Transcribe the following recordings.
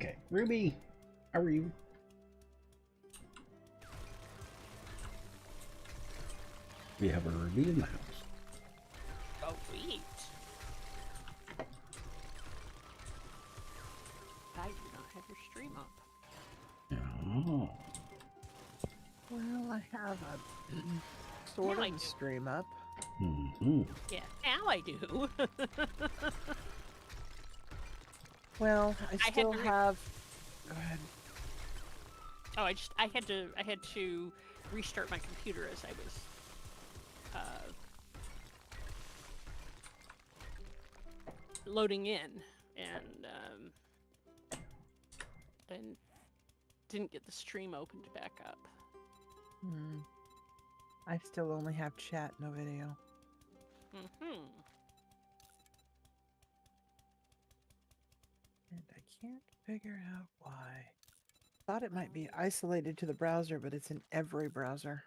Okay, Ruby, how are you? We have a Ruby in the house. Oh, sweet. I do not have your stream up. Oh. Well, I have a sort Now I of do. stream up. Mm-hmm. Yeah, now I do. Well, I had still to have. Go ahead. Oh, I had to restart my computer as I was loading in, and then didn't get the stream opened back up. I still only have chat, no video. Mm-hmm. And I can't figure out why. Thought it might be isolated to the browser, but it's in every browser.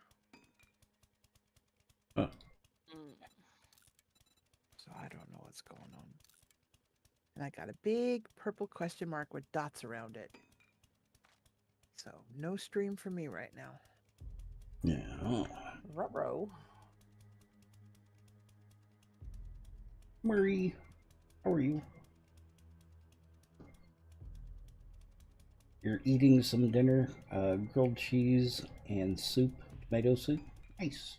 Oh. So I don't know what's going on. And I got a big purple question mark with dots around it. So no stream for me right now. Yeah. Ruh-roh. Marie, how are you? You're eating some dinner, grilled cheese and soup, tomato soup. Nice.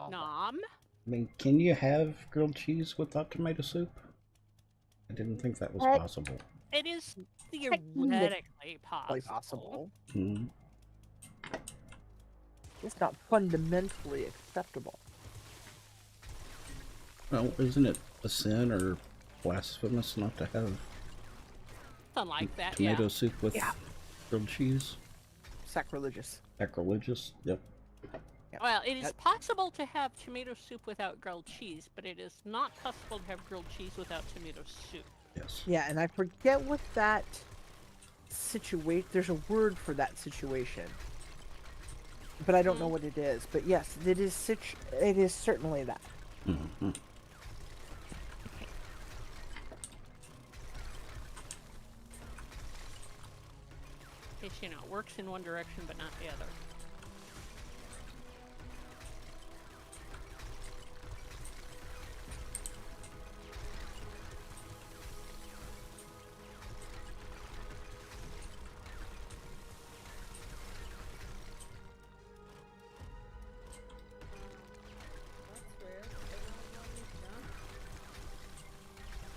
Nom. I mean, can you have grilled cheese without tomato soup? I didn't think that was Heck. possible. It is theoretically possible. Hmm. It's not fundamentally acceptable. Well, isn't it a sin or blasphemous not to have Something like that, tomato yeah. soup with Yeah. grilled cheese? Sacrilegious. Sacrilegious? Yep. Yep. Well, it is Yep. possible to have tomato soup without grilled cheese, but it is not possible to have grilled cheese without tomato soup. Yes. Yeah, and I forget what that situation. There's a word for that situation, but I don't know what it is. But yes, it is. It is certainly that. Mm-hmm. It's, you know, works in one direction but not the other.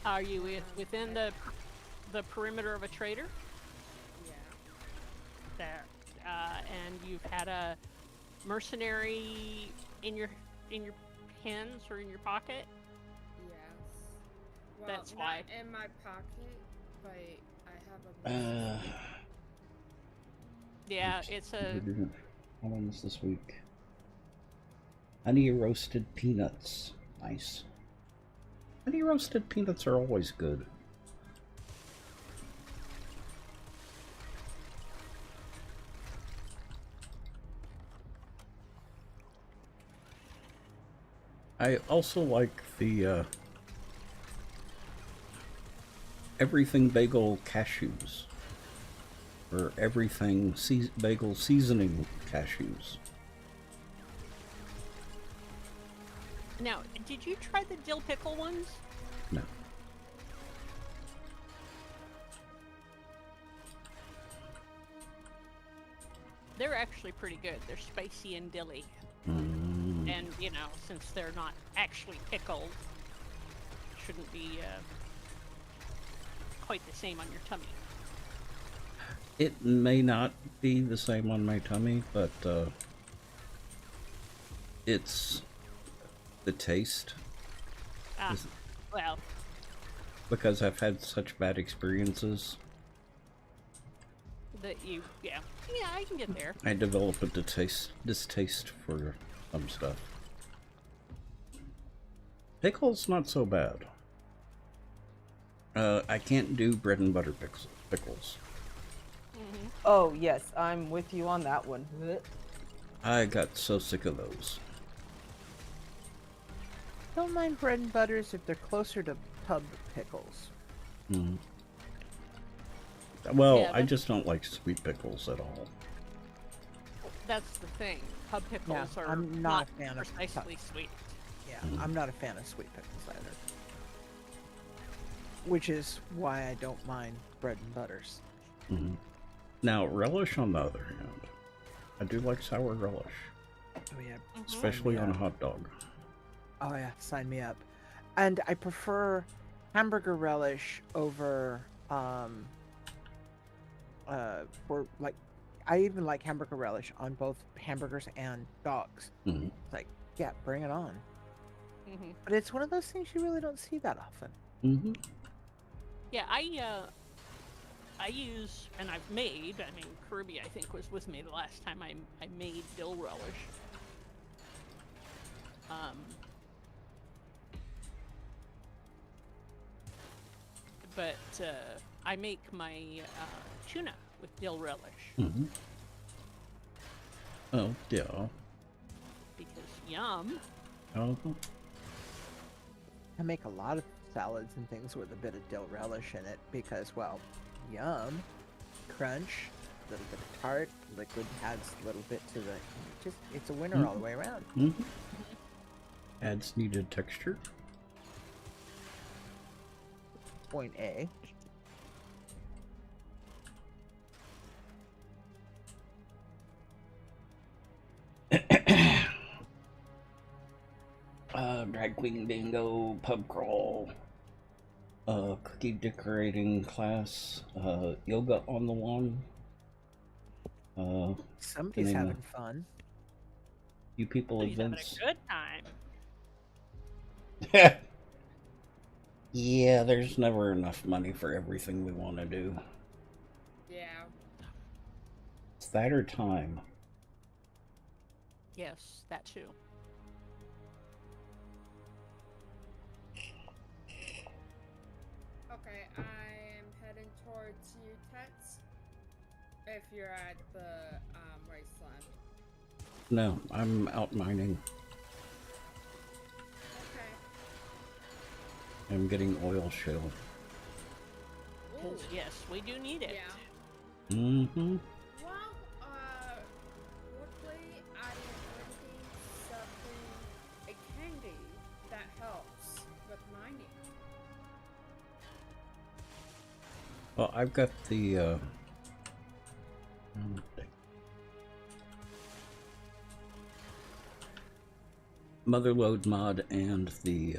Are you within the perimeter of a trader? Yeah. There, and you've had a mercenary in your pins or in your pocket? Yes. Well, That's not why. in my pocket, but I have a. Yeah, Oops. it's We're a. doing all on this week. Honey roasted peanuts. Nice. Honey roasted peanuts are always good. I also like the everything bagel cashews. Or everything bagel seasoning cashews. Now, did you try the dill pickle ones? No. They're actually pretty good. They're spicy and dilly. Mm. And, you know, since they're not actually pickled, shouldn't be quite the same on your tummy. It may not be the same on my tummy, but it's the taste. Well, Because I've had such bad experiences, that you, yeah, I can get there. I develop a distaste for some stuff. Pickles, not so bad. I can't do bread and butter pickles. Mm-hmm. Oh, yes, I'm with you on that one. I got so sick of those. Don't mind bread and butters if they're closer to pub pickles. Mm. Well, Yeah, I that's- just don't like sweet pickles at all. That's the thing. Pub pickles are I'm not a fan of precisely sweet. Yeah, Mhm. I'm not a fan of sweet pickles either. Which is why I don't mind bread and butters. Mhm. Now, relish on the other hand, I do like sour relish, Oh yeah, Mhm. especially on a Yeah. hot dog. oh yeah, sign me up. And I prefer hamburger relish over for like I even like hamburger relish on both hamburgers and dogs. Mhm. It's like, yeah, bring it on. Hmm. But it's one of those things you really don't see that often. Mm-hmm. Yeah, I use, and I've made. I mean, Kirby, I think, was with me the last time I made dill relish. But I make my tuna with dill relish Mm-hmm. Oh, yeah. because yum. Oh, I make a lot of salads and things with a bit of dill relish in it because, well, yum, crunch, a little bit of tart, liquid adds a little bit to the. Just it's a winner all the way around. mm-hmm. Adds needed texture. Point A. Drag queen bingo, pub crawl, cookie decorating class, yoga on the lawn. Somebody's Getting having fun. few people He's having events. a good time. Yeah, there's never enough money for everything we want to do. Yeah. It's that or time. Yes, that too. Okay, I'm heading towards you, Tets. If you're at the wasteland. No, I'm out mining. Okay. I'm getting oil shale. Ooh. Because yes, we do need it. Yeah. Mm-hmm. Well, luckily I am drinking something, a candy that helps with mining. Well, I've got the, Motherload mod and the,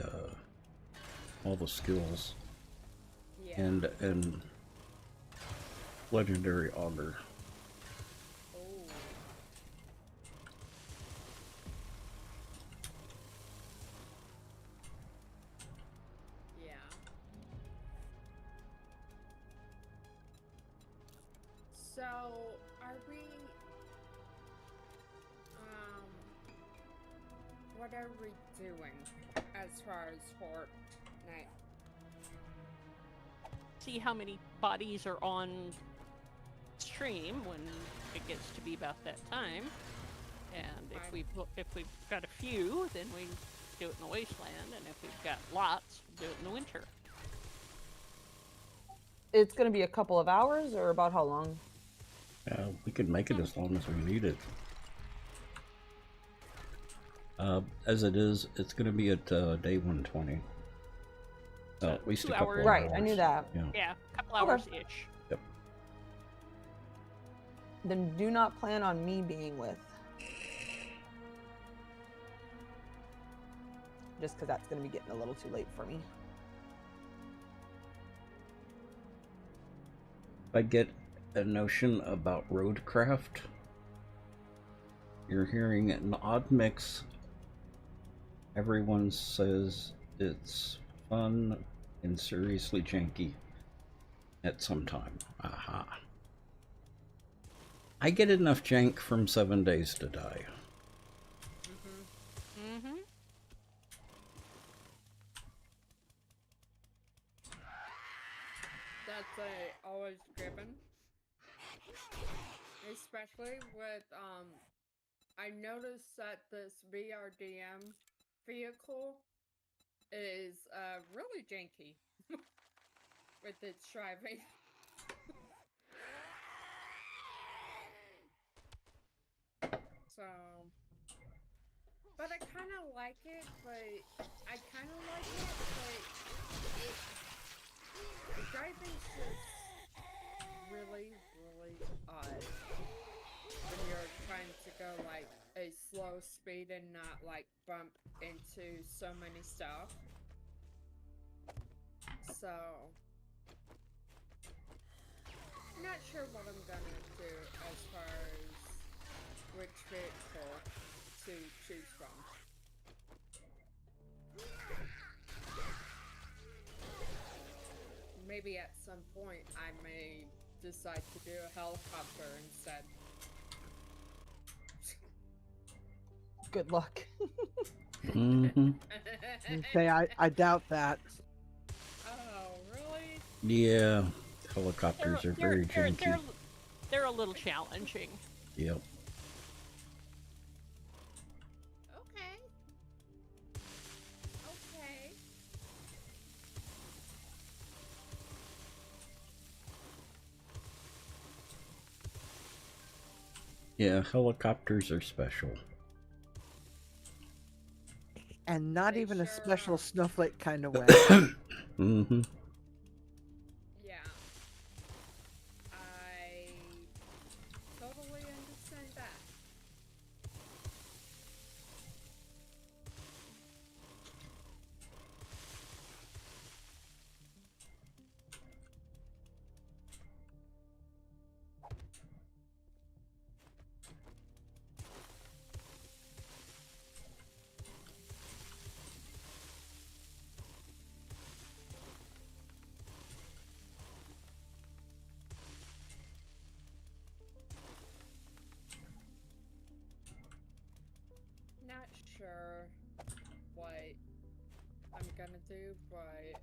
all the skills Yeah. and legendary auger. Oh. Yeah. So, are we, what are we doing as far as Fortnite? See how many bodies are on stream when it gets to be about that time. And if we've got a few, then we do it in the wasteland, and if we've got lots, we'll do it in the winter. It's gonna be a couple of hours, or about how long? We could make it as long as we need it. As it is, it's going to be at day 120. At least a 2 couple hours. of Right, hours. I knew that. Yeah. Yeah, a couple Okay. hours-ish. Yep. Then do not plan on me being with. Just because that's gonna be getting a little too late for me. I get a notion about roadcraft. You're hearing an odd mix. Everyone says it's fun and seriously janky at some time. Aha. I get enough jank from 7 Days to Die. Mm-hmm. That's always given. Especially with, I noticed that this VRDM vehicle is, really janky with its driving. So, but I kind of like it, but I kind of like it, but driving's just really, really odd when you're trying to go like a slow speed and not like bump into so many stuff. So, not sure what I'm gonna do as far as which vehicle to choose from. Maybe at some point I may decide to do a helicopter instead. Good luck. Mm-hmm. Okay, I doubt that. Oh, really? Yeah, helicopters are very janky. They're a little challenging. Yep. Okay. Okay. Yeah, helicopters are special. And not They even a sure special are. snowflake kind of way. Mm-hmm. Yeah. I totally understand that. Not sure what I'm gonna do, but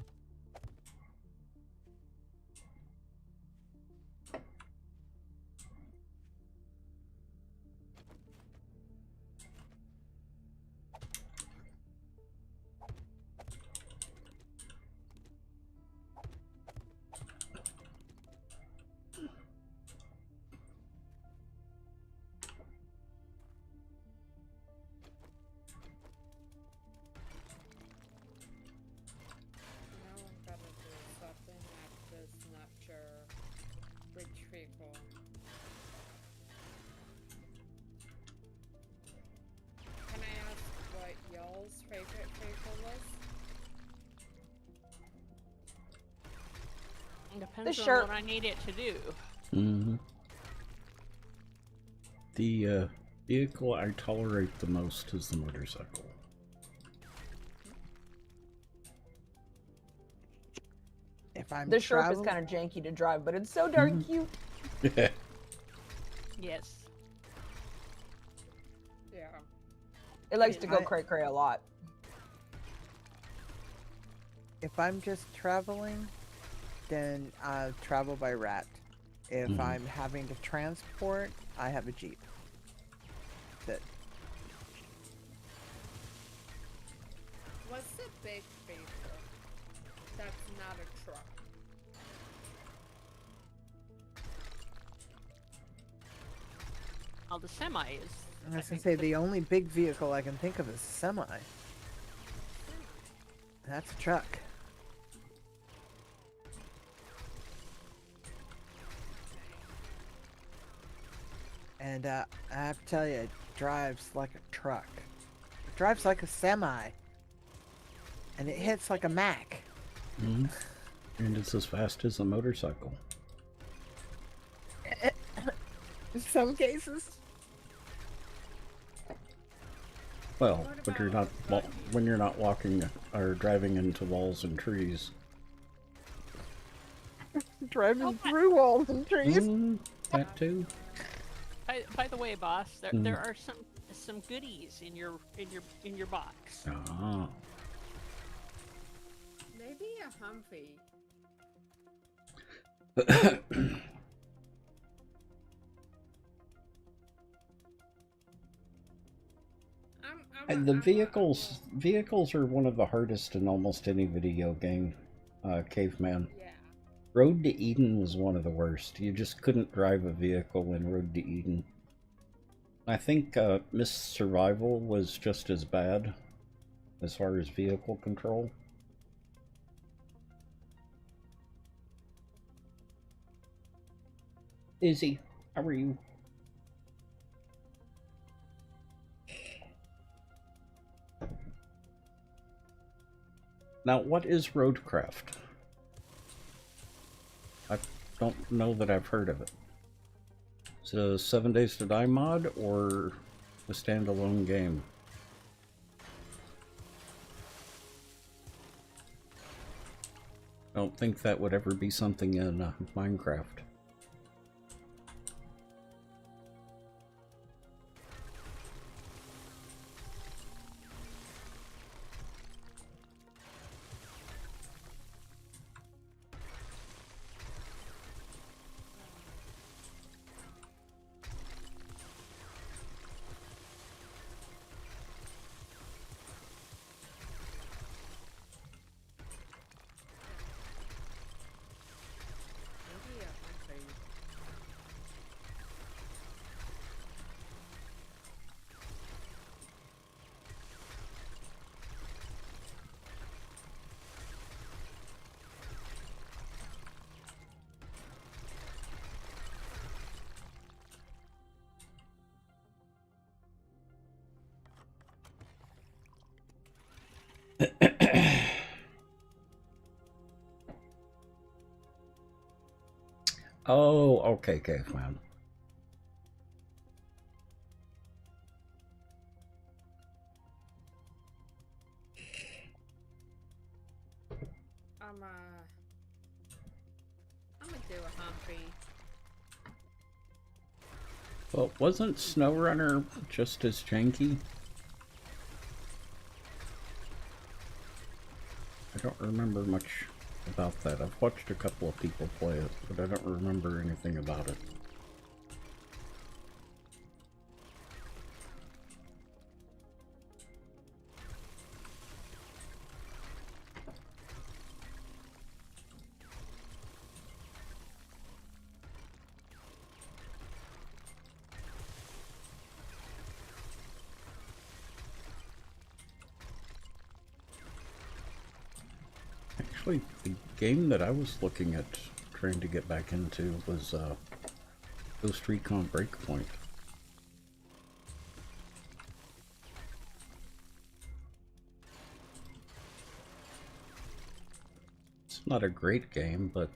now I'm gonna do something. I'm just not sure which vehicle. Can I ask what y'all's favorite vehicle was? Depends on shirt. what I need it to do. Mm-hmm. The vehicle I tolerate the most is the motorcycle. If I'm The Sherp is traveling, kind of janky to drive, but it's so darn cute. Yes. Yeah. It likes to go I- cray cray a lot. if I'm just traveling, then I'll travel by rat. If Mhm. I'm having to transport, I have a Jeep. That What's the big vehicle that's not a truck? Well, the semi is. I was I gonna think say the only big vehicle I can think of is a semi. That's a truck. And I have to tell you, it drives like a truck. It drives like a semi. And it hits like a Mack. Mm-hmm. And it's as fast as a motorcycle. In some cases. Well, What but you're about not the when you're not walking or driving into walls and trees. Driving through walls and trees. Mm, that too. By the way, boss, there, Mhm. there are some goodies in your box. Ah. Maybe a Humvee. And the vehicles are one of the hardest in almost any video game, Caveman. Yeah. Road to Eden was one of the worst. You just couldn't drive a vehicle in Road to Eden. I think Miss Survival was just as bad as far as vehicle control. Izzy, how are you? Now, what is Roadcraft? I don't know that I've heard of it. Is it a 7 Days to Die mod or a standalone game? I don't think that would ever be something in Minecraft. Maybe a hunter. Oh, okay, caveman. I'm gonna do a humpy. Well, wasn't SnowRunner just as janky? I don't remember much about that. I've watched a couple of people play it, but I don't remember anything about it. Actually, the game that I was looking at trying to get back into was Ghost Recon Breakpoint. It's not a great game, but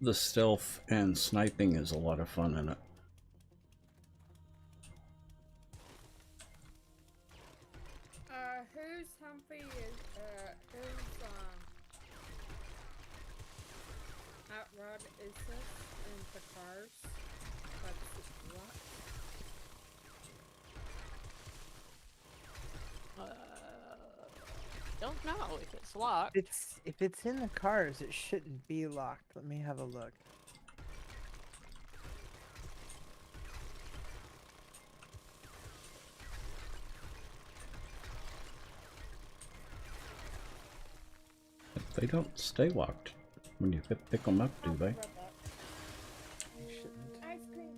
the stealth and sniping is a lot of fun in it. Whose humpy is whose hot rod is this in the cars? That's what? Don't know if it's locked. If it's in the cars, it shouldn't be locked. Let me have a look. They don't stay locked when you pick them up, do they? It shouldn't. Ice cream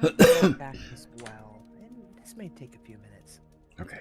time. Back as well, and this may take a few minutes. Okay.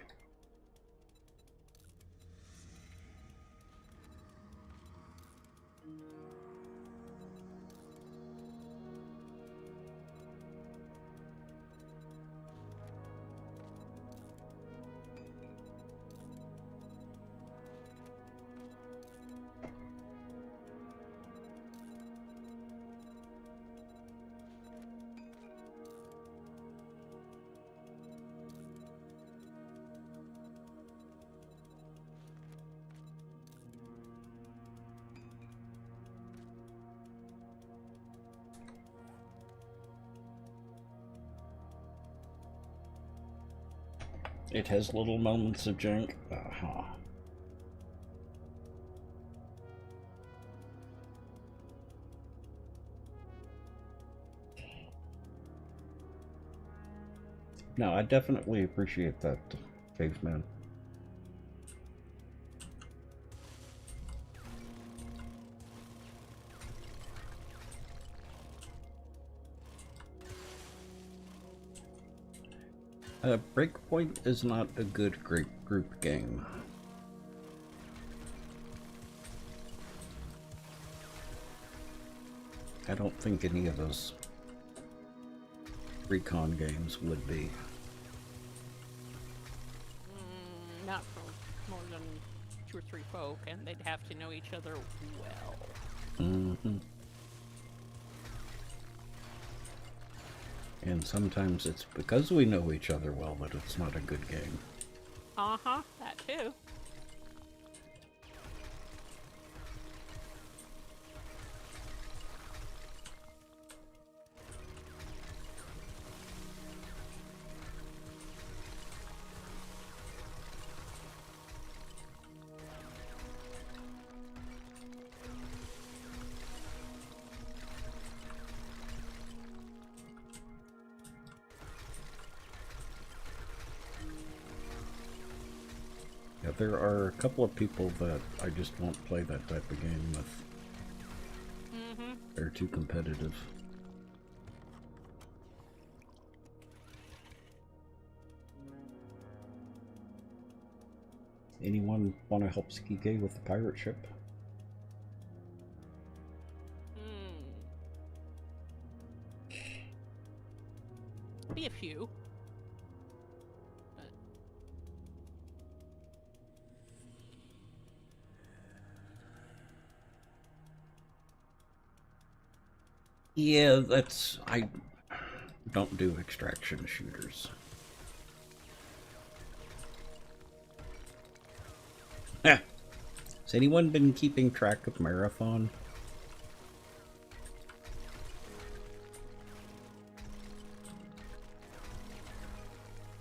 It has little moments of junk. Uh-huh. No, I definitely appreciate that, caveman. Breakpoint is not a good group game. I don't think any of those recon games would be. Not for more than 2 or 3 folk, and they'd have to know each other well. Mm-hmm. And sometimes it's because we know each other well that it's not a good game. Uh-huh, that too. Yeah, there are a couple of people that I just won't play that type of game with. Mm-hmm. They're too competitive. Anyone want to help Skike with the pirate ship? Be a few. Yeah, I don't do extraction shooters. Has anyone been keeping track of Marathon?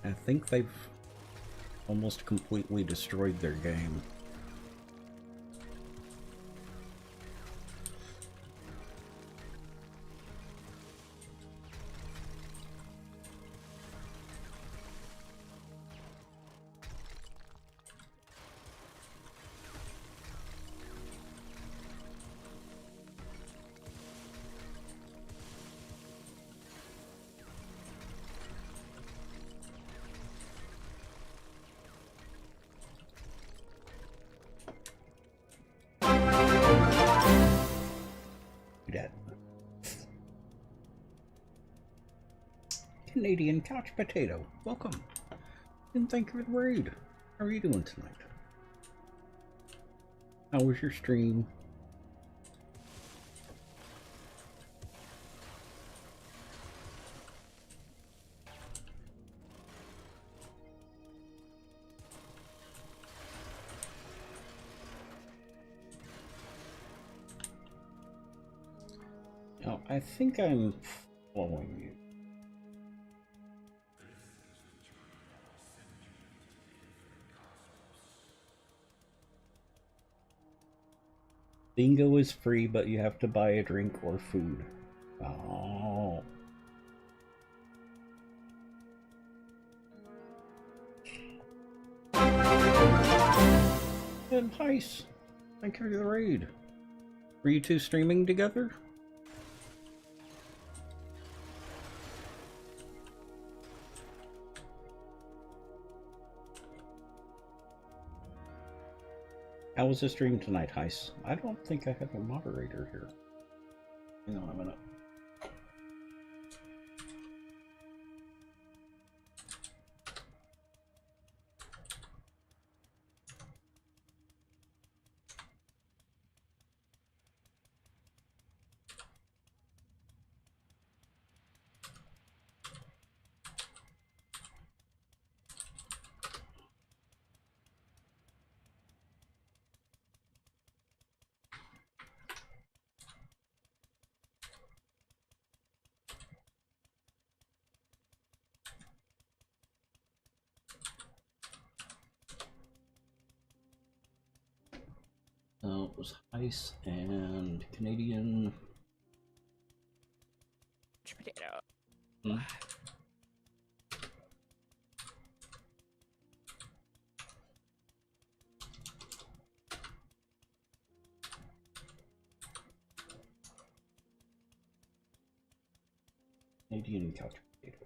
I think they've almost completely destroyed their game. Dead. Canadian couch potato, welcome. And thank you for the raid. How are you doing tonight? How was your stream? Now, I think I'm following you. Bingo is free, but you have to buy a drink or food. Oh. And Heist, thank you for the raid. Were you two streaming together? How was the stream tonight, Heist? I don't think I have a moderator here. Hang on a minute. It was Heist and Canadian. Potato. Hmm? Canadian couch potato.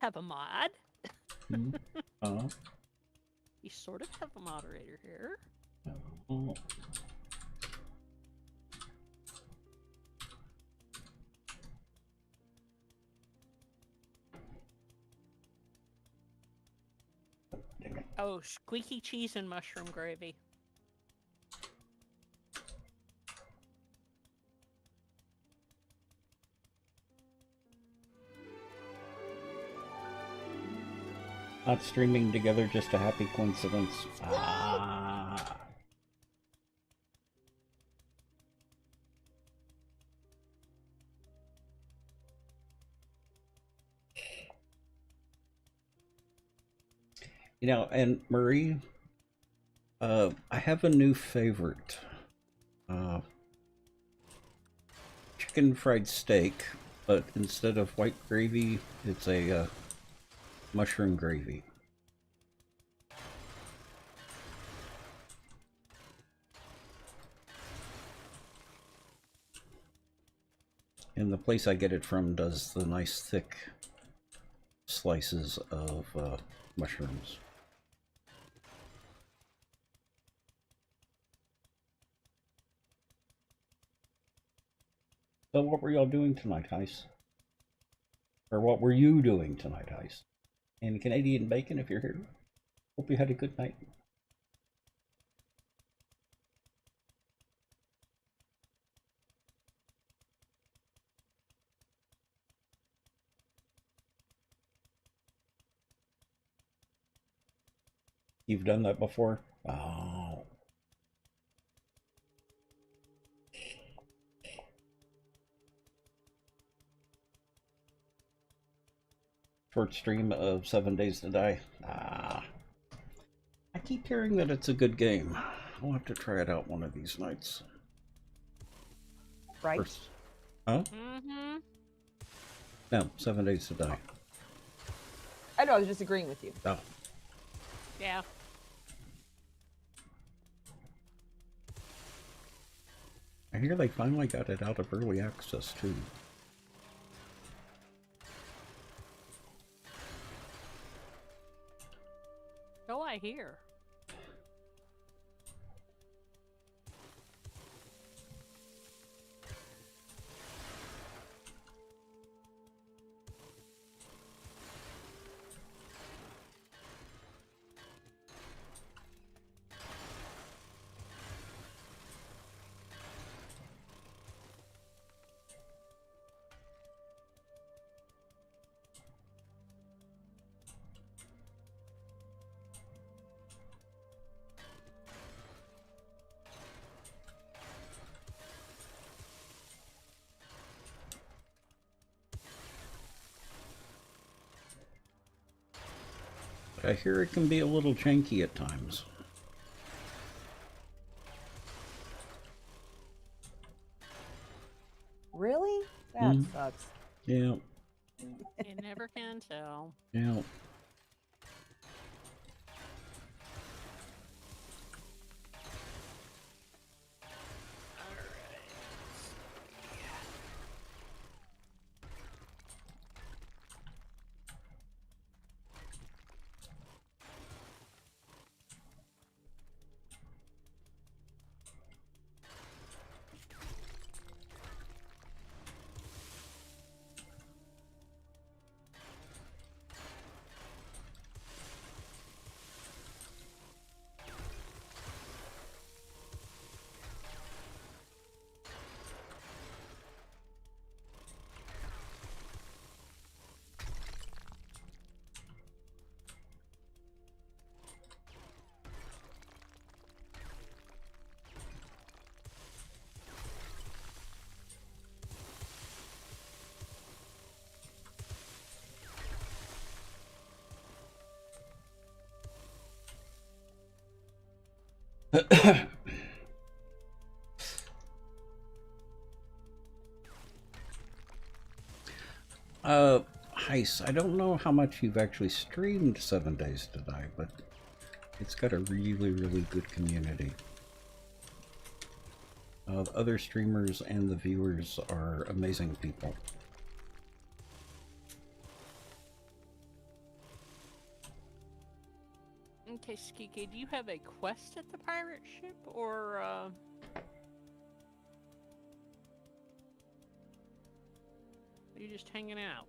have a mod. Mhm. You sort of have a moderator here. Oh. Dang it. Oh, squeaky cheese and mushroom gravy. Not streaming together, just a happy coincidence. Ah. You know, and Marie, I have a new favorite. Chicken fried steak, but instead of white gravy, it's a mushroom gravy. And the place I get it from does the nice thick slices of mushrooms. So what were y'all doing tonight, Heist? Or what were you doing tonight, Heist? And Canadian bacon, if you're here. Hope you had a good night. You've done that before? Oh. Short stream of 7 Days to Die. Ah. I keep hearing that it's a good game. I'll have to try it out one of these nights. Right? First. Huh? Mm-hmm. No, 7 Days to Die. I know, I was just agreeing with you. Oh. Yeah. I hear they finally got it out of early access, too. So I hear. But I hear it can be a little janky at times. Really? That Mm. sucks. Yeah, You never can tell. yeah. Heist, I don't know how much you've actually streamed 7 Days to Die, but it's got a really, really good community. The other streamers and the viewers are amazing people. Okay, Skiki, do you have a quest at the pirate ship, or are you just hanging out?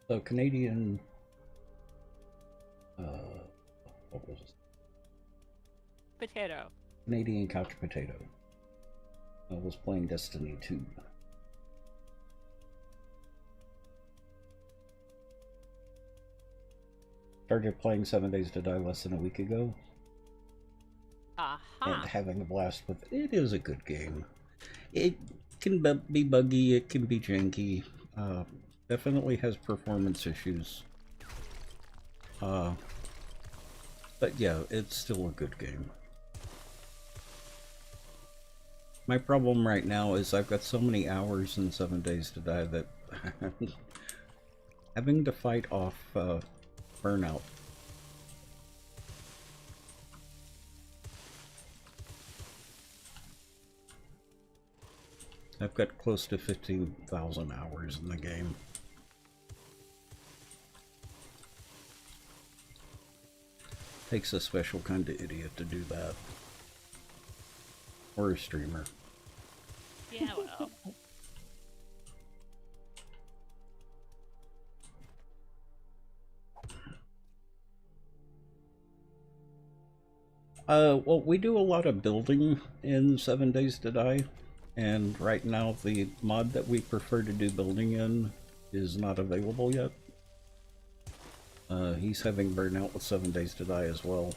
So Canadian, what was it? Potato. Canadian Couch Potato. I was playing Destiny 2. Started playing 7 Days to Die less than a week ago, Aha. and having a blast with it. It is a good game. It can be buggy, it can be janky. Definitely has performance issues. But yeah, it's still a good game. My problem right now is I've got so many hours in 7 Days to Die that having to fight off burnout. I've got close to 15,000 hours in the game. Takes a special kind of idiot to do that. Or a streamer. Yeah, well. Well, we do a lot of building in 7 Days to Die, and right now the mod that we prefer to do building in is not available yet. He's having burnout with 7 Days to Die as well.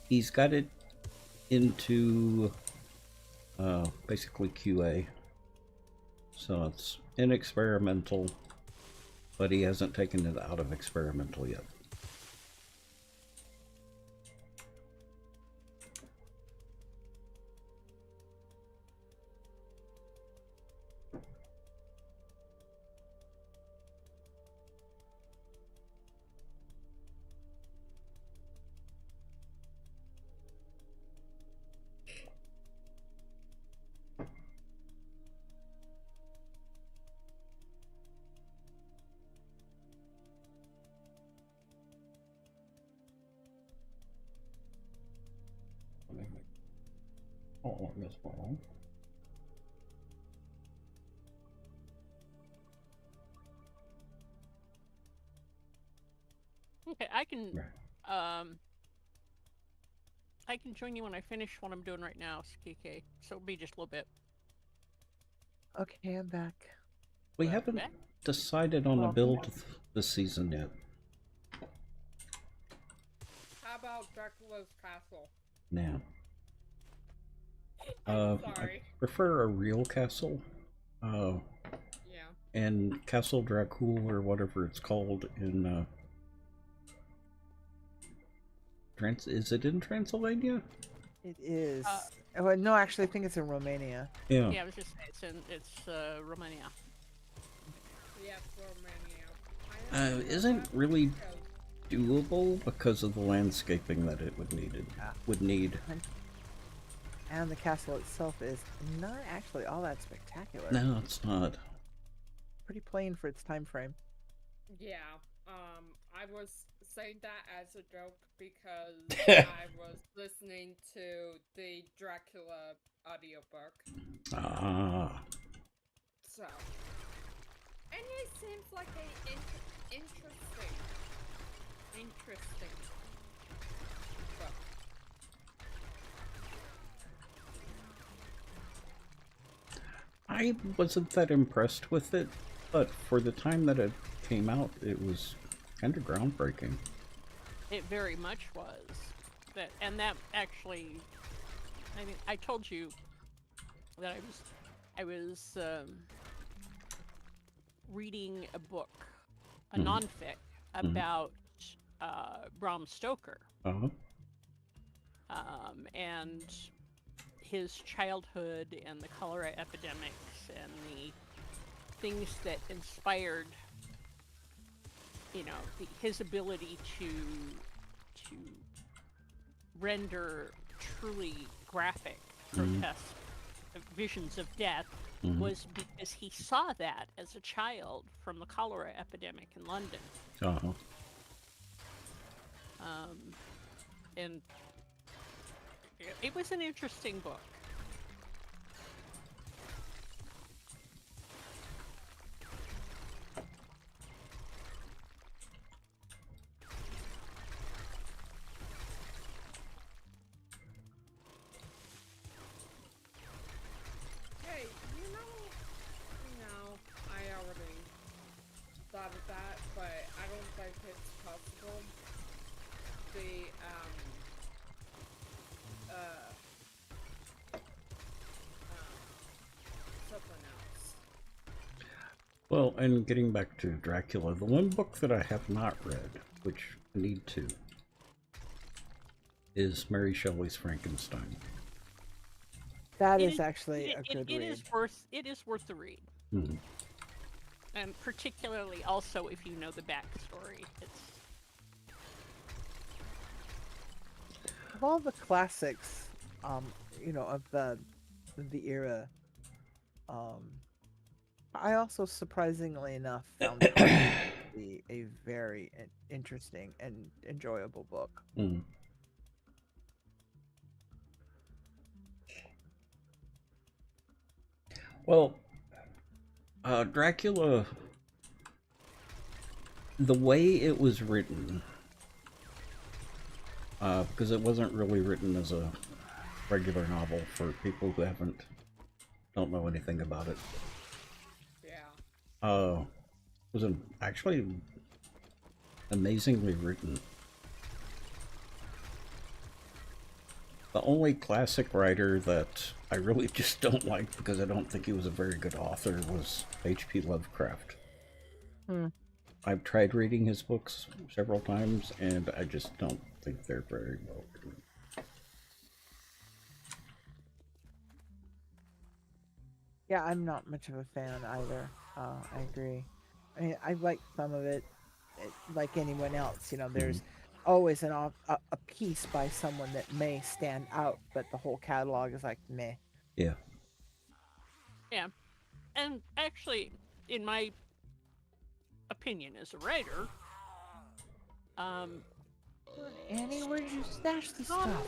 He's got it into basically QA, so it's in experimental, but he hasn't taken it out of experimental yet. Oh, I missed one. Okay, I can join you when I finish what I'm doing right now, Skiki. So it'll be just a little bit. Okay, I'm back. We haven't back? decided on a Welcome build back. this season yet. How about Dracula's Castle? Now, I'm I sorry. prefer a real castle. Yeah. And Castle Dracul, or whatever it's called in is it in Transylvania? It is. Well, no, actually, I think it's in Romania. Yeah. Yeah, I was just it's Romania. Yes, Romania. Isn't really doable because of the landscaping that it would need. And the castle itself is not actually all that spectacular. No, it's not. Pretty plain for its time frame. Yeah. I was saying that as a joke because I was listening to the Dracula audiobook. Ah. So. And it seems like a interesting book. I wasn't that impressed with it, but for the time that it came out, it was kind of groundbreaking. It very much was. That actually, I mean, I told you that I was reading a book, a nonfic about Bram Stoker. Uh-huh. And his childhood and the cholera epidemics and the things that inspired, his ability to render truly graphic, grotesque visions of death was because he saw that as a child from the cholera epidemic in London. Uh-huh. And it was an interesting book. Hey, I already thought of that, but I don't think it's possible. Something else. Well, and getting back to Dracula, the one book that I have not read, which I need to, is Mary Shelley's Frankenstein. That It is actually a good read. It is worth the read. Mhm. And particularly also if you know the backstory. It's Of all the classics, you know, of the era, I also surprisingly enough found it to be a very interesting and enjoyable book. Mhm. Well, Dracula, the way it was written, because it wasn't really written as a regular novel for people who don't know anything about it. Yeah. Was actually amazingly written. The only classic writer that I really just don't like because I don't think he was a very good author was H.P. Lovecraft. I've tried reading his books several times and I just don't think they're very well written. Yeah, I'm not much of a fan either. I agree. I mean, I like some of it, like anyone else. You know, there's always a piece by someone that may stand out, but the whole catalog is like meh. Yeah. yeah. And actually, in my opinion as a writer, Annie, where did you stash the stuff?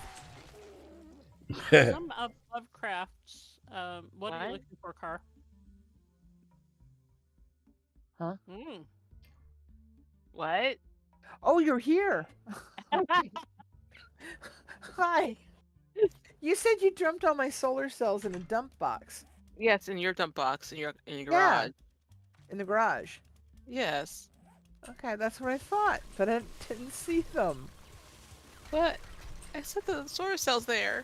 some of Lovecraft's what are you What? looking for, Car? Huh? What? Oh, you're here. Hi. You said you dumped all my solar cells in a dump box Yes, in your dump box in your Yeah. garage. in the garage. Yes. Okay, that's what I thought, but I didn't see them. But I said the solar cell's there.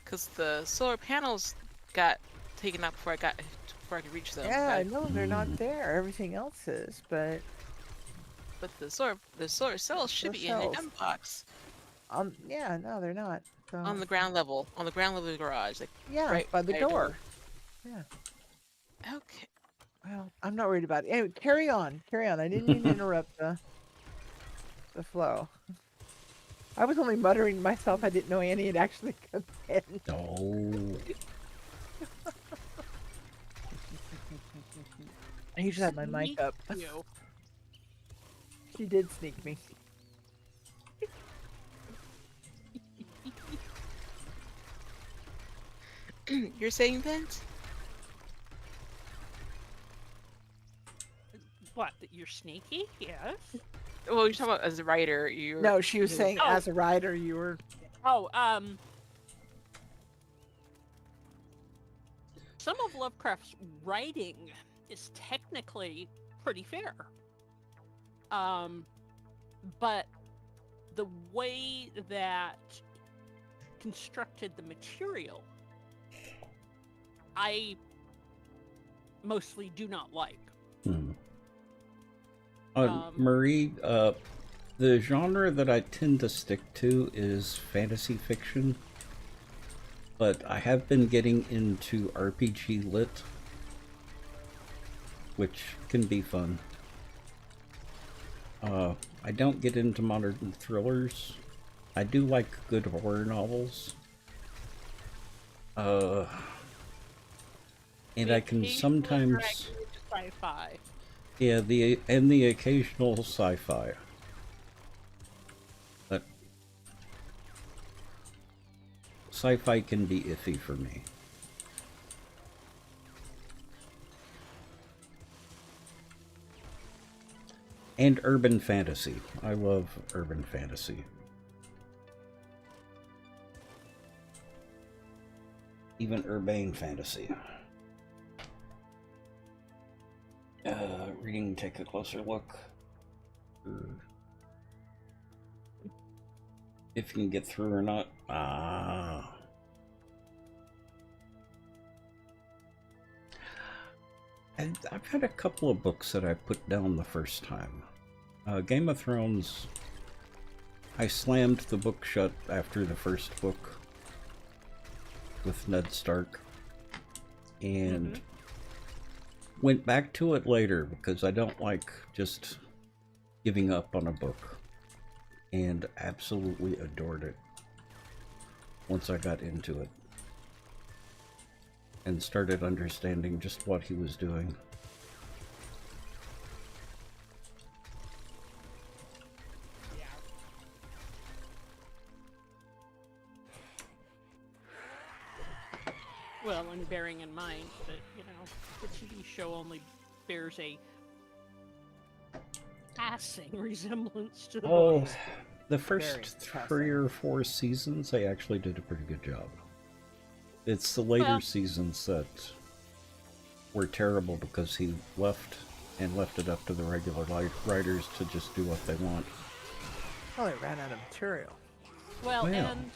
Because the solar panels got taken out before I could reach them. Yeah, I know they're not there. Everything else is, but But the solar cells should The be in the cells. dump box. yeah, no, they're not. So, On the ground level. On the ground level of the garage. Like, yeah, right by the by door. okay. Well, I'm not worried about it. Anyway, carry on. Carry on. I didn't mean to interrupt the flow. I was only muttering to myself. I didn't know Annie had actually come in. Oh. I usually have my mic Sneak up. you. She did sneak me. You're saying that? What? That you're sneaky? Yes. Well, you're talking about as a writer. You're No, she was saying Oh. as a writer, you were. Oh, some of Lovecraft's writing is technically pretty fair. But the way that constructed the material, I mostly do not like. Marie, the genre that I tend to stick to is fantasy fiction, but I have been getting into RPG lit, which can be fun. I don't get into modern thrillers. I do like good horror novels. And I can Occasionally drag sometimes, you into sci-fi. yeah, the occasional sci-fi. But sci-fi can be iffy for me. And urban fantasy. I love urban fantasy. Even urbane fantasy. Reading, take a closer look. If you can get through or not. Ah. And I've had a couple of books that I put down the first time. Game of Thrones, I slammed the book shut after the first book with Ned Stark, and went back to it later because I don't like just giving up on a book, and absolutely adored it once I got into it and started understanding just what he was doing. Well, and bearing in mind that, you know, the TV show only bears a passing resemblance to the book. The Very first passing. 3 or 4 seasons, they actually did a pretty good job. It's the later Well- seasons that were terrible because he left and left it up to the regular writers to just do what they want. Oh, they ran out of material. Well, Well. and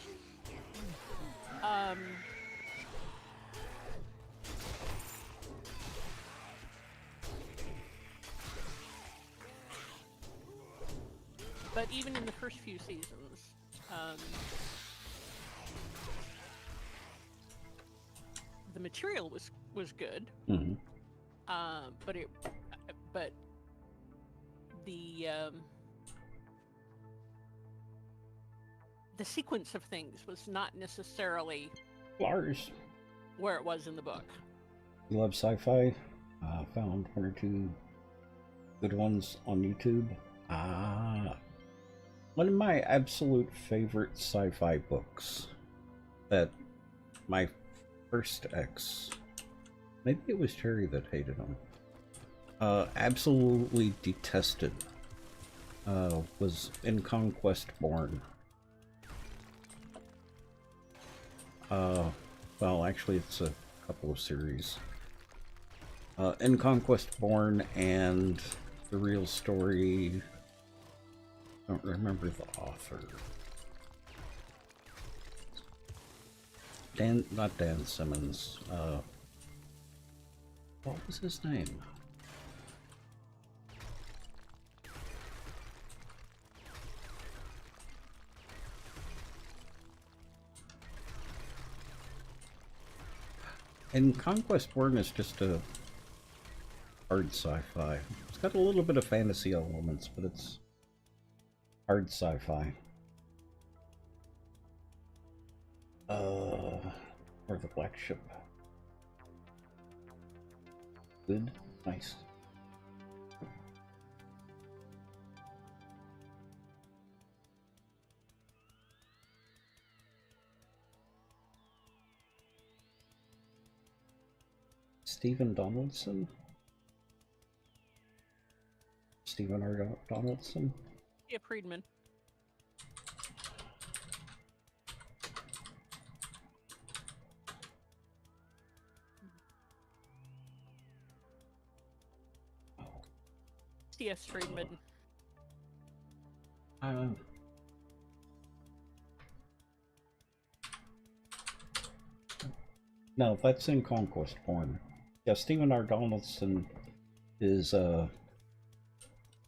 but even in the first few seasons, the material was good. Mm-hmm. But the sequence of things was not necessarily Lars, where it was in the book. you love sci-fi? Found 1 or 2 good ones on YouTube. One of my absolute favorite sci-fi books that my first ex, maybe it was Cherry that hated them, absolutely detested, was In Conquest Born. Well, actually, it's a couple of series. In Conquest Born and The Real Story. I don't remember the author. Not Dan Simmons. What was his name? And Conquest Born is just a hard sci-fi. It's got a little bit of fantasy elements, but it's hard sci-fi. Or the Black Ship. Good. Nice. Stephen Donaldson? Stephen R. Donaldson? Yeah, Friedman. C.S. Friedman. No, that's in Conquest Born. Yeah, Stephen R. Donaldson is The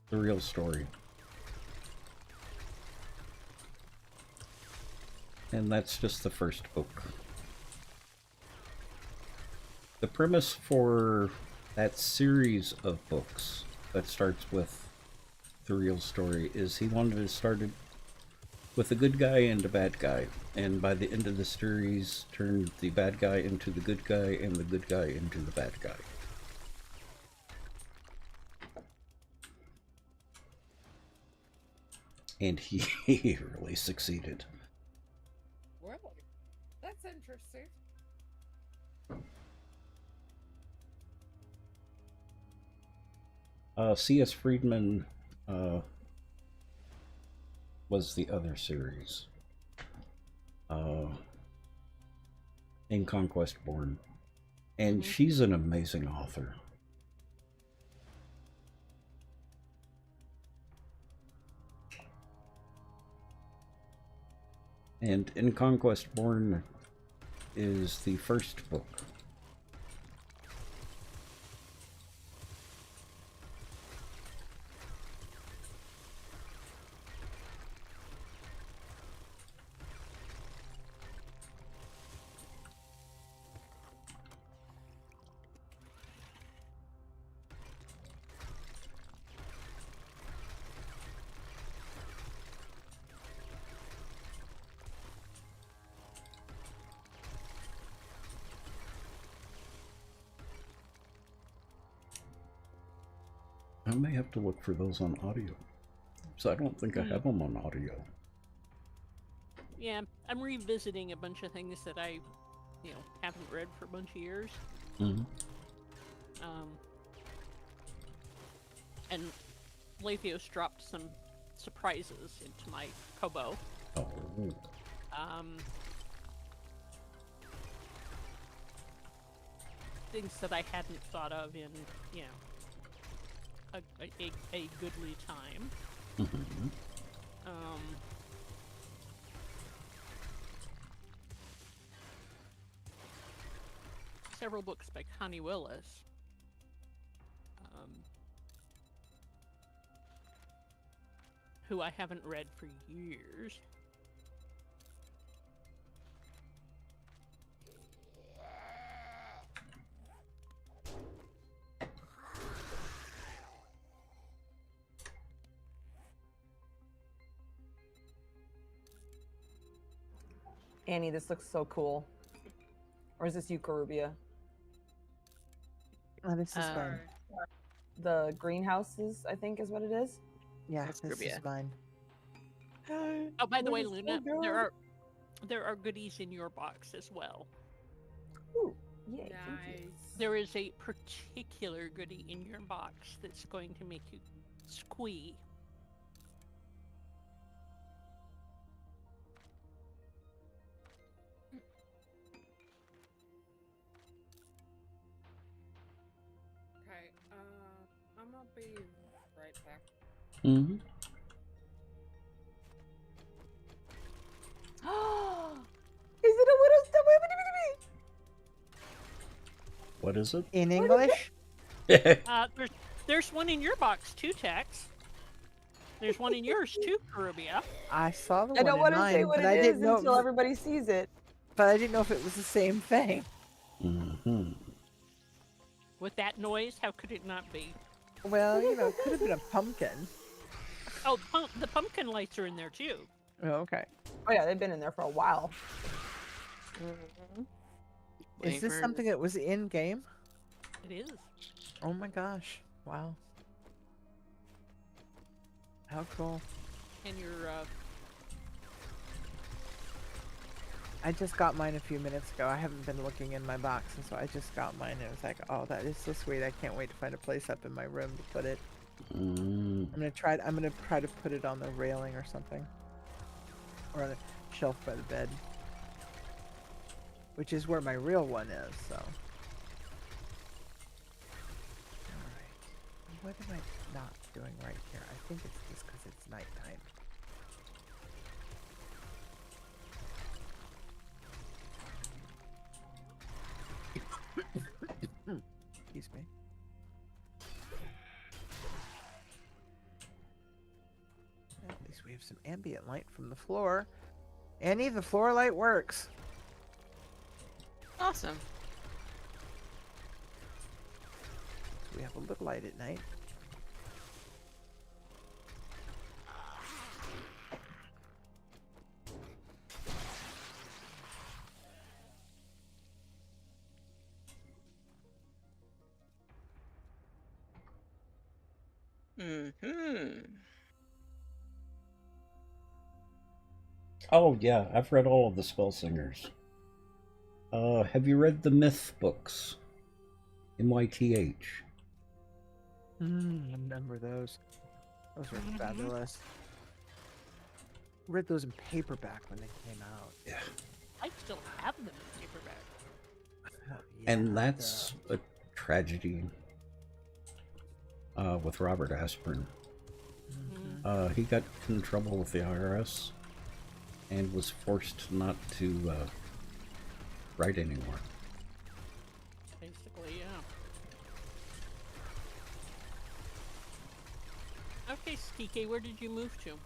Real Story. And that's just the first book. The premise for that series of books that starts with the real story is he wanted to start it with a good guy and a bad guy, and by the end of the series, turned the bad guy into the good guy and the good guy into the bad guy. And he really succeeded. Really? That's interesting. C.S. Friedman was the other series. In Conquest Born. And she's an amazing author. And In Conquest Born is the first book. I may have to look for those on audio. So I don't think I have them on audio. Yeah, I'm revisiting a bunch of things that I, haven't read for a bunch of years. Mm-hmm. And Letheos dropped some surprises into my Kobo. Oh. Things that I hadn't thought of in, a goodly time. Mm-hmm. Several books by Connie Willis. Who I haven't read for years. Annie, this looks so cool. Or is this Eukarubia? Oh, this is fun. The greenhouses, I think, is what it is. Yeah, That's this is Rubia. mine. Oh, by the way, That is so Luna, good. there are goodies in your box as well. Ooh, yay, thank you. Nice. There is a particular goodie in your box that's going to make you squee. Okay, I'm gonna be right back. Mm-hmm. Is it a widow's double? What is it? In English? There's one in your box too, Tex. There's one in yours too, Caribia. I saw the I one don't in want to mine, say what but I it is didn't know. until everybody sees it. But I didn't know if it was the same thing. Mm-hmm. With that noise, how could it not be? Well, you know, it could have been a pumpkin. Oh, the pumpkin lights are in there too. Oh, okay. Oh yeah, they've been in there for a while. Is this Flavor. something that was in game? It is. Oh my gosh! Wow. How cool! And your I just got mine a few minutes ago. I haven't been looking in my box, and so I just got mine. And it was like, oh, that is so sweet. I can't wait to find a place up in my room to put it. Mm. I'm gonna try to put it on the railing or something, or on a shelf by the bed, which is where my real one is. So. All right. What am I not doing right here? I think it's just because it's nighttime. Excuse me. At least we have some ambient light from the floor. Annie, the floor light works. Awesome. So we have a little light at night. Mm-hmm. Oh yeah, I've read all of the Spellsingers. Have you read the Myth books? MYTH. I remember those. Those are fabulous. Read those in paperback when they came out. Yeah. I still have them in paperback. And that's a tragedy with Robert Aspirin. He got in trouble with the IRS and was forced not to write anymore. Basically, yeah. Okay, Skike, where did you move to?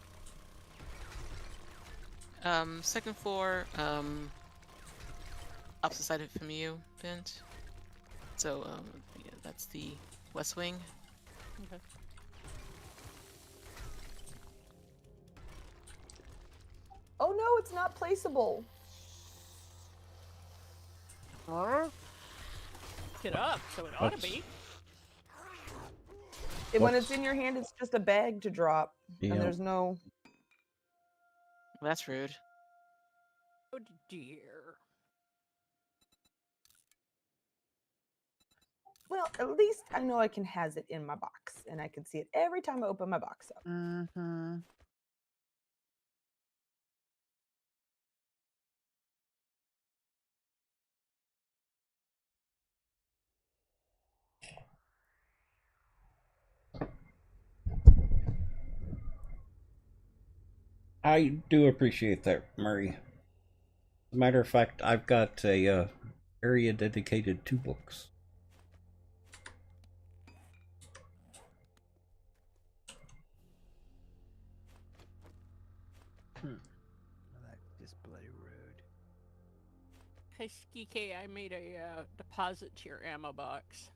Second floor, opposite side from you, Bent. So, yeah, that's the west wing. Okay. Oh no, it's not placeable. Pick it up, so it ought to That's- be. When it's What's- in your hand, it's just a bag to drop, Yeah. and there's no. Well, that's rude. Oh dear. Well, at least I know I can has it in my box, and I can see it every time I open my box up. Mm-hmm. I do appreciate that, Murray. As a matter of fact, I've got a area dedicated to books. Well, that's just bloody rude. Hey, Skike, I made a deposit to your ammo box.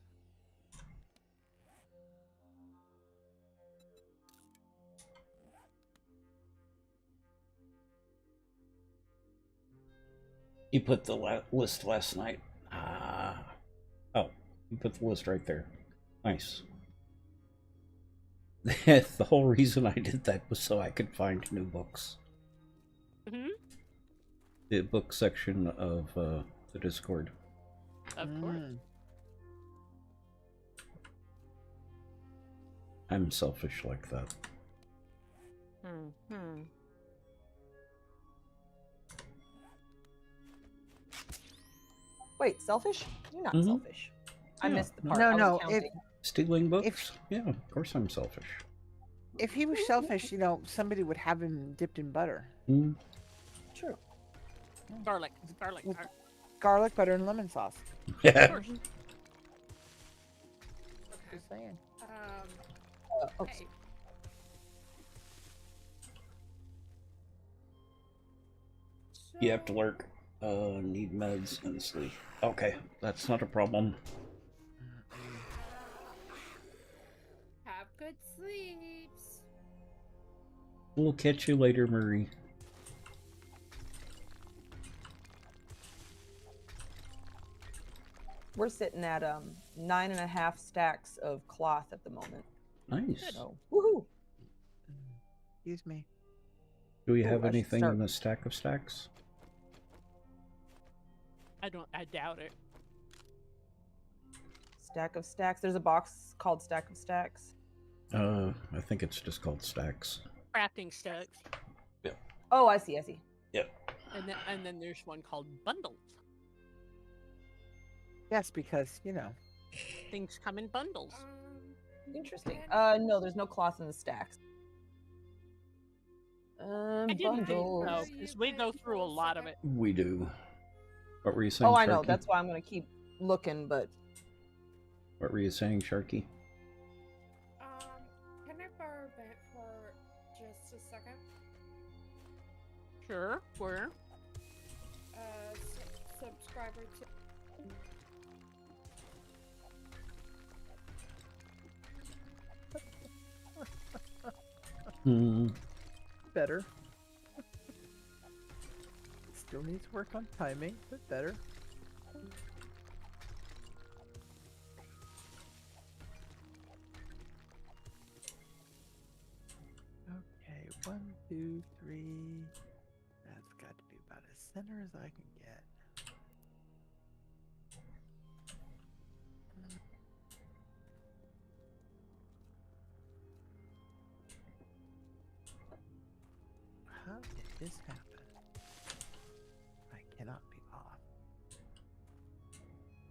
You put the list last night. Oh, you put the list right there. Nice. The whole reason I did that was so I could find new books. Mm-hmm. The book section of the Discord. Of course. I'm selfish like that. Hmm. Wait, selfish? You're not Mhm. selfish. I Yeah. missed the part. No, I was no. counting. Stealing books? Yeah, of course I'm selfish. If he was selfish, somebody would have him dipped in butter. Mm. True. Garlic. With garlic butter and lemon sauce. Of Yeah. course. Just saying. Oh, Hey, You have to lurk. Need meds and sleep. Okay, that's not a problem. have good sleeps. We'll catch you later, Marie. we're sitting at 9.5 stacks of cloth at the moment. Nice. So, woohoo! Excuse me. Do we Ooh, have I should anything start- in the stack of stacks? I doubt it. Stack of stacks. There's a box called Stack of Stacks. I think it's just called stacks. Crafting stacks. Oh, I see. Yep. And then there's one called bundles. Yes, because Things come in bundles. Interesting. and No, there's no cloth in the stacks. I didn't think Bundles. so, because we go through a lot of it. We do. What were you saying, Oh, I Sharky? know. That's why I'm gonna keep looking. But What were you saying, Sharky? Can I borrow a bit for just a second? Sure, where? Subscriber to. Hmm. better. Still needs work on timing, but better. 1, 2, 3. That's got to be about as center as I can get. How did this happen? I cannot be off.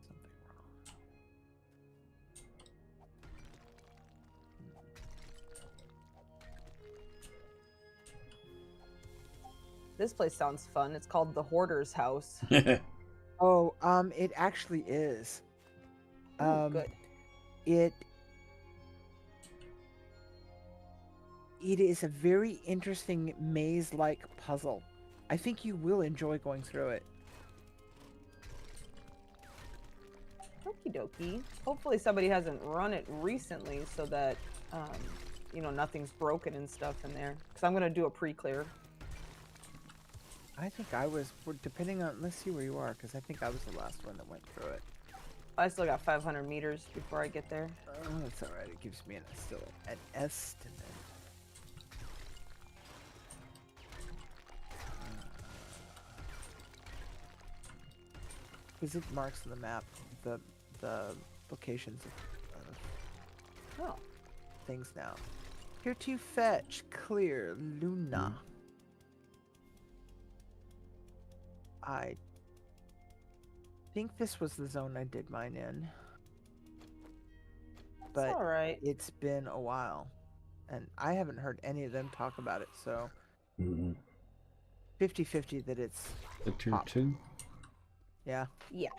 Something wrong. This place sounds fun. It's called the Hoarder's House. Oh, it actually is. Ooh, good. It is a very interesting maze-like puzzle. I think you will enjoy going through it. Okie dokie. Hopefully somebody hasn't run it recently so that, you know, nothing's broken and stuff in there. Because I'm going to do a pre-clear. I think I was, depending on, let's see where you are, because I think I was the last one that went through it. I still got 500 meters before I get there. Oh, that's alright. It gives me still an estimate. Because it marks on the map the locations of Oh. things now. Here to fetch, clear, Luna. I think this was the zone I did mine in. But It's alright. it's been a while. And I haven't heard any of them talk about it, so 50-50 that it's The tier pop. 2? Yeah. Yeah.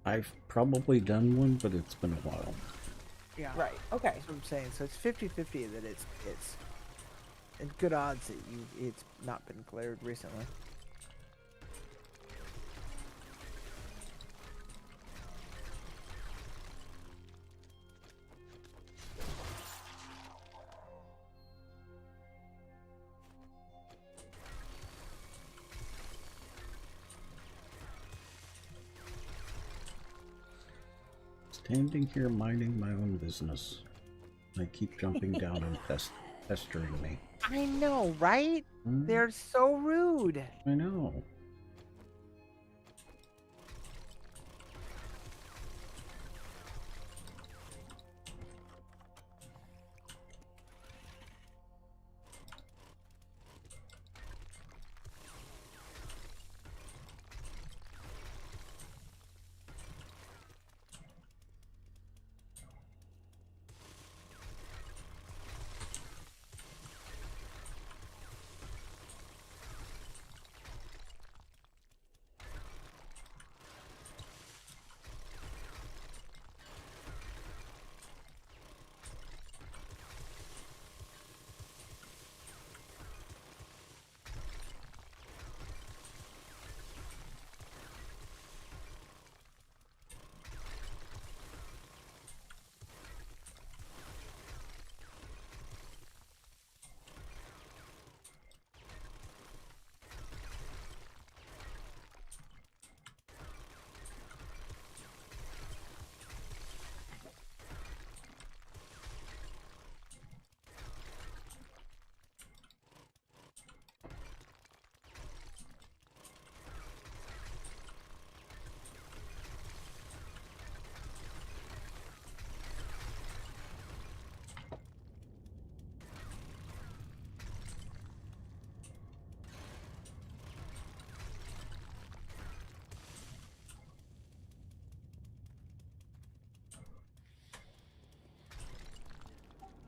I've probably done one, but it's been a while. Yeah. Right. Okay. That's what I'm saying. So it's 50-50 that it's and good odds that it's not been cleared recently. Standing here minding my own business. They keep jumping down and pestering me. I know, right? Hmm? They're so rude. I know.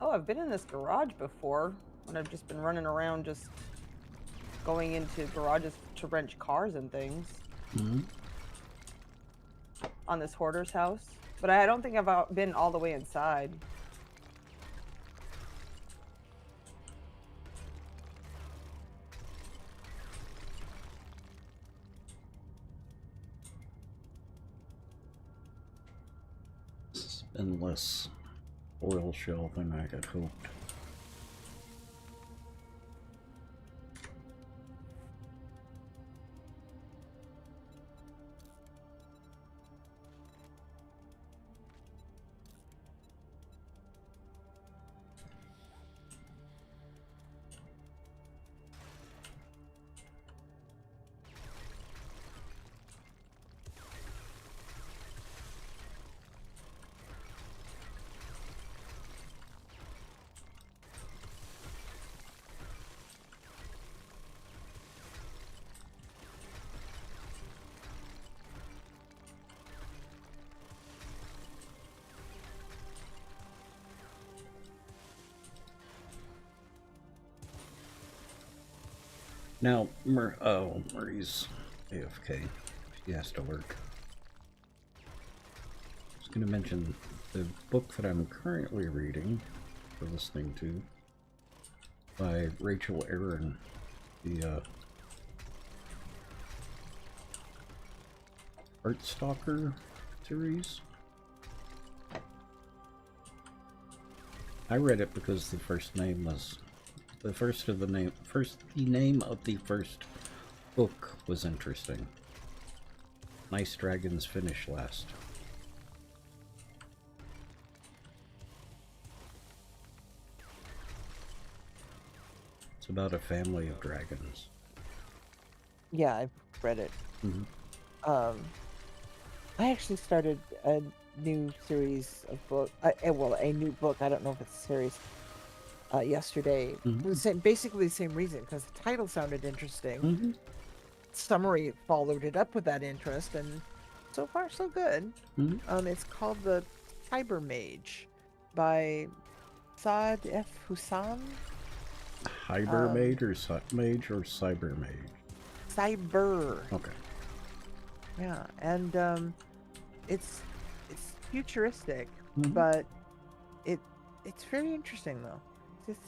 Oh, I've been in this garage before when I've just been running around just going into garages to wrench cars and things on this Hoarder's House. But I don't think I've been all the way inside. It's been less oil shell than I had hoped. Now, Murray's AFK. She has to work. I was going to mention the book that I'm currently reading, or listening to, by Rachel Aaron, the Heartstalker series. I read it because the name of the first book was interesting. Nice Dragons finish last. It's about a family of dragons. Yeah, I've read it. Mhm. I actually started a new series of book. Well, a new book. I don't know if it's a series. Yesterday, Mhm. for basically the same reason, because the title sounded interesting. Mhm. Summary followed it up with that interest, and so far so good. Mhm. It's called The Cyber Mage by Saad F. Husam. Hybermage or Mage or Cyber Mage? Cyber. Okay. Yeah, and it's futuristic, Mhm. but it's very interesting though. Just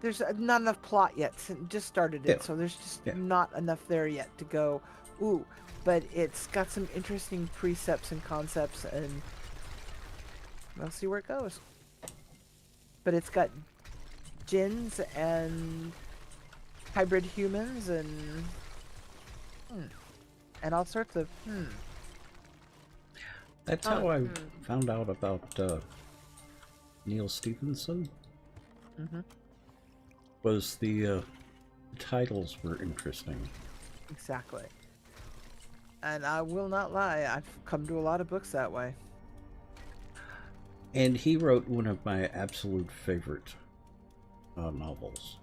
there's not enough plot yet. Just started it, Yeah. so there's just Yeah. not enough there yet to go. Ooh, but it's got some interesting precepts and concepts, and we'll see where it goes. But it's got djinns and hybrid humans and all sorts of That's how I found out about Neil Stephenson. Mm-hmm. Was the titles were interesting. Exactly. And I will not lie, I've come to a lot of books that way. And he wrote one of my absolute favorite novels.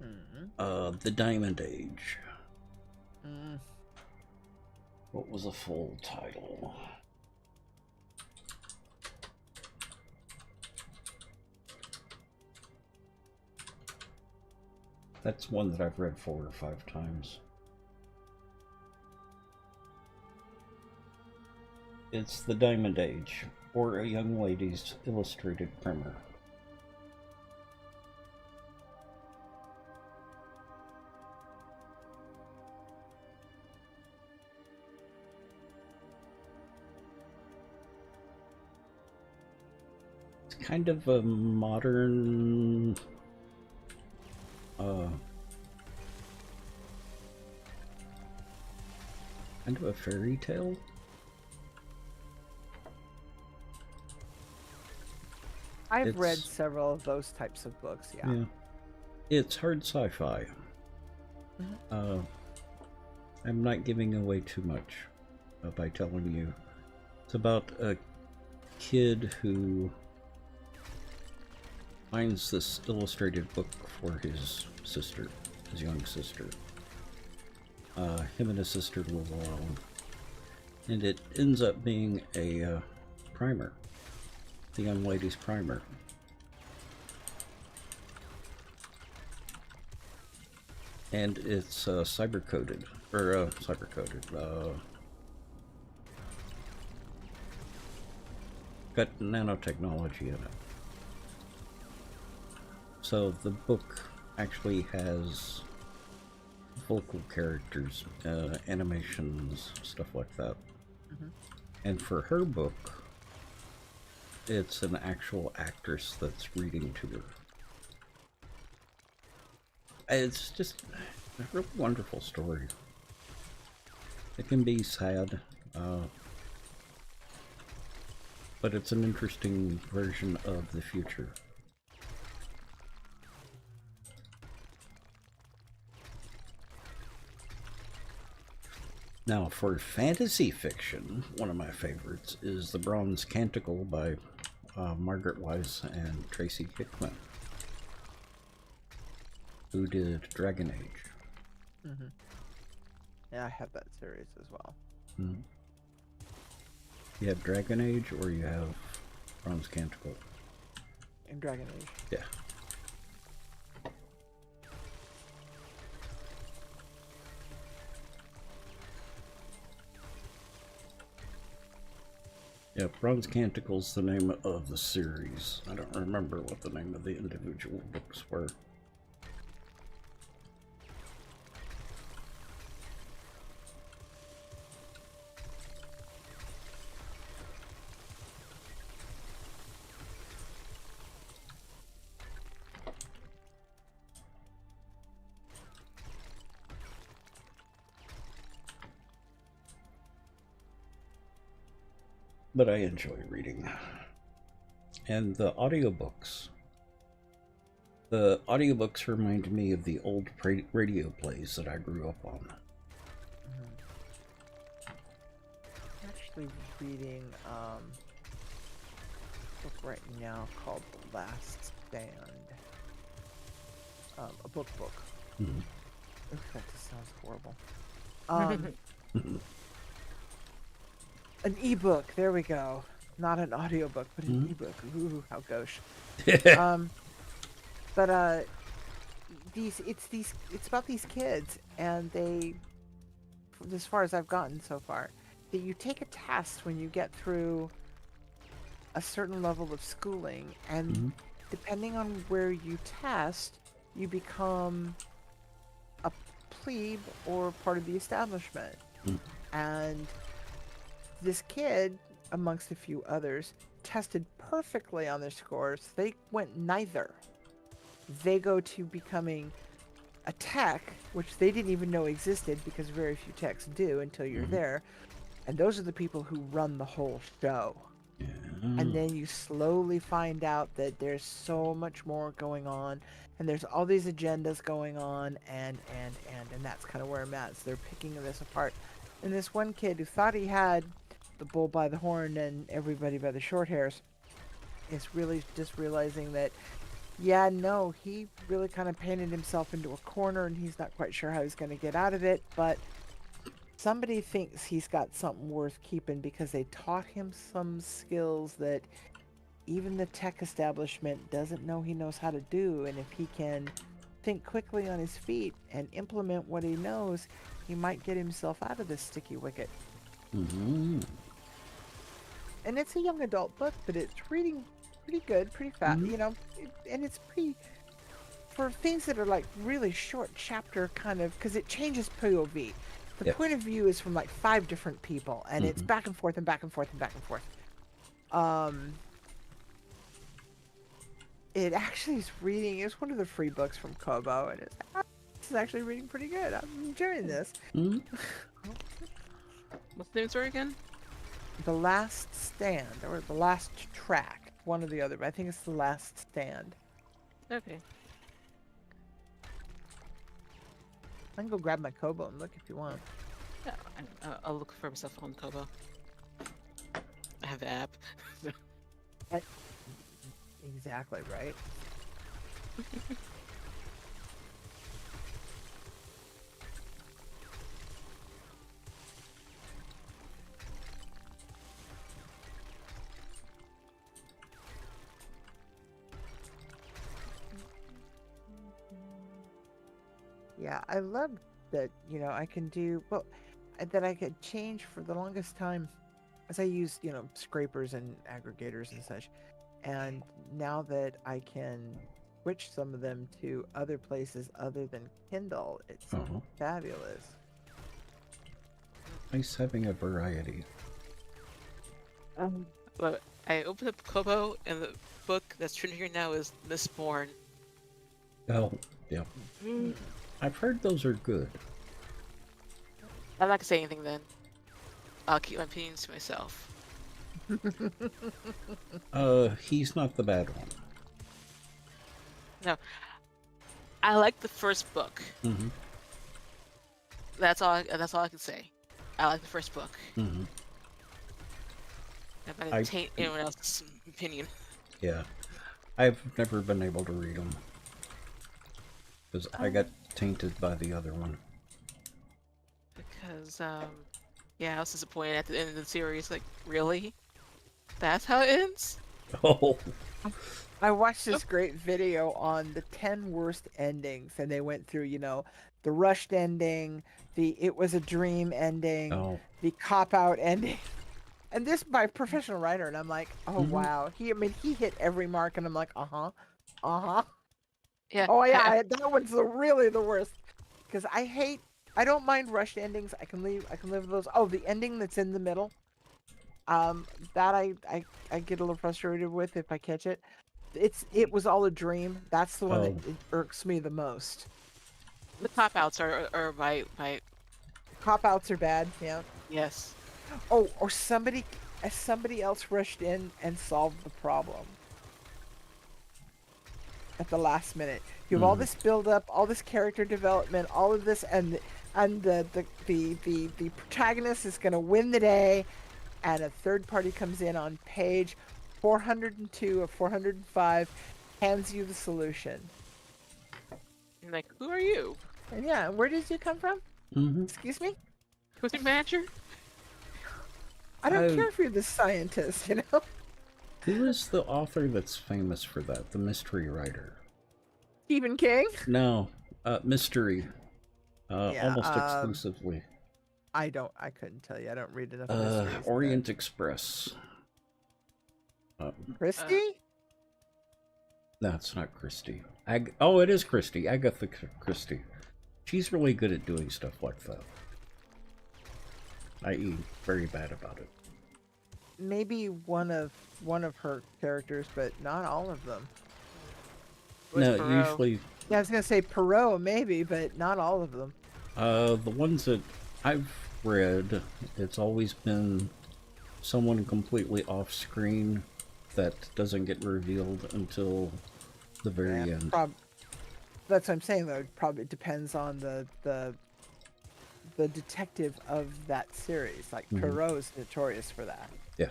Mm-hmm. The Diamond Age. Mm. What was the full title? That's one that I've read 4 or 5 times. It's The Diamond Age, or A Young Lady's Illustrated Primer. It's kind of a modern kind of a fairy tale. I've read It's- several of those types of books, yeah. It's hard sci-fi. Mhm. I'm not giving away too much by telling you. It's about a kid who finds this illustrated book for his sister, his young sister. Him and his sister live alone. And it ends up being a primer. The young lady's primer. And it's cyber-coded. Or, cyber-coded. Got nanotechnology in it. So the book actually has vocal characters, animations, stuff like that. Mhm. And for her book, it's an actual actress that's reading to her. It's just a real wonderful story. It can be sad, but it's an interesting version of the future. Now, for fantasy fiction, one of my favorites is The Bronze Canticle by Margaret Wise and Tracy Hickman, who did Dragon Age. Mm-hmm. Yeah, I have that series as well. Hmm. You have Dragon Age or you have Bronze Canticle? In Dragon Age. Yeah. Yeah, Bronze Canticle's the name of the series. I don't remember what the name of the individual books were. But I enjoy reading. And the audiobooks. The audiobooks remind me of the old radio plays that I grew up on. I'm actually reading a book right now called The Last Stand. A book. Mhm. Ugh, that just sounds horrible. An ebook. There we go. Not an audiobook, but an ebook. Ooh, how gauche. But it's about these kids, and they, as far as I've gotten so far, that you take a test when you get through a certain level of schooling, and depending on where you test, you become a plebe or part of the establishment. And this kid, amongst a few others, tested perfectly on their scores. They went neither. They go to becoming a tech, which they didn't even know existed because very few techs do until you're there. And those are the people who run the whole show. Yeah. And then you slowly find out that there's so much more going on, and there's all these agendas going on, and that's kind of where I'm at. So they're picking this apart. And this one kid who thought he had the bull by the horn and everybody by the short hairs is really just realizing that, yeah, no, he really kind of painted himself into a corner, and he's not quite sure how he's going to get out of it, but somebody thinks he's got something worth keeping because they taught him some skills that even the tech establishment doesn't know he knows how to do. And if he can think quickly on his feet and implement what he knows, he might get himself out of this sticky wicket. And it's a young adult book, but it's reading pretty good, pretty fast, you know, and it's pretty, for things that are like really short chapter kind of, because it changes POV. The point of view is from like 5 different people, and it's back and forth and back and forth and back and forth. It actually is reading, it's one of the free books from Kobo, and it's, this is actually reading pretty good. I'm enjoying this. What's the name story again? The Last Stand, or The Last Track, one or the other, but I think it's The Last Stand. Okay. I can go grab my Kobo and look if you want. Yeah, I'll look for myself on Kobo. I have the app. Exactly, right? Yeah, I love that, you know, I can do, well, that I could change for the longest time as I used, you know, scrapers and aggregators and such. And now that I can switch some of them to other places other than Kindle, it's fabulous. Nice having a variety. But I opened up Kobo, and the book that's trending here now is Mistborn. Oh, yeah. I've heard those are good. I'm not gonna say anything then. I'll keep my opinions to myself. He's not the bad one. No, I like the first book. That's all I can say. I like the first book. I'm not gonna taint anyone else's opinion. Yeah, I've never been able to read them because I got tainted by the other one. Because yeah, I was disappointed at the end of the series. Like, really? That's how it ends? Oh. I watched this great video on the 10 worst endings, and they went through, you know, the rushed ending, the it was a dream ending, the cop-out ending. And this by a professional writer, and I'm like, oh Mhm. wow. He hit every mark, and I'm like, uh-huh. Yeah. Oh yeah, that one's really the worst. Because I don't mind rushed endings. I can live with those. Oh, the ending that's in the middle. That I get a little frustrated with if I catch it. It was all a dream. That's the one Oh. that it irks me the most. The cop outs are by Cop outs are bad, yeah. yes. Oh, or somebody else rushed in and solved the problem at the last minute. You have all this build up, all this character development, all of this, and the protagonist is going to win the day, and a third party comes in on page 402 or 405, hands you the solution. I'm like, who are you? And yeah, where did you come from? Mm-hmm. Excuse me? Who's your manager? I don't Oh. care if you're the scientist, you know? Who is the author that's famous for that? The mystery writer? Stephen King? No, mystery. Yeah, Almost exclusively. I couldn't tell you. I don't read enough mysteries. Orient Express. Christie? No, it's not Christie. Oh, it is Christie. Agatha Christie. She's really good at doing stuff like that. I.e., very bad about it. Maybe one of her characters, but not all of them. Who's No, Poirot? usually Yeah, I was gonna say Perot, maybe, but not all of them. the ones that I've read, it's always been someone completely off screen that doesn't get revealed until the very end. That's what I'm saying, though. It probably depends on the detective of that series. Like Perot is notorious for that. Yeah.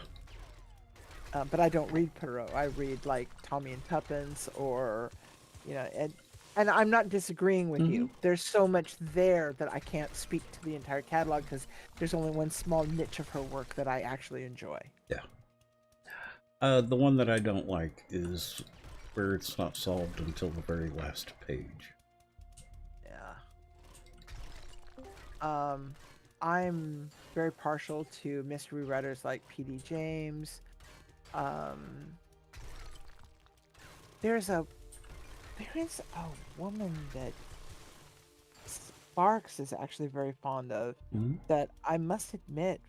But I don't read Perot. I read like Tommy and Tuppence, or and I'm not disagreeing with you. There's so much there that I can't speak to the entire catalog because there's only one small niche of her work that I actually enjoy. Yeah. The one that I don't like is where it's not solved until the very last page. Yeah. I'm very partial to mystery writers like P.D. James. There is a woman that Sparks is actually very fond of, that I must admit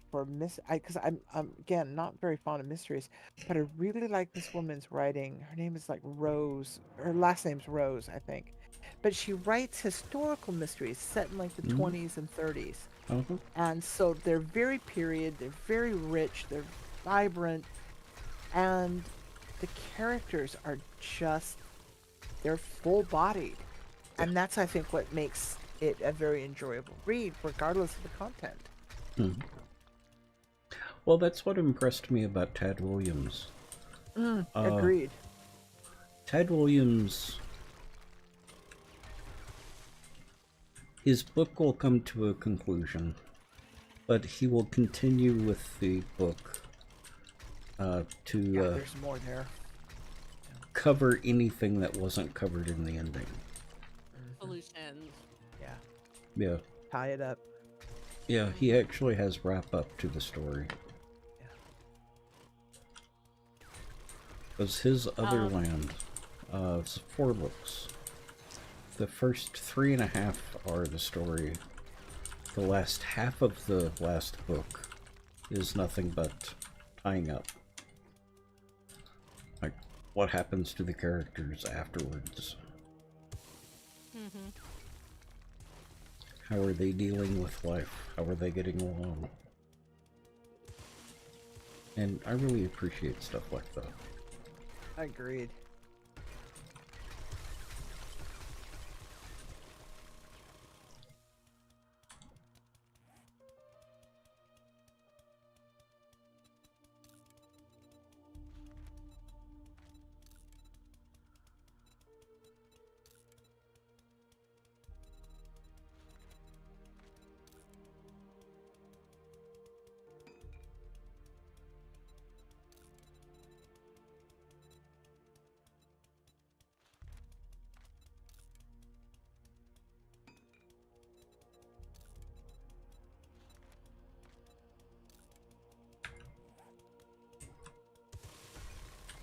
because I'm again not very fond of mysteries, but I really like this woman's writing. Her name is like Rose. Her last name's Rose, I think. But she writes historical mysteries set in like the 20s and 30s. And so they're very period, they're very rich, they're vibrant, and the characters are they're full-bodied. And that's, I think, what makes it a very enjoyable read, regardless of the content. Well, that's what impressed me about Tad Williams. Agreed. Tad Williams, his book will come to a conclusion, but he will continue with the book There's more there. cover anything that wasn't covered in the ending. The loose ends. Yeah. Yeah. Tie it up. Yeah, he actually has wrap up to the story. Because his other land, it's 4 books. The first 3.5 are the story. The last half of the last book is nothing but tying up. Like, what happens to the characters afterwards? How are they dealing with life? How are they getting along? And I really appreciate stuff like that. Agreed.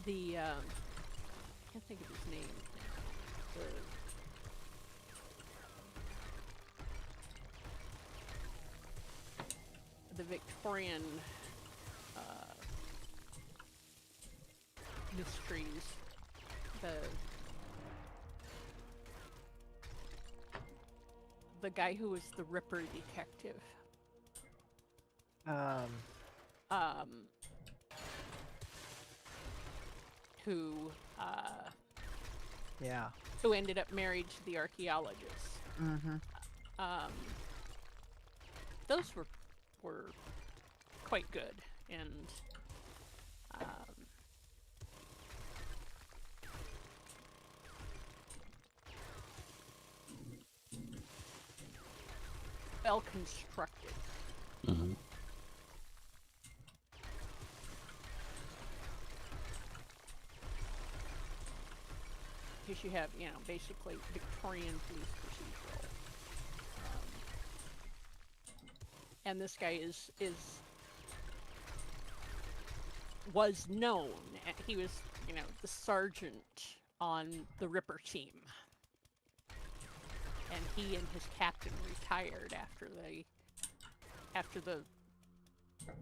the I can't think of his name now. The Victorian mysteries. The guy who was the Ripper detective. Who Yeah. who ended up married to the archaeologist. Mm-hmm. Those were quite good, and well constructed. Mhm. Because you have, basically Victorian police procedural. And this guy was known. He was, the sergeant on the Ripper team. And he and his captain retired after the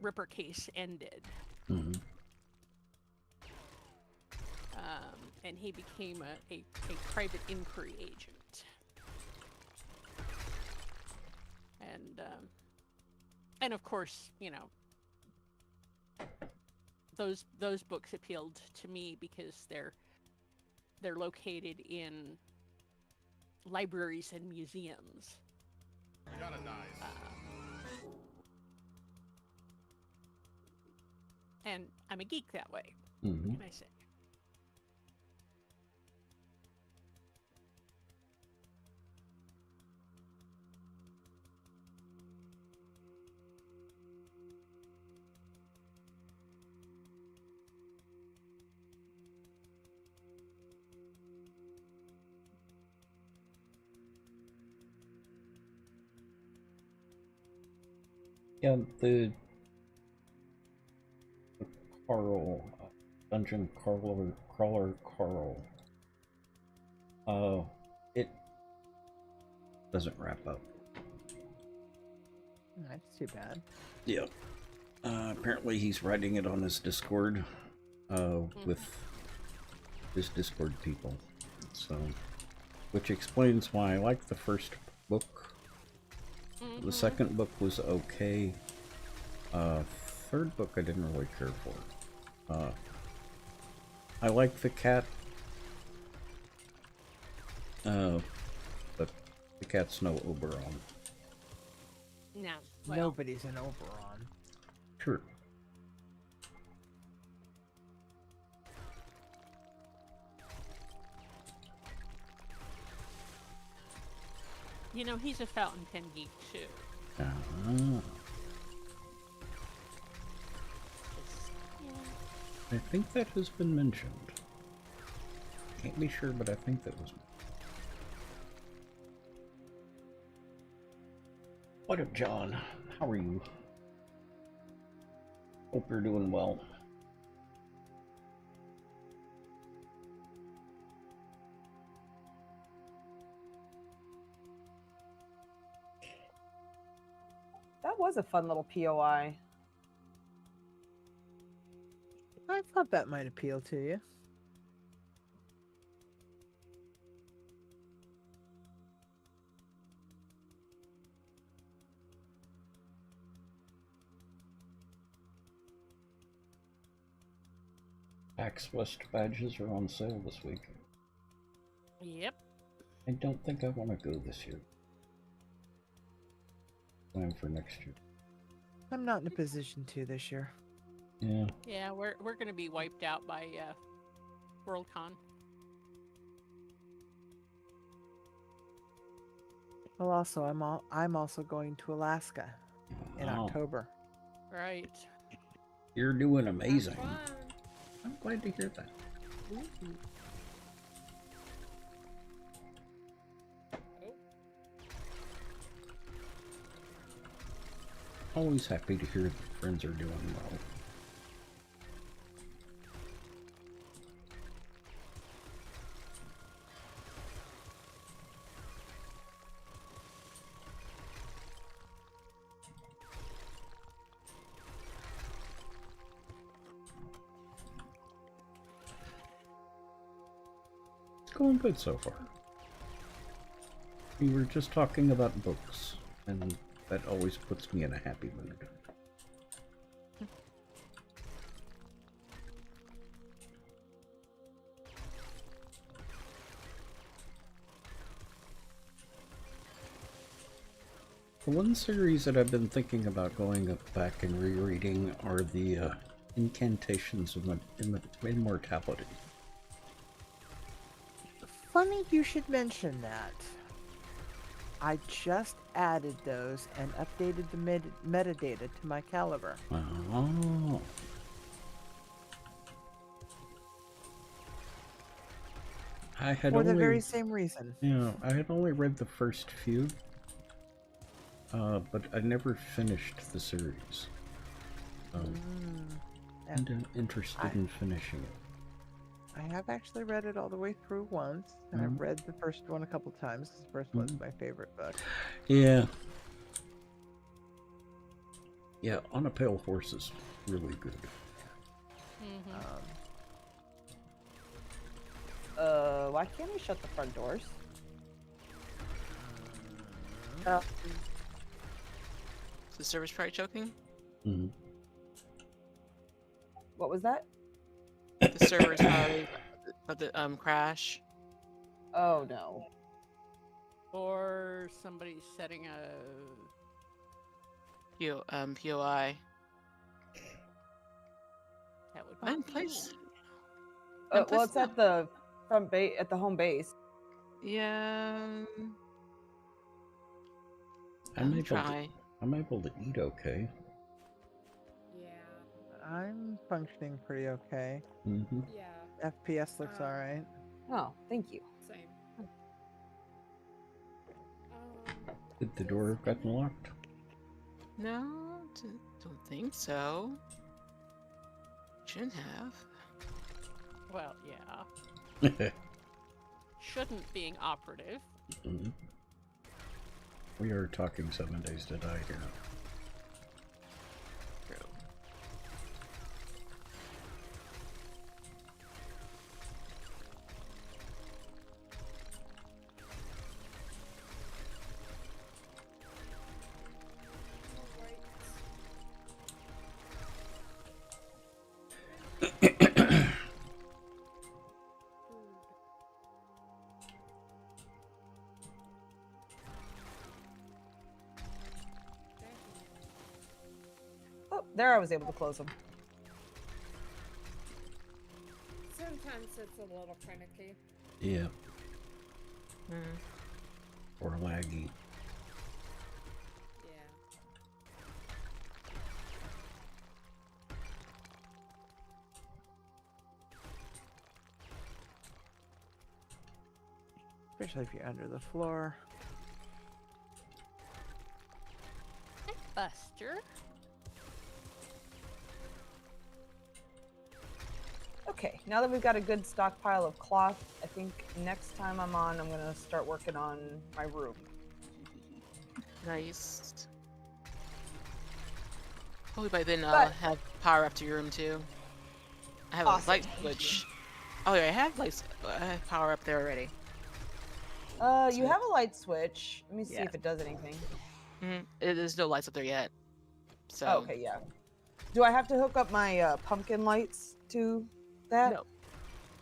Ripper case ended. Mhm. And he became a private inquiry agent. And of course, those books appealed to me because they're located in libraries and museums. And I'm a geek that way. Mhm. What can I say? Yeah, the Carl, Dungeon Crawler Carl. It doesn't wrap up. That's too bad. Yeah. Apparently he's writing it on his Discord, with his Discord people. So, which explains why I like the first book. The second book was okay. Third book I didn't really care for. I like the cat. But the cat's no Oberon. No. Well, Nobody's an Oberon. True. he's a fountain pen geek too. Ah. I think that has been mentioned. Can't be sure, but I think that was. What up, John? How are you? Hope you're doing well. That was a fun little POI. I thought that might appeal to you. PAX West badges are on sale this week. Yep. I don't think I want to go this year. Plan for next year. I'm not in a position to this year. Yeah. Yeah, we're gonna be wiped out by Worldcon. Well, also, I'm also going to Alaska in Wow. October. Right. You're doing amazing. Fun. I'm glad to hear that. Always happy to hear that friends are doing well. It's going good so far. We were just talking about books, and that always puts me in a happy mood. The one series that I've been thinking about going back and rereading are the Incantations of Immortality. Funny you should mention that. I just added those and updated the metadata to my caliber. Oh. I had For only, the very same reason. I had only read the first few, but I never finished the series. Yeah. I'm interested in finishing it. I have actually read it all the way through once, and I've read the first one a couple times. 'Cause the first one's my favorite book. Yeah. Yeah, On a Pale Horse is really good. Why can't I shut the front doors? Is the server's probably choking? Mhm. What was that? The server's probably about to crash. Oh no. Or somebody's setting a. POI. That would I'm in be place. me. Well, it's at the front base, at the home base. Yeah. I'm I'll able try. I'm able to eat okay. Yeah. I'm functioning pretty okay. Mm-hmm. Yeah. FPS looks alright. Oh, thank you. Same. Did the door have gotten locked? No, don't think so. Shouldn't have. Well, yeah. Shouldn't being operative. Mhm. We are talking 7 Days to Die here. True. Oh, there I was able to close them. Sometimes it's a little finicky. Yeah, Hmm. or laggy. Yeah. Especially if you're under the floor. Buster. Okay, now that we've got a good stockpile of cloth, I think next time I'm on, I'm gonna start working on my room. Nice. Hopefully by then I'll But- have power up to your room too. I have Awesome, a light thank switch. Oh yeah, I have power up there already. You So- have a light switch. Let me see Yeah. if it does anything. There's no lights up there yet. So Oh, okay, yeah. Do I have to hook up my pumpkin lights to that? No.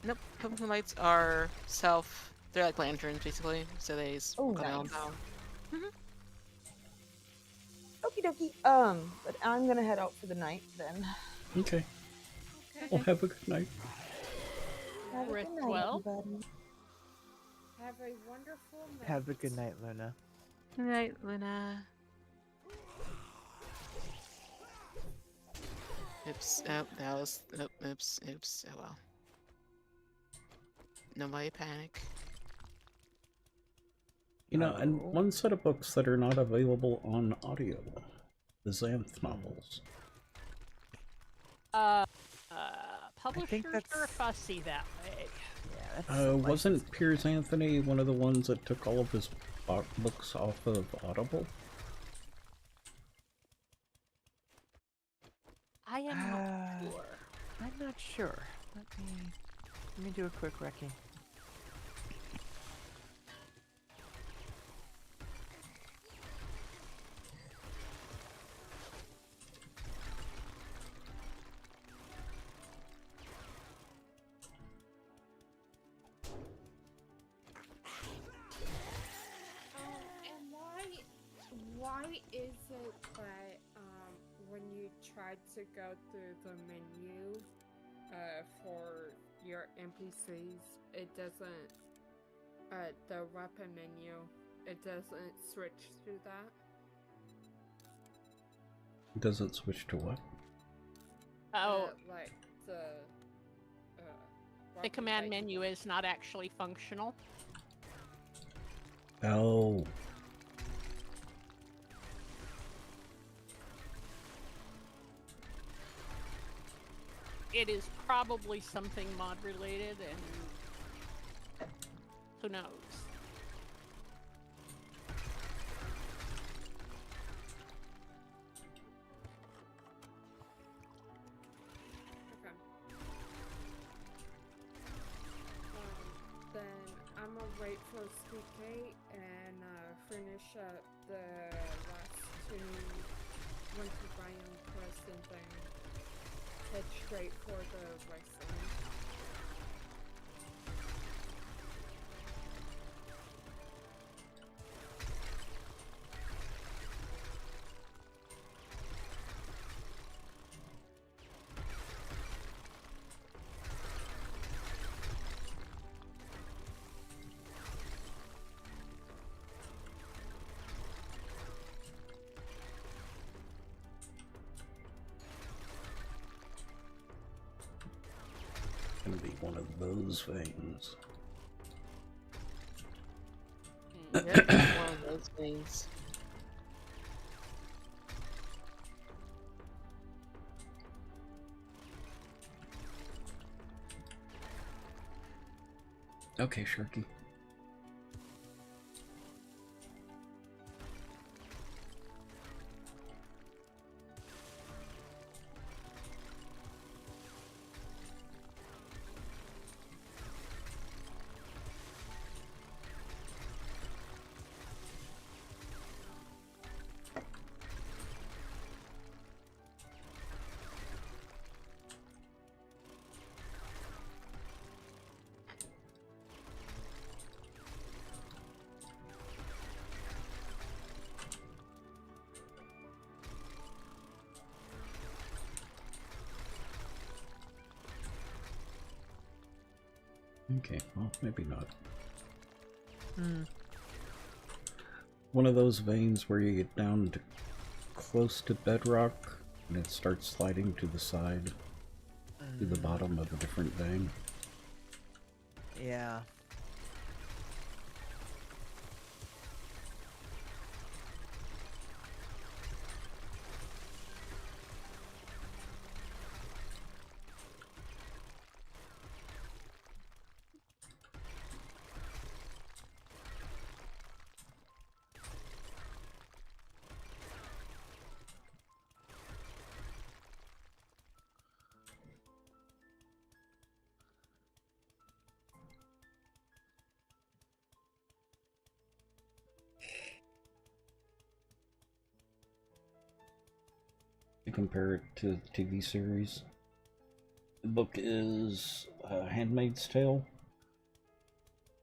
Nope. Pumpkin lights are they're like lanterns basically. So they Oh, work on their own nice. power. Okie dokie. But I'm gonna head out for the night then. Okay. Well, have a good night. Have a Rest good night, well. everybody. Have a wonderful night. Have a good night, Luna. Good night, Luna. Oops. Oh, that was. Oh, oops. Oops. Oh well. Nobody panic. You know, and one set of books that are not available on audio, the Xanth novels. Publishers are that's- fussy that way. Yeah, that's Wasn't Piers Anthony one of the ones that took all of his books off of Audible? I am not sure. I'm not sure. Let me do a quick recce. why is it that when you try to go through the menu for your NPCs, it doesn't the weapon menu, it doesn't switch to that? Does it switch to what? Oh, Like the the weapon command that you- menu is not actually functional. Oh. It is probably something mod related, and who knows? Okay. Then I'm gonna wait for Sweet Kate and finish up the last two Winter Biome quests and then head straight for the wasteland. Gonna be one of those veins. Hmm. Yep, one of those things. Okay, Sharky. Okay, well, maybe not. One of those veins where you get down to close to bedrock and it starts sliding to the side, to the bottom of a different vein. Yeah. You compare it to the TV series. The book is Handmaid's Tale.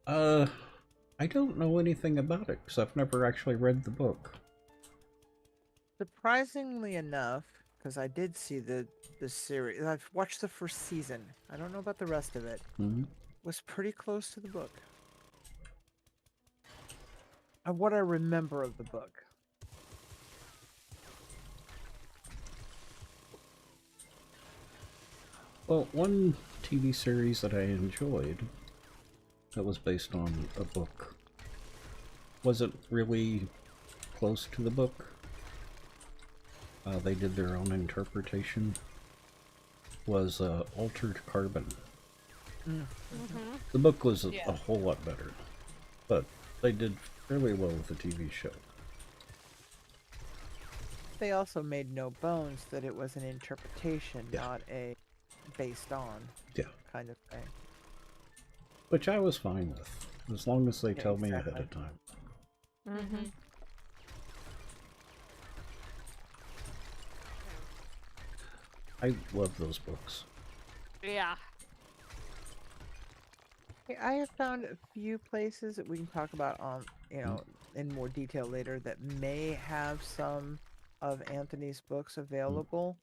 I don't know anything about it because I've never actually read the book. Surprisingly enough, because I did see the series, I've watched the first season. I don't know about the rest of it. Hmm? Was pretty close to the book. Of what I remember of the book. Well, one TV series that I enjoyed that was based on a book wasn't really close to the book. They did their own interpretation. Was Altered Carbon. Mm-hmm. The book was a Yeah. whole lot better, but they did fairly well with the TV show. They also made no bones that it was an interpretation, Yeah. not a based on Yeah. kind of thing. Which I was fine with, as long as they Yeah, tell me ahead exactly. of time. Mm-hmm. I love those books. Yeah. Hey, I have found a few places that we can talk about on, in more detail later that may have some of Anthony's books available,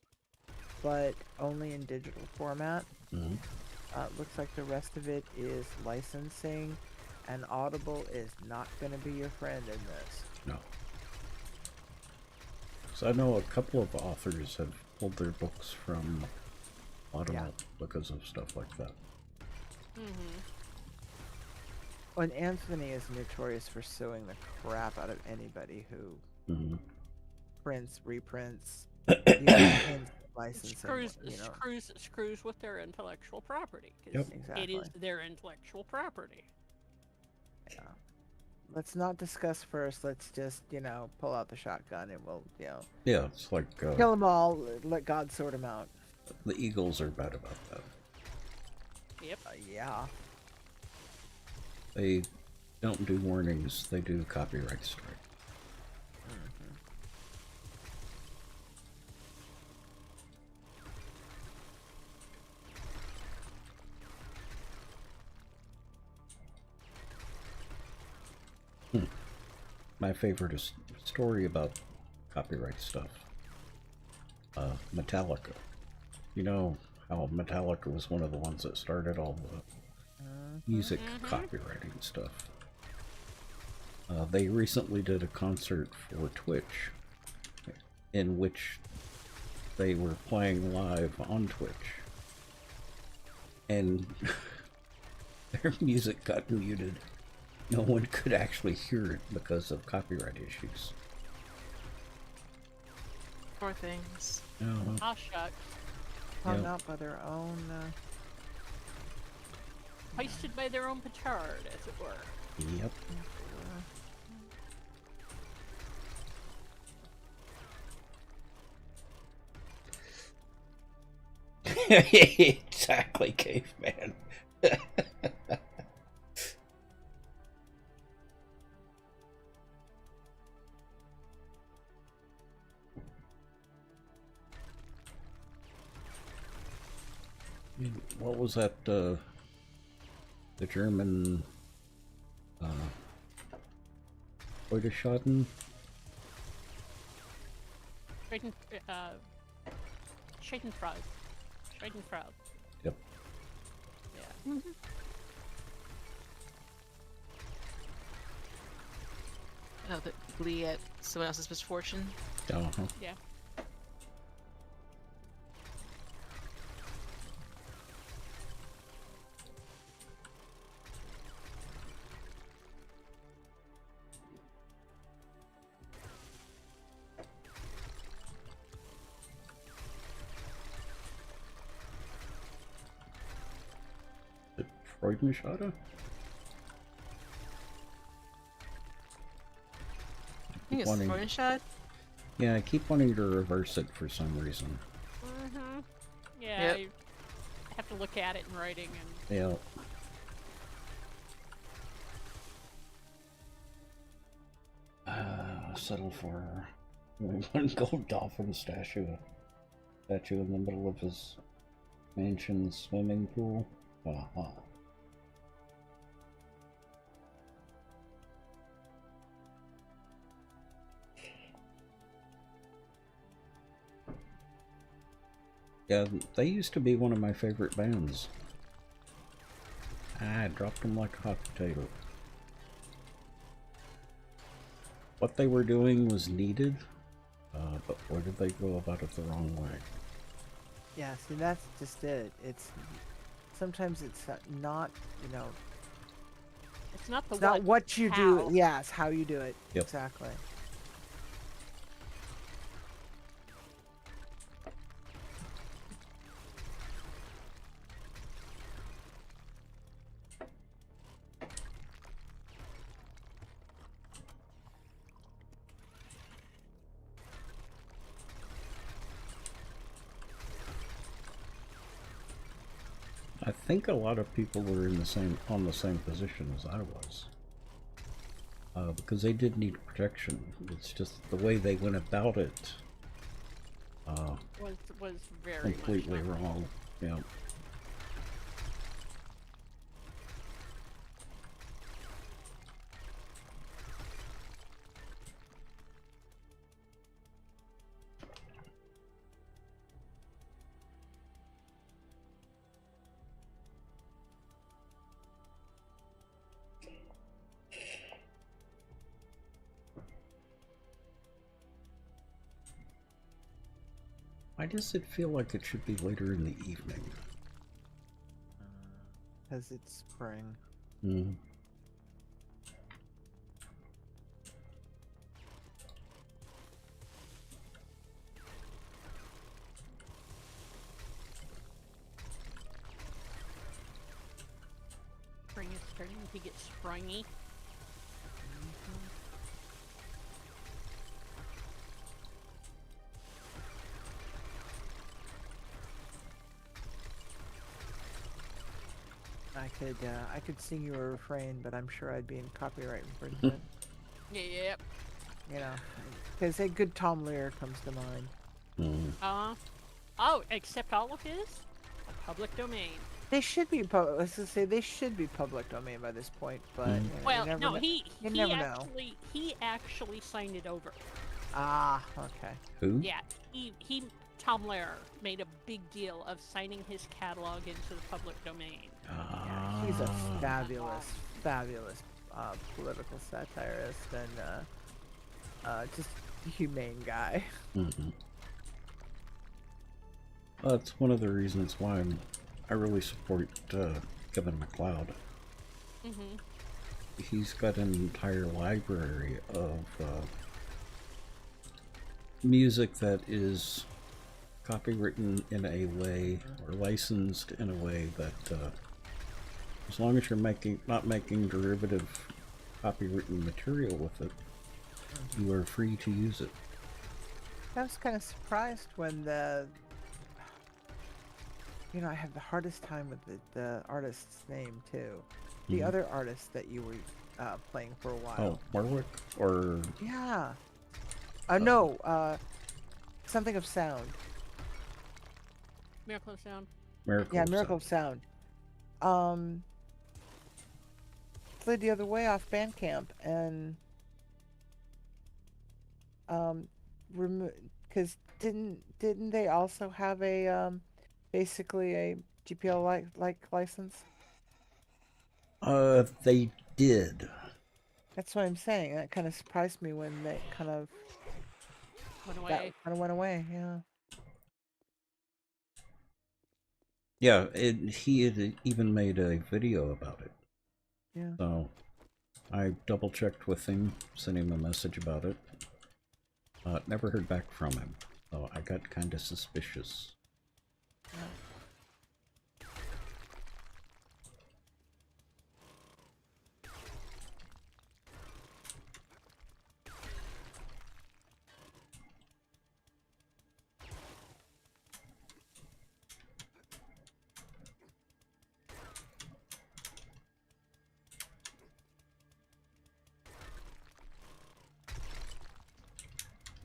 but only in digital format. Mhm. Looks like the rest of it is licensing, and Audible is not going to be your friend in this. No. So I know a couple of authors have pulled their books from Audible because of stuff like that. And Anthony is notorious for suing the crap out of anybody who Hmm. prints, reprints, even licensing. Screws with their intellectual property. 'Cause Yep. it is Exactly. their intellectual property. Yeah. Let's not discuss first. Let's just, pull out the shotgun and we'll, Yeah, it's like kill them all. Let God sort them out. the Eagles are bad about that. Yep. Yeah. They don't do warnings, they do copyright strike. My favorite is story about copyright stuff. Metallica. You know how Metallica was one of the ones that started all the music copywriting stuff. They recently did a concert for Twitch in which they were playing live on Twitch. And their music got muted. No one could actually hear it because of copyright issues. Poor things. Ah, shucks. Hung Yeah. up by their own. Hoisted by their own petard, as it were. Yep. Exactly, caveman. What was that, the German, Freudschaden? Schadenfreude. Schadenfreude. Yep. Yeah. Oh, the glee at someone else's misfortune. Uh-huh. Yeah. Freudenschade? I think it's Wanting- Freudenstadt. Yeah, I keep wanting to reverse it for some reason. Yeah, Yep. I have to look at it in writing and Yeah. Settle for one gold dolphin statue in the middle of his mansion swimming pool. Uh-huh. Yeah, they used to be one of my favorite bands. I dropped them like a hot potato. What they were doing was needed, but where did they go about it the wrong way? Yeah, see, that's just it. It's sometimes it's not, it's not the it's not what you how. do. Yeah, it's how you do it. Yep. Exactly. I think a lot of people were on the same position as I was, because they did need protection. It's just the way they went about it, was very completely much not wrong. Yeah. Why does it feel like it should be later in the evening? Because it's spring. Hmm. Spring is starting to get springy. I could sing you a refrain, but I'm sure I'd be in copyright infringement. Yep. You know, because a good Tom Lear comes to mind. Hmm. Oh, except all of his public domain. They should be let's just say they should be public domain by this point, but you know, Well, you never no, kn- he you never know. actually signed it over. Ah, okay. Who? Yeah, Tom Lehrer made a big deal of signing his catalog into the public domain. Yeah, he's a Ah. fabulous political satirist and just humane guy. Mhm. That's one of the reasons why I really support Kevin MacLeod. Mm-hmm. He's got an entire library of music that is copywritten in a way or licensed in a way that as long as you're not making derivative copywritten material with it, you are free to use it. I was kind of surprised when you know, I have the hardest time with the artist's name too. The Mhm. other artist that you were playing for a while. Oh, Warwick or Yeah. No. Something of Sound. Miracle of Sound. Miracle? Yeah, of Miracle Sound. of Sound. Played the other way off Bandcamp and because didn't they also have a basically a GPL like license? They did. That's what I'm saying. That kind of surprised me when they kind of went away. Yeah. Yeah, he had even made a video about it. Yeah. So I double checked with him, sent him a message about it. Never heard back from him, so I got kind of suspicious.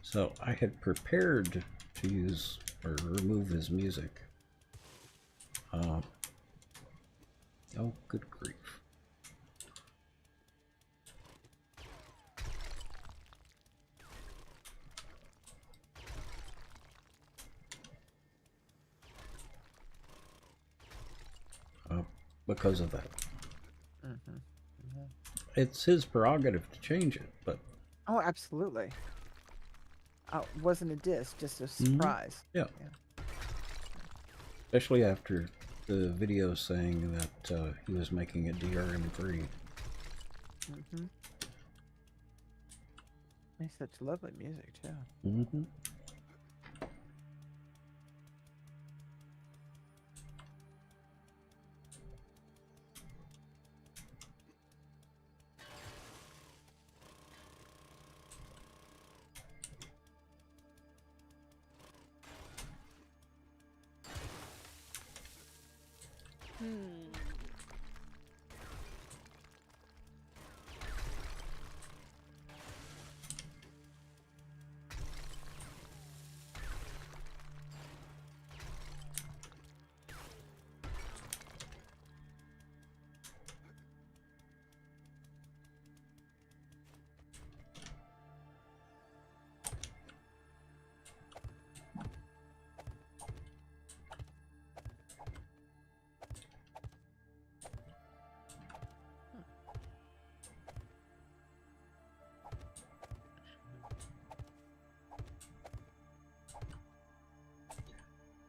So I had prepared to use or remove his music. Oh, good grief. Because of that. It's his prerogative to change it, but Oh, absolutely. Wasn't a diss, just a surprise. yeah. Especially after the video saying that he was making it DRM free. It's such lovely music too. Mm-hmm.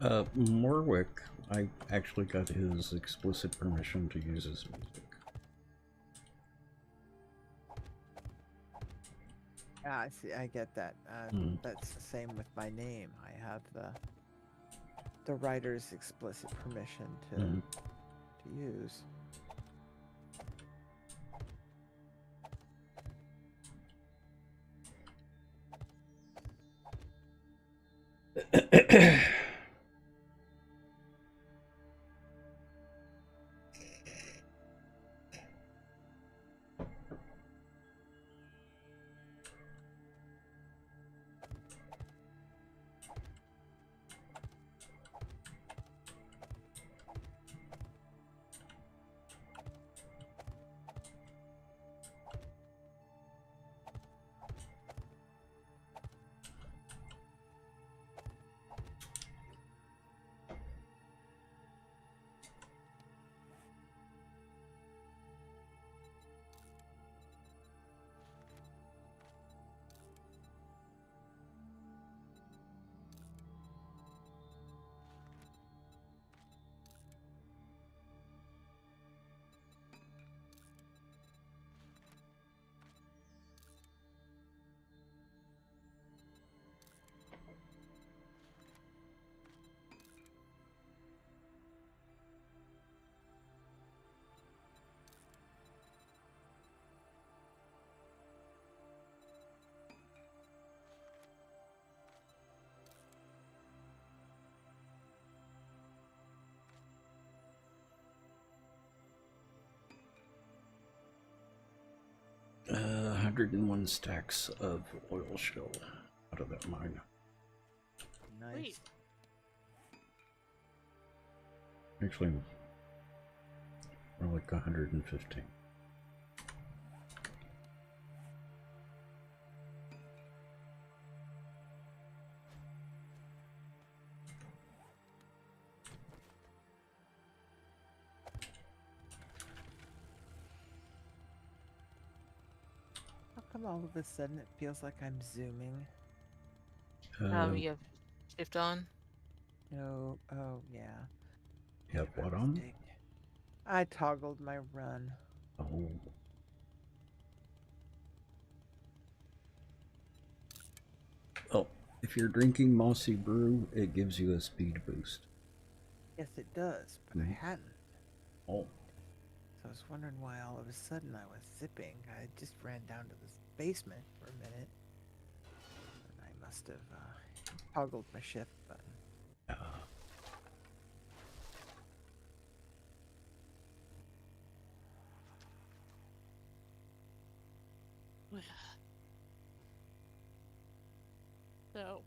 Morwick, I actually got his explicit permission to use his music. Ah, I see. I get that. Mm. That's the same with my name. I have the writer's explicit permission to Mhm. use. Uh, 101 stacks of oil shell out of that mine. Nice. Sweet. Actually, more like 115. How come all of a sudden it feels like I'm zooming? You have shift on. No. Oh yeah. You have My what on? mistake. I toggled my run. Oh. Oh, if you're drinking Mossy Brew, it gives you a speed boost. Yes, it does, but I Mhm. hadn't. Oh. So I was wondering why all of a sudden I was zipping. I just ran down to this basement for a minute. And I must have toggled my shift button. So,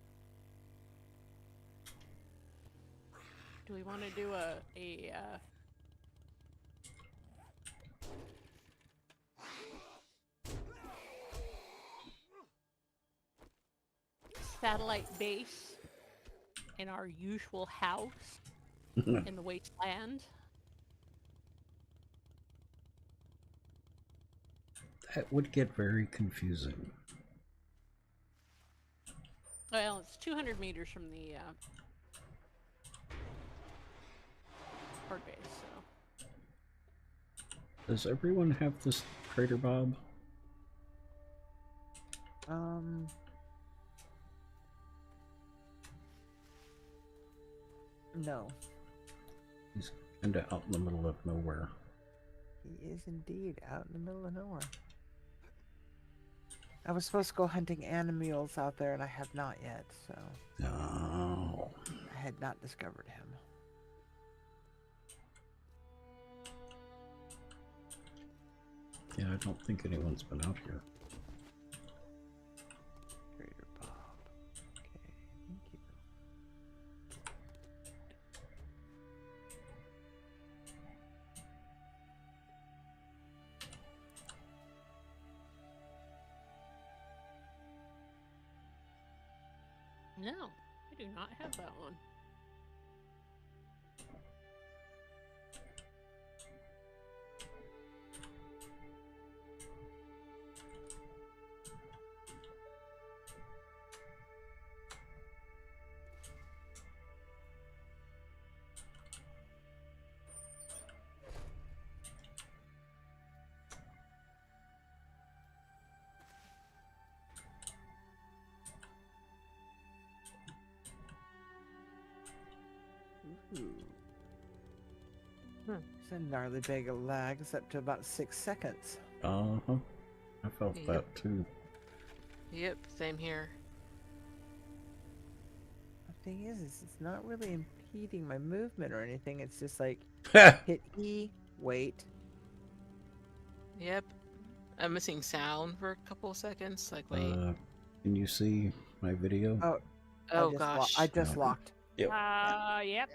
do we want to do a satellite base in our usual house in the wasteland? That would get very confusing. Well, it's 200 meters from the hard base, so. Does everyone have this Trader Bob? No. He's kinda out in the middle of nowhere. He is indeed out in the middle of nowhere. I was supposed to go hunting animals out there, and I have not yet, so No. I had not discovered him. Yeah, I don't think anyone's been out here. Trader Bob. Okay, thank you. No, I do not have that one. Ooh. Hmm. It's a gnarly bag of lags up to about 6 seconds. Uh-huh. I felt Yep. that too. Yep, same here. The thing is it's not really impeding my movement or anything. It's just like Ha! hit E, wait. Yep. I'm missing sound for a couple of seconds. Like, wait. Can you see my video? Oh, Oh, I gosh. just No. locked. Yep. Yep.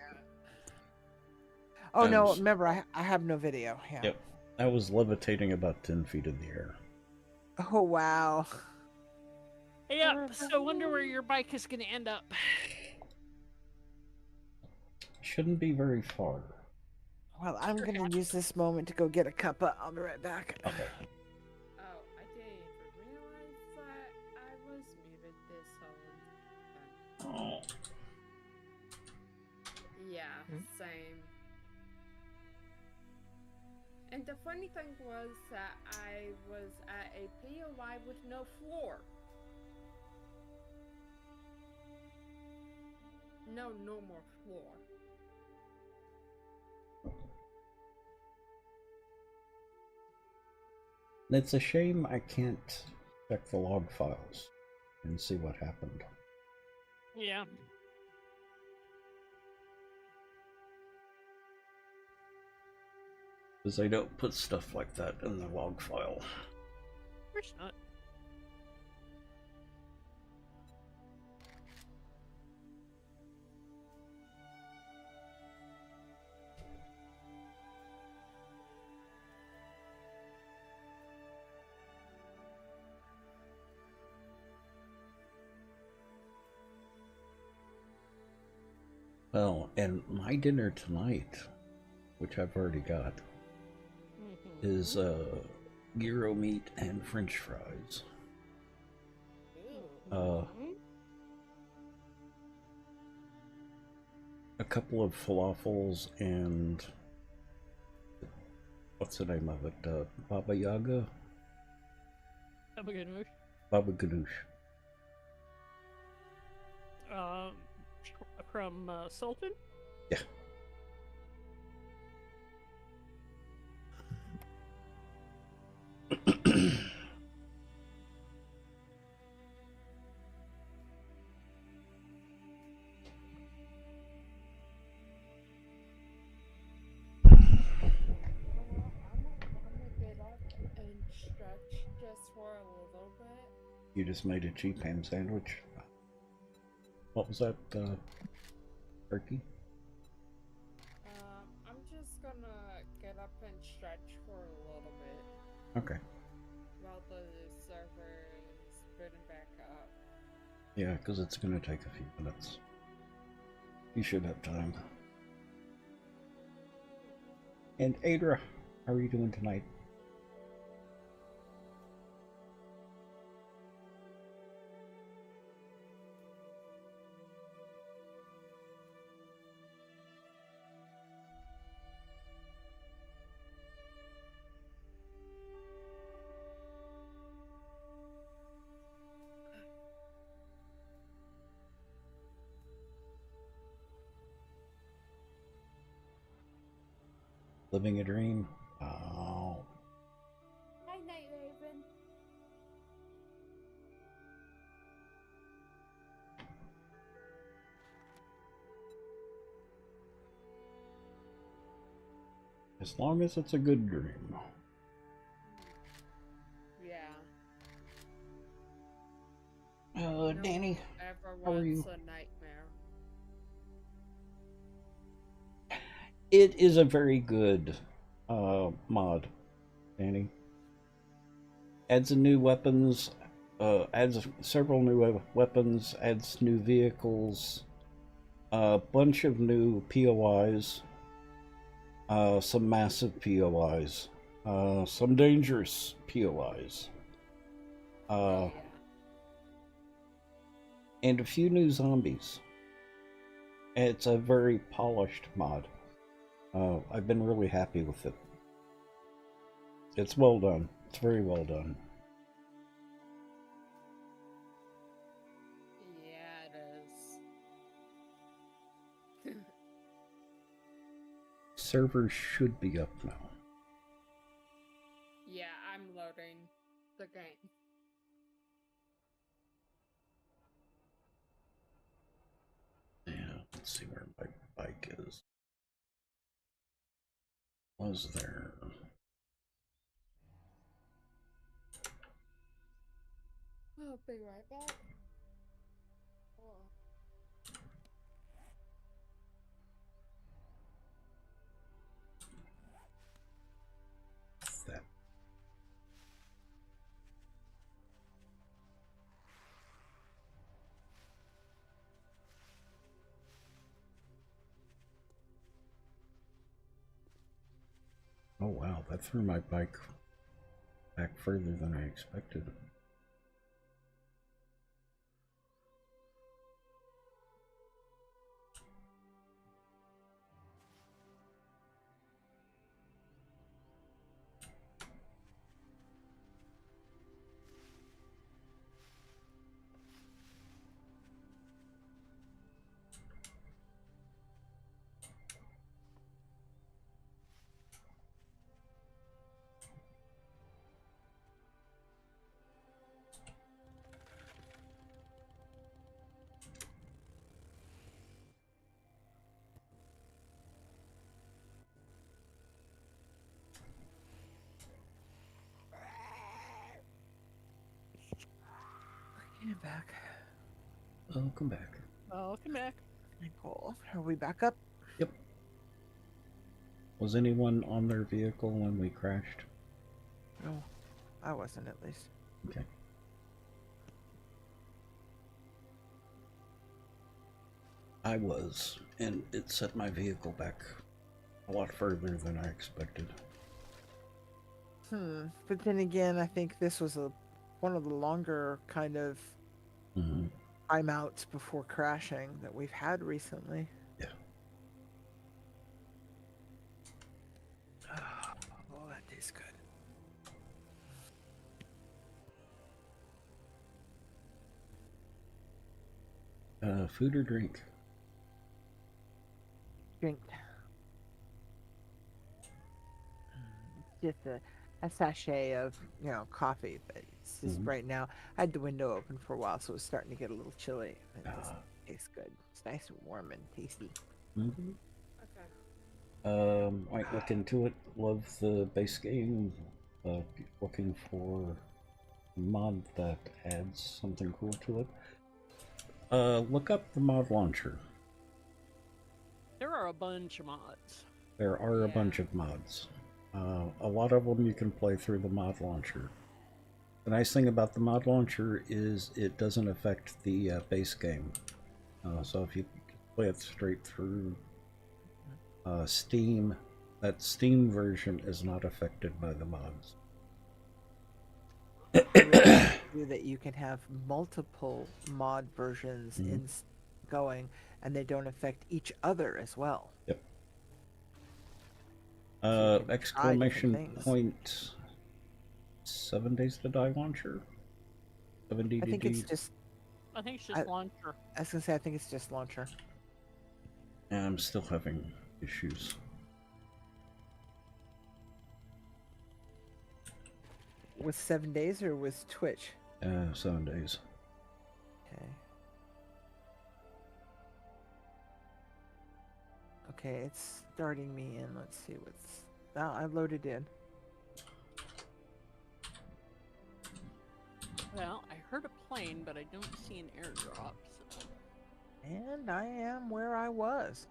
Oh That no, was- remember I have no video. Yeah. Yep. I was levitating about 10 feet in the air. Oh wow. Yep. So wonder where your bike is gonna end up. Shouldn't be very far. Well, I'm gonna use this moment to go get a cuppa. I'll be right back. Okay. Oh, I didn't even realize that I was muted this whole time. Oh. Yeah, Hmm? same. And the funny thing was that I was at a POI with no floor. No normal floor. It's a shame I can't check the log files and see what happened. Yeah. Because they don't put stuff like that in the log file. Of course not. Well, and my dinner tonight, which I've already got, is gyro meat and French fries. A couple of falafels and what's the name of it? Baba Yaga? Have a good one. Baba Ganoush. Um, from Sultan. Yeah. I'm gonna get up and stretch just for a little bit. You just made a cheap ham sandwich. What was that, turkey? I'm just gonna get up and stretch for a little bit Okay. while the server is booting back up. Yeah, because it's going to take a few minutes. You should have time. And Adra, how are you doing tonight? Living a dream? Oh. Hi, Night Raven. As long as it's a good dream. Yeah. Danny, Ever how are wants you? a nightmare. it is a very good mod, Danny. Adds a new weapons, adds several new weapons, adds new vehicles, a bunch of new POIs, some massive POIs, some dangerous POIs, Yeah. and a few new zombies. It's a very polished mod. I've been really happy with it. It's well done. It's very well done. Yeah, it is. server should be up now. Yeah, I'm loading the game. Yeah, let's see where my bike is. Was there? I'll be right back. Oh. That. Oh wow, that threw my bike back further than I expected. Get back. Welcome back. Welcome back. Cool. Are we back up? Yep. Was anyone on their vehicle when we crashed? No, I wasn't at least. Okay. I was, and it set my vehicle back a lot further than I expected. But then again, I think this was one of the longer kind of Mm-hmm. timeouts before crashing that we've had recently. Yeah. Oh, that tastes good. Food or drink? Drink. Just a sachet of, coffee, but it's just right now. I had the window open for a while, so it was starting to get a little chilly. It just tastes good. It's nice and warm and tasty. Mm-hmm. Okay. Might look into it. Love the base game. Looking for a mod that adds something cool to it. Look up the mod launcher. There are a bunch of mods. There are a Yeah. bunch of mods. A lot of them you can play through the mod launcher. The nice thing about the mod launcher is it doesn't affect the base game. So if you play it straight through Steam, that Steam version is not affected by the mods. That you can have multiple mod versions going, and they don't affect each other as well. Yep. So you can try different Exclamation things. point 7 days to die launcher? 7 I think it's just. I think it's just launcher. I was gonna say I think it's just launcher. And I'm still having issues. Was 7 days or was Twitch? 7 days. Okay. Okay, it's starting me in. Let's see what's. Now I loaded in. Well, I heard a plane, but I don't see an airdrop. So. And I am where I was.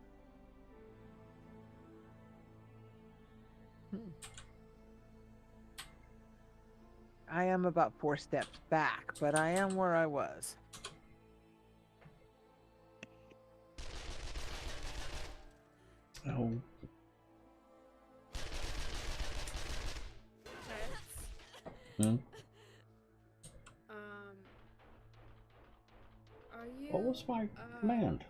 I am about 4 steps back, but I am where I was. Oh, Pets. hmm? Are you? What was my command?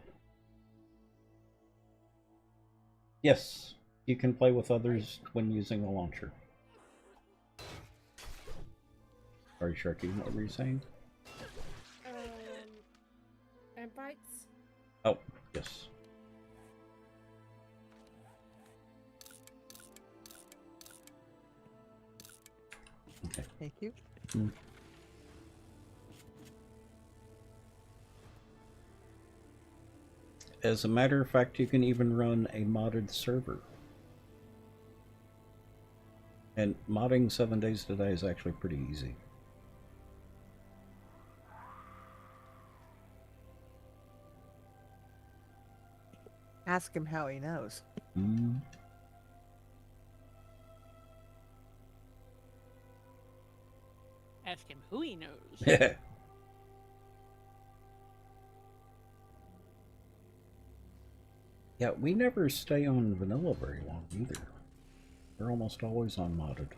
Yes, you can play with others when using the launcher. Sorry, Sharky, what were you saying? Invites? Oh, yes. Okay. Thank you. As a matter of fact, you can even run a modded server. And modding 7 days to die is actually pretty easy. Ask him how he knows. Mm. Ask him who he knows. Yeah, we never stay on vanilla very long either. We're almost always on modded.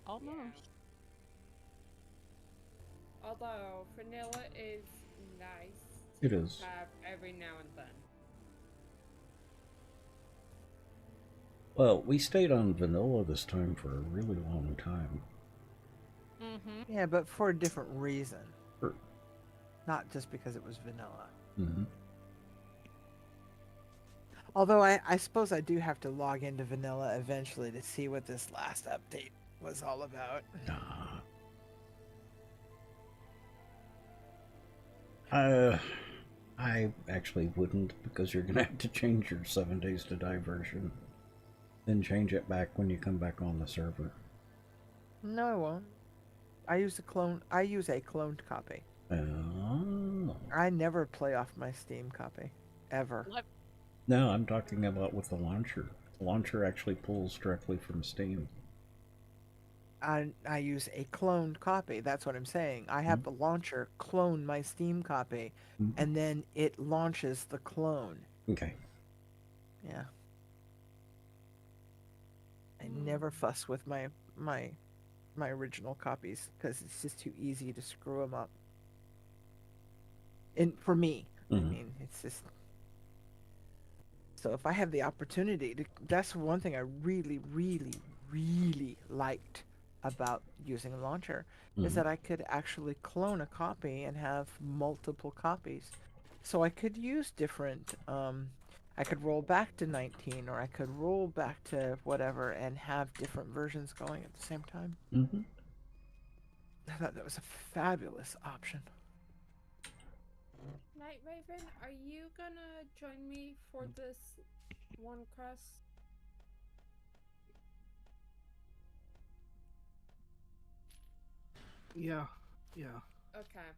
Almost. Although vanilla is nice It to is. have every now and then. Well, we stayed on vanilla this time for a really long time. Mm-hmm. Yeah, but for a different reason. Sure. Not just because it was vanilla. Mm-hmm. Although I suppose I do have to log into vanilla eventually to see what this last update was all about. I actually wouldn't, because you're gonna have to change your 7 days to die version. Then change it back when you come back on the server. No, I won't. I use a cloned copy. Oh. I never play off my Steam copy. Ever. What? No, I'm talking about with the launcher. The launcher actually pulls directly from Steam. I use a cloned copy. That's what I'm saying. I have the launcher clone my Steam copy, and then it launches the clone. Okay. Yeah. I never fuss with my original copies because it's just too easy to screw them up. And for me, I mean, it's just. So if I have the opportunity to, that's one thing I really, really, really liked about using a launcher, is that I could actually clone a copy and have multiple copies. So I could use different, I could roll back to 19, or I could roll back to whatever and have different versions going at the same time. Mm-hmm. I thought that was a fabulous option. Night Raven, are you gonna join me for this one quest? Yeah. Okay.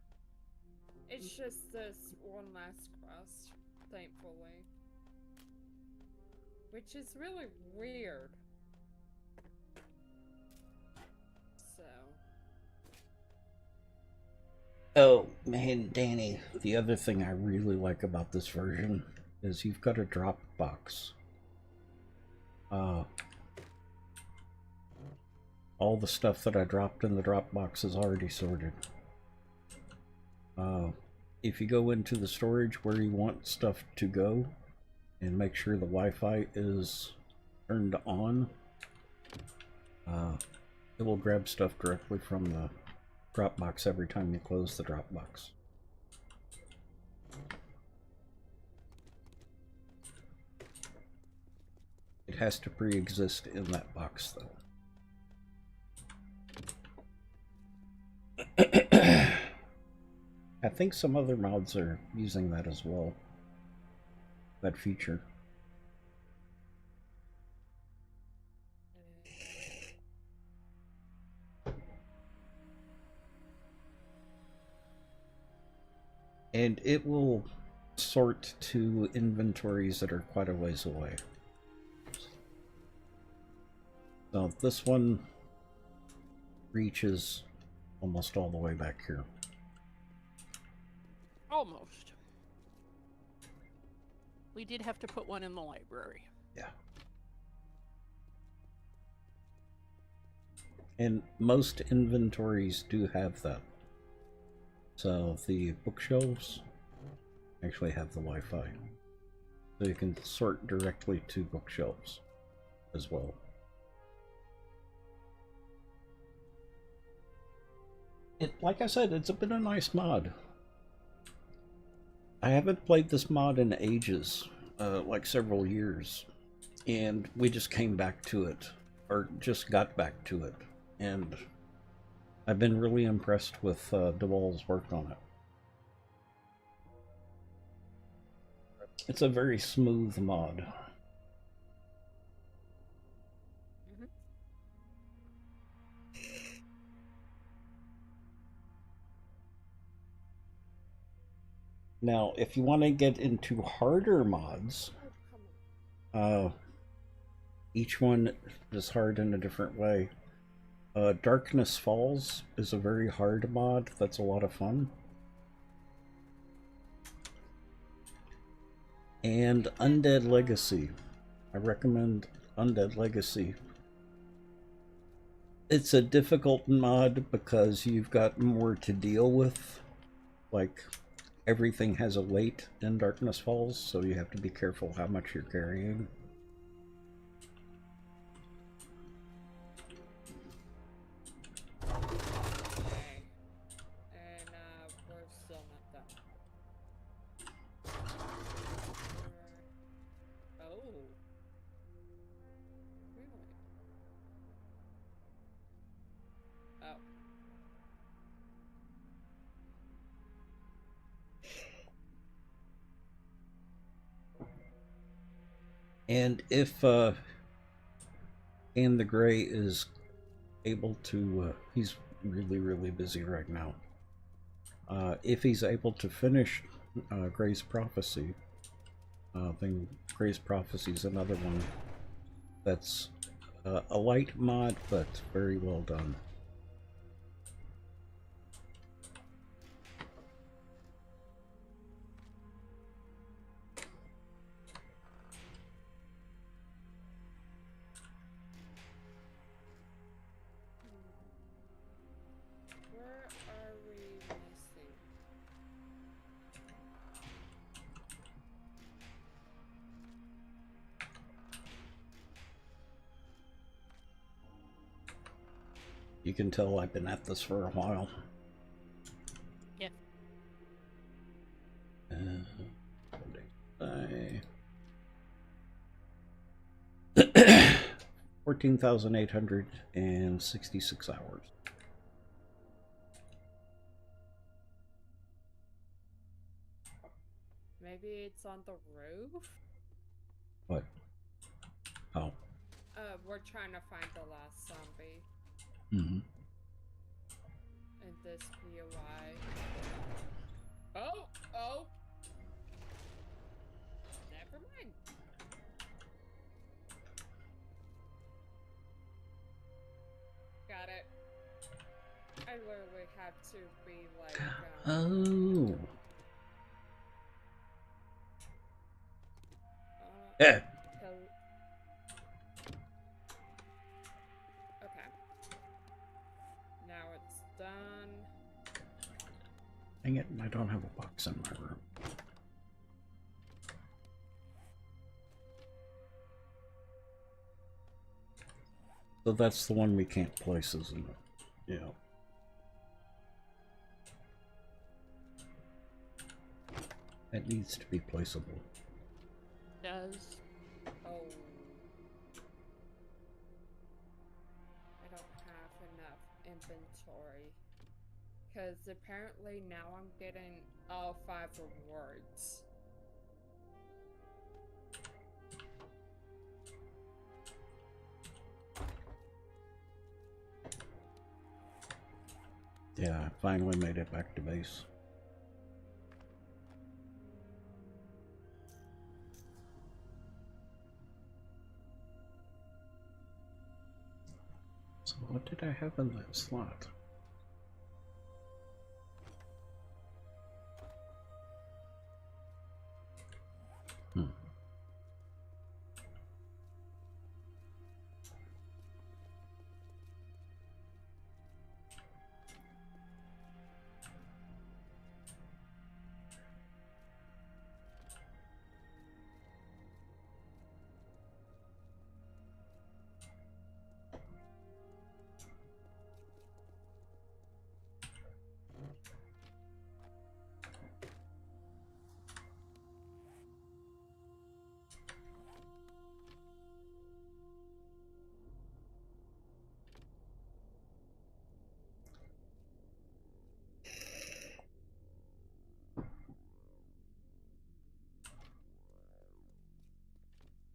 It's just this one last quest, thankfully. Which is really weird. So. Oh, man, Danny, the other thing I really like about this version is you've got a drop box. All the stuff that I dropped in the drop box is already sorted. If you go into the storage where you want stuff to go and make sure the Wi-Fi is turned on, it will grab stuff directly from the Dropbox every time you close the Dropbox. It has to pre-exist in that box, though. I think some other mods are using that as well. That feature. And it will sort to inventories that are quite a ways away. So this one reaches almost all the way back here. Almost. We did have to put one in the library. Yeah. And most inventories do have that. So the bookshelves actually have the Wi-Fi. So you can sort directly to bookshelves as well. Like I said, it's been a nice mod. I haven't played this mod in ages, like several years, and we just came back to it, or just got back to it, and I've been really impressed with DeWall's work on it. It's a very smooth mod. Mhm. Now, if you want to get into harder mods, Oh, come on. each one is hard in a different way. Darkness Falls is a very hard mod that's a lot of fun. And Undead Legacy. I recommend Undead Legacy. It's a difficult mod because you've got more to deal with. Like, everything has a weight in Darkness Falls, so you have to be careful how much you're carrying. Okay. And we're still not done. Oh. Really? Oh. And if Anne the Grey is able to, he's really busy right now. If he's able to finish Grey's Prophecy, then Grey's Prophecy is another one that's a light mod, but very well done. Where are we missing? You can tell I've been at this for a while. Yeah. What did I say? 14,866 hours. Maybe it's on the roof? What? Oh. We're trying to find the last zombie Mm-hmm. in this POI. Oh! Oh! Never mind. Got it. I literally have to be like, Oh. kill. Okay. Now it's done. Dang it, I don't have a box in my room. So that's the one we can't place, isn't it? Yeah. It needs to be placeable. Does. Oh. I don't have enough inventory. Because apparently now I'm getting all 5 rewards. Yeah, I finally made it back to base. So what did I have in that slot?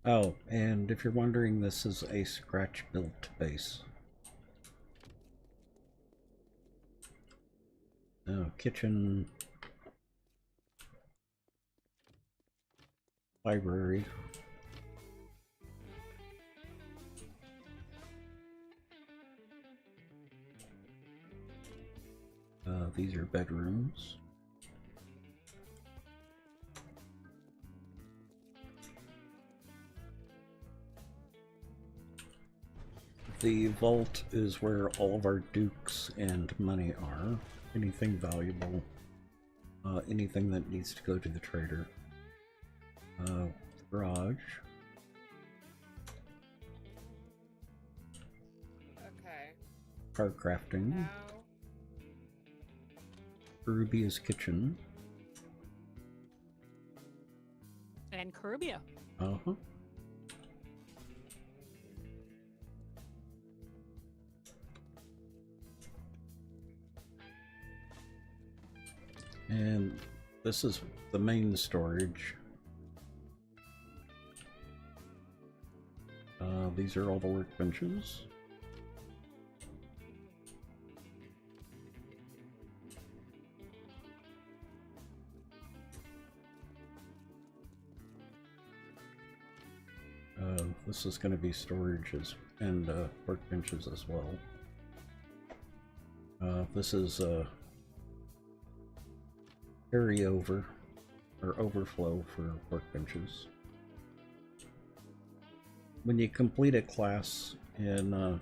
Oh, and if you're wondering, this is a scratch-built base. Oh, kitchen, library. These are bedrooms. The vault is where all of our dukes and money are. Anything valuable. Anything that needs to go to the trader. Garage. Okay. Car crafting. Now, Ruby's kitchen. And Caribia. Uh-huh. And this is the main storage. These are all the workbenches. This is going to be storages and workbenches as well. This is carryover or overflow for workbenches. When you complete a class in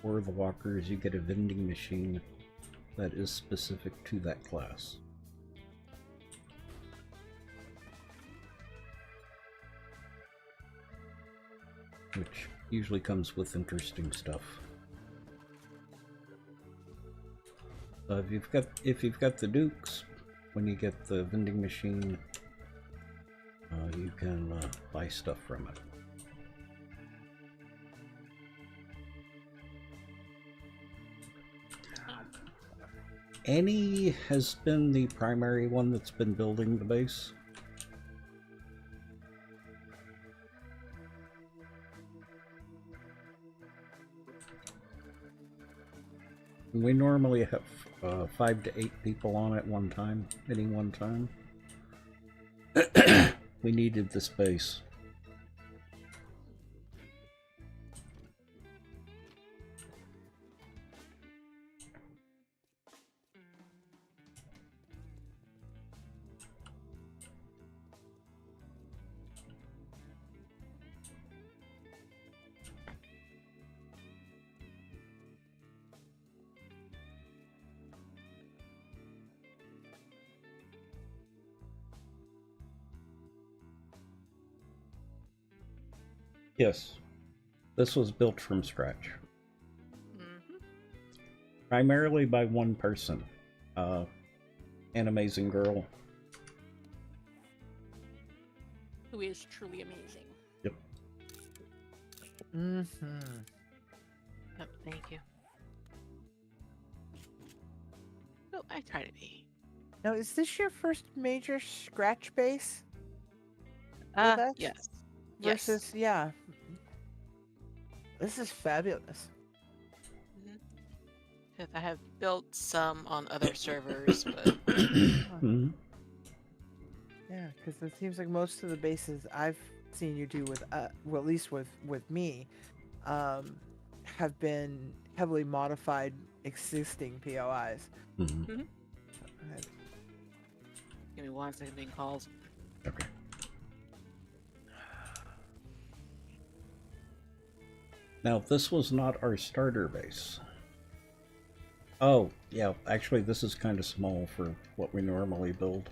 War of the Walkers, you get a vending machine that is specific to that class. Which usually comes with interesting stuff. If you've got the dukes, when you get the vending machine, you can buy stuff from it. Annie has been the primary one that's been building the base. We normally have 5 to 8 people on at one time, any one time. We needed the space. Yes, this was built from scratch. Mm-hmm. Primarily by one person. An amazing girl. Who is truly amazing. Yep. Mm-hmm. Yep, thank you. Well, I try to be. Now, is this your first major scratch base? With us? Yes. Versus, yeah. This is fabulous. Yes. Yes, I have built some on other servers, but Mhm. Yeah, because it seems like most of the bases I've seen you do with, well, at least with me, have been heavily modified existing POIs. Mhm. give me 1 second, being calls. Okay. Now, this was not our starter base. Oh, yeah, actually, this is kind of small for what we normally build.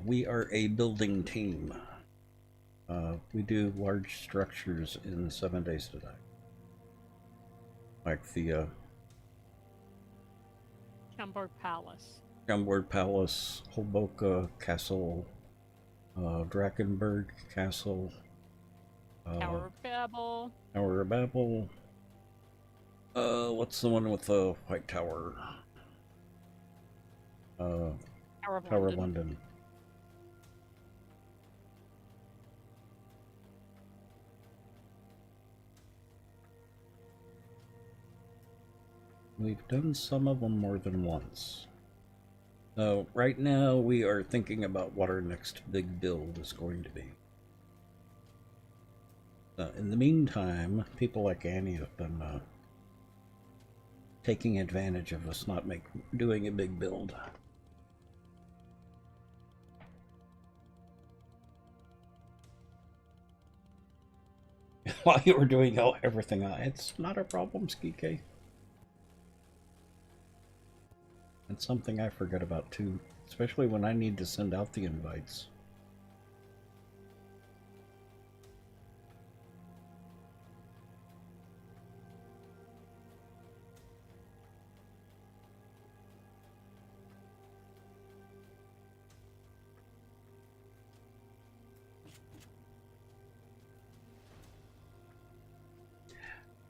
We are a building team. We do large structures in 7 days to die. Like the Chambord Palace. Gumward Palace, Holboka Castle, Drakenberg Castle, Tower of Babel. Tower of Babel. What's the one with the White Tower? Tower of Tower of London. London. We've done some of them more than once. So right now we are thinking about what our next big build is going to be. In the meantime, people like Annie have been taking advantage of us not doing a big build. While you were doing everything, it's not a problem, Skike. It's something I forget about too, especially when I need to send out the invites.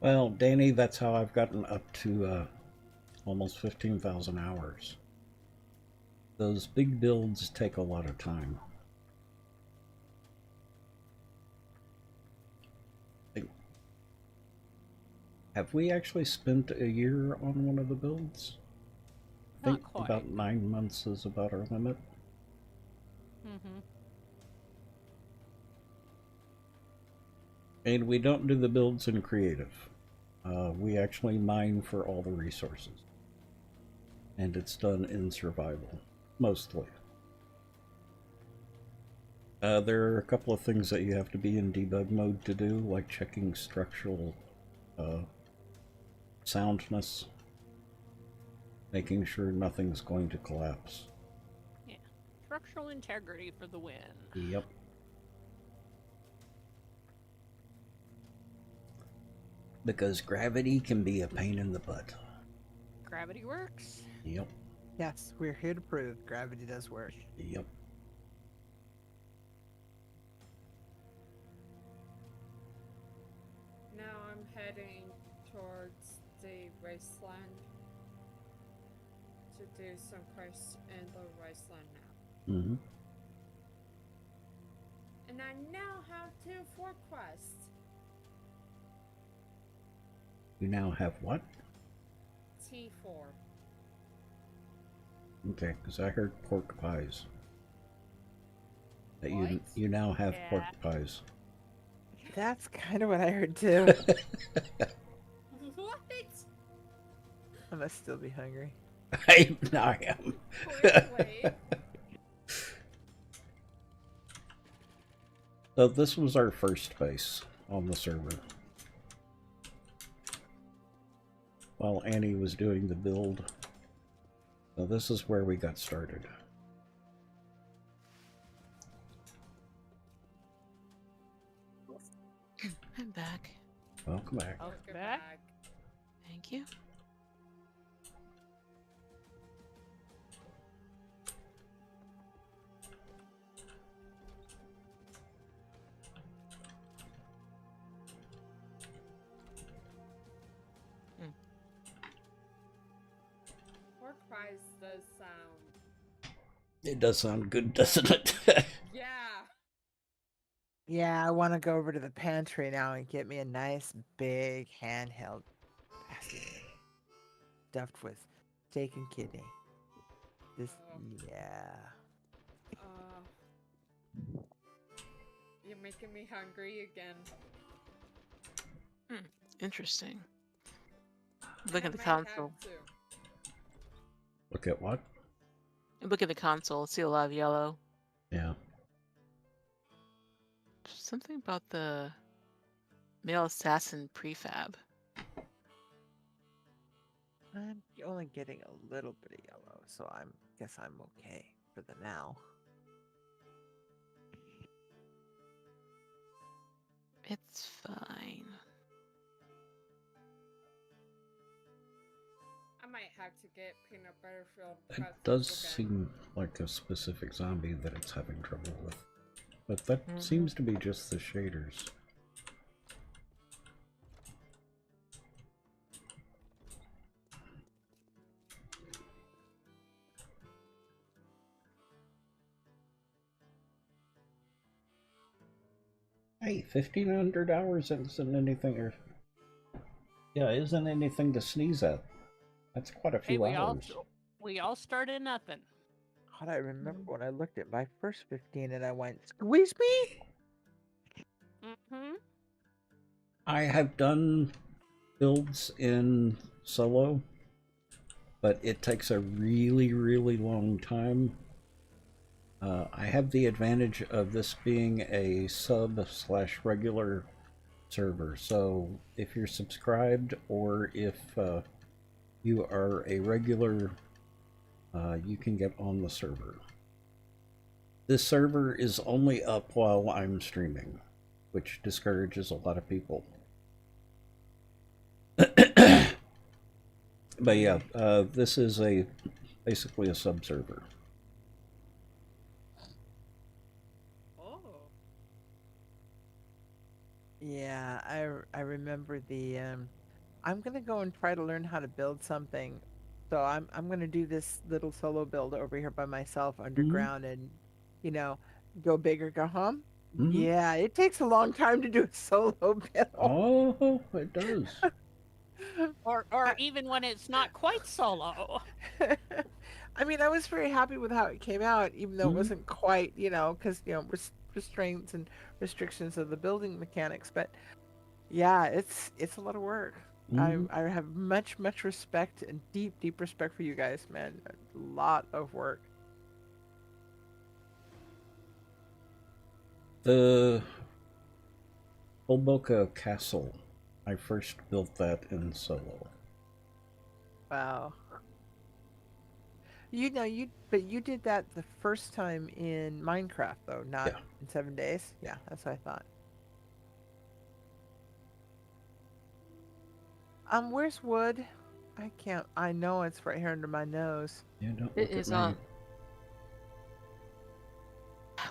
Well, Danny, that's how I've gotten up to almost 15,000 hours. Those big builds take a lot of time. Have we actually spent a year on one of the builds? I think Not quite. about 9 months is about our limit. Mm-hmm. And we don't do the builds in creative. We actually mine for all the resources. And it's done in survival, mostly. There are a couple of things that you have to be in debug mode to do, like checking structural soundness, making sure nothing's going to collapse. Yeah. Structural integrity for the win. Yep. Because gravity can be a pain in the butt. Gravity works. Yep. Yes, we're here to prove gravity does work. Yep. Now I'm heading towards the wasteland to do some quests in the wasteland now. Mm-hmm. And I now have 2 4 quests. You now have what? T4. Okay, because I heard pork pies. That What? you now have pork Yeah. pies. That's kind of what I heard too. What? I must still be hungry. I am. Quickly. So this was our first base on the server. While Annie was doing the build. So this is where we got started. I'm back. Welcome back. Oh, Welcome back. Thank you. Pork pies does sound. It does sound good, doesn't it? Yeah. Yeah, I want to go over to the pantry now and get me a nice big handheld basket stuffed with steak and kidney. This, Oh. yeah. You're making me hungry again. Interesting. Look I at the might have console. to. Look at what? Look at the console. See a lot of yellow. Yeah. Something about the male assassin prefab. I'm only getting a little bit of yellow, so guess I'm okay for the now. It's fine. I might have to get peanut butter filled It pretzels does again. seem like a specific zombie that it's having trouble with. But that Mhm. seems to be just the shaders. Hey, 1,500 hours isn't anything, or... Yeah, isn't anything to sneeze at. That's quite a Hey, few hours. we all started nothing. God, I remember when I looked at my first 15 and I went, squeeze me? Mm-hmm. I have done builds in solo, but it takes a really, really long time. I have the advantage of this being a sub/regular server, so if you're subscribed or if you are a regular, you can get on the server. This server is only up while I'm streaming, which discourages a lot of people. But yeah, this is basically a sub server. Oh. Yeah, I remember the I'm gonna go and try to learn how to build something. So I'm gonna do this little solo build over here by myself underground and you know, go big or go home. Mhm. Yeah, it takes a long time to do a solo build. Oh, it does. Or even when it's not quite solo. I mean, I was very happy with how it came out, even though it Mhm. wasn't quite, because restraints and restrictions of the building mechanics. But yeah, it's a lot of work. Mhm. I have much respect and deep respect for you guys, man. A lot of work. The Bulboka Castle, I first built that in solo. Wow. But you did that the first time in Minecraft, though, not Yeah. in 7 days. Yeah, that's what I thought. Where's wood? I can't. I know it's right here under my nose. Yeah, don't It look is at me.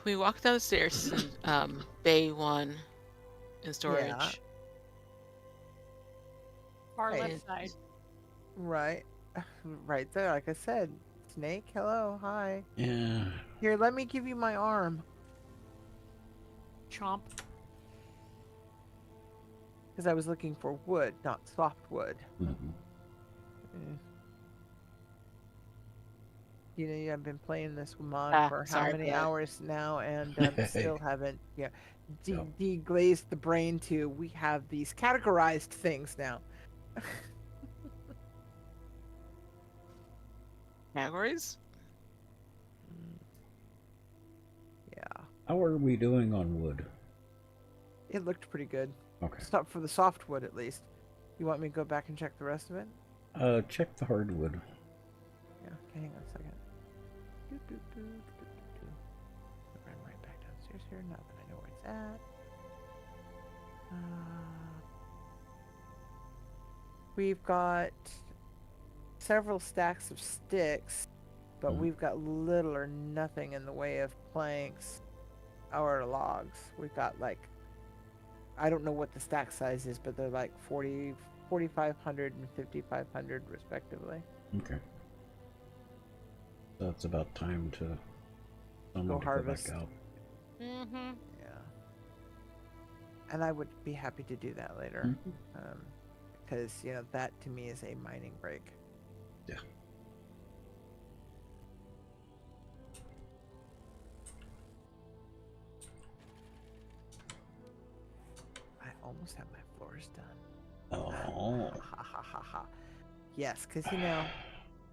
We walked downstairs in Bay 1 in storage. Far Hey, left side. Right. Right there, like I said. Snake, hello, hi. Yeah. Here, let me give you my arm. Chomp. Because I was looking for wood, not softwood. Mhm. I've been playing this mod for how Sorry, many bud. hours now, and still haven't No. deglazed the brain to we have these categorized things now. Categories? Yeah, How are we doing on wood? it looked pretty good. Okay. Stop for the softwood at least. You want me to go back and check the rest of it? Check the hardwood. Yeah, okay, hang on a second. Run right back downstairs here now that I know where it's at. We've got several stacks of sticks, but Mhm. we've got little or nothing in the way of planks or logs. We've got I don't know what the stack size is, but they're like 4,500 and 5,500 respectively. Okay. So it's about time to someone to harvest. go back out. Mm-hmm. Yeah. And I would be happy to do that later. Because, that to me is a mining break. Yeah. I almost have my floors done. Oh. Ha ha ha ha. Yes, because,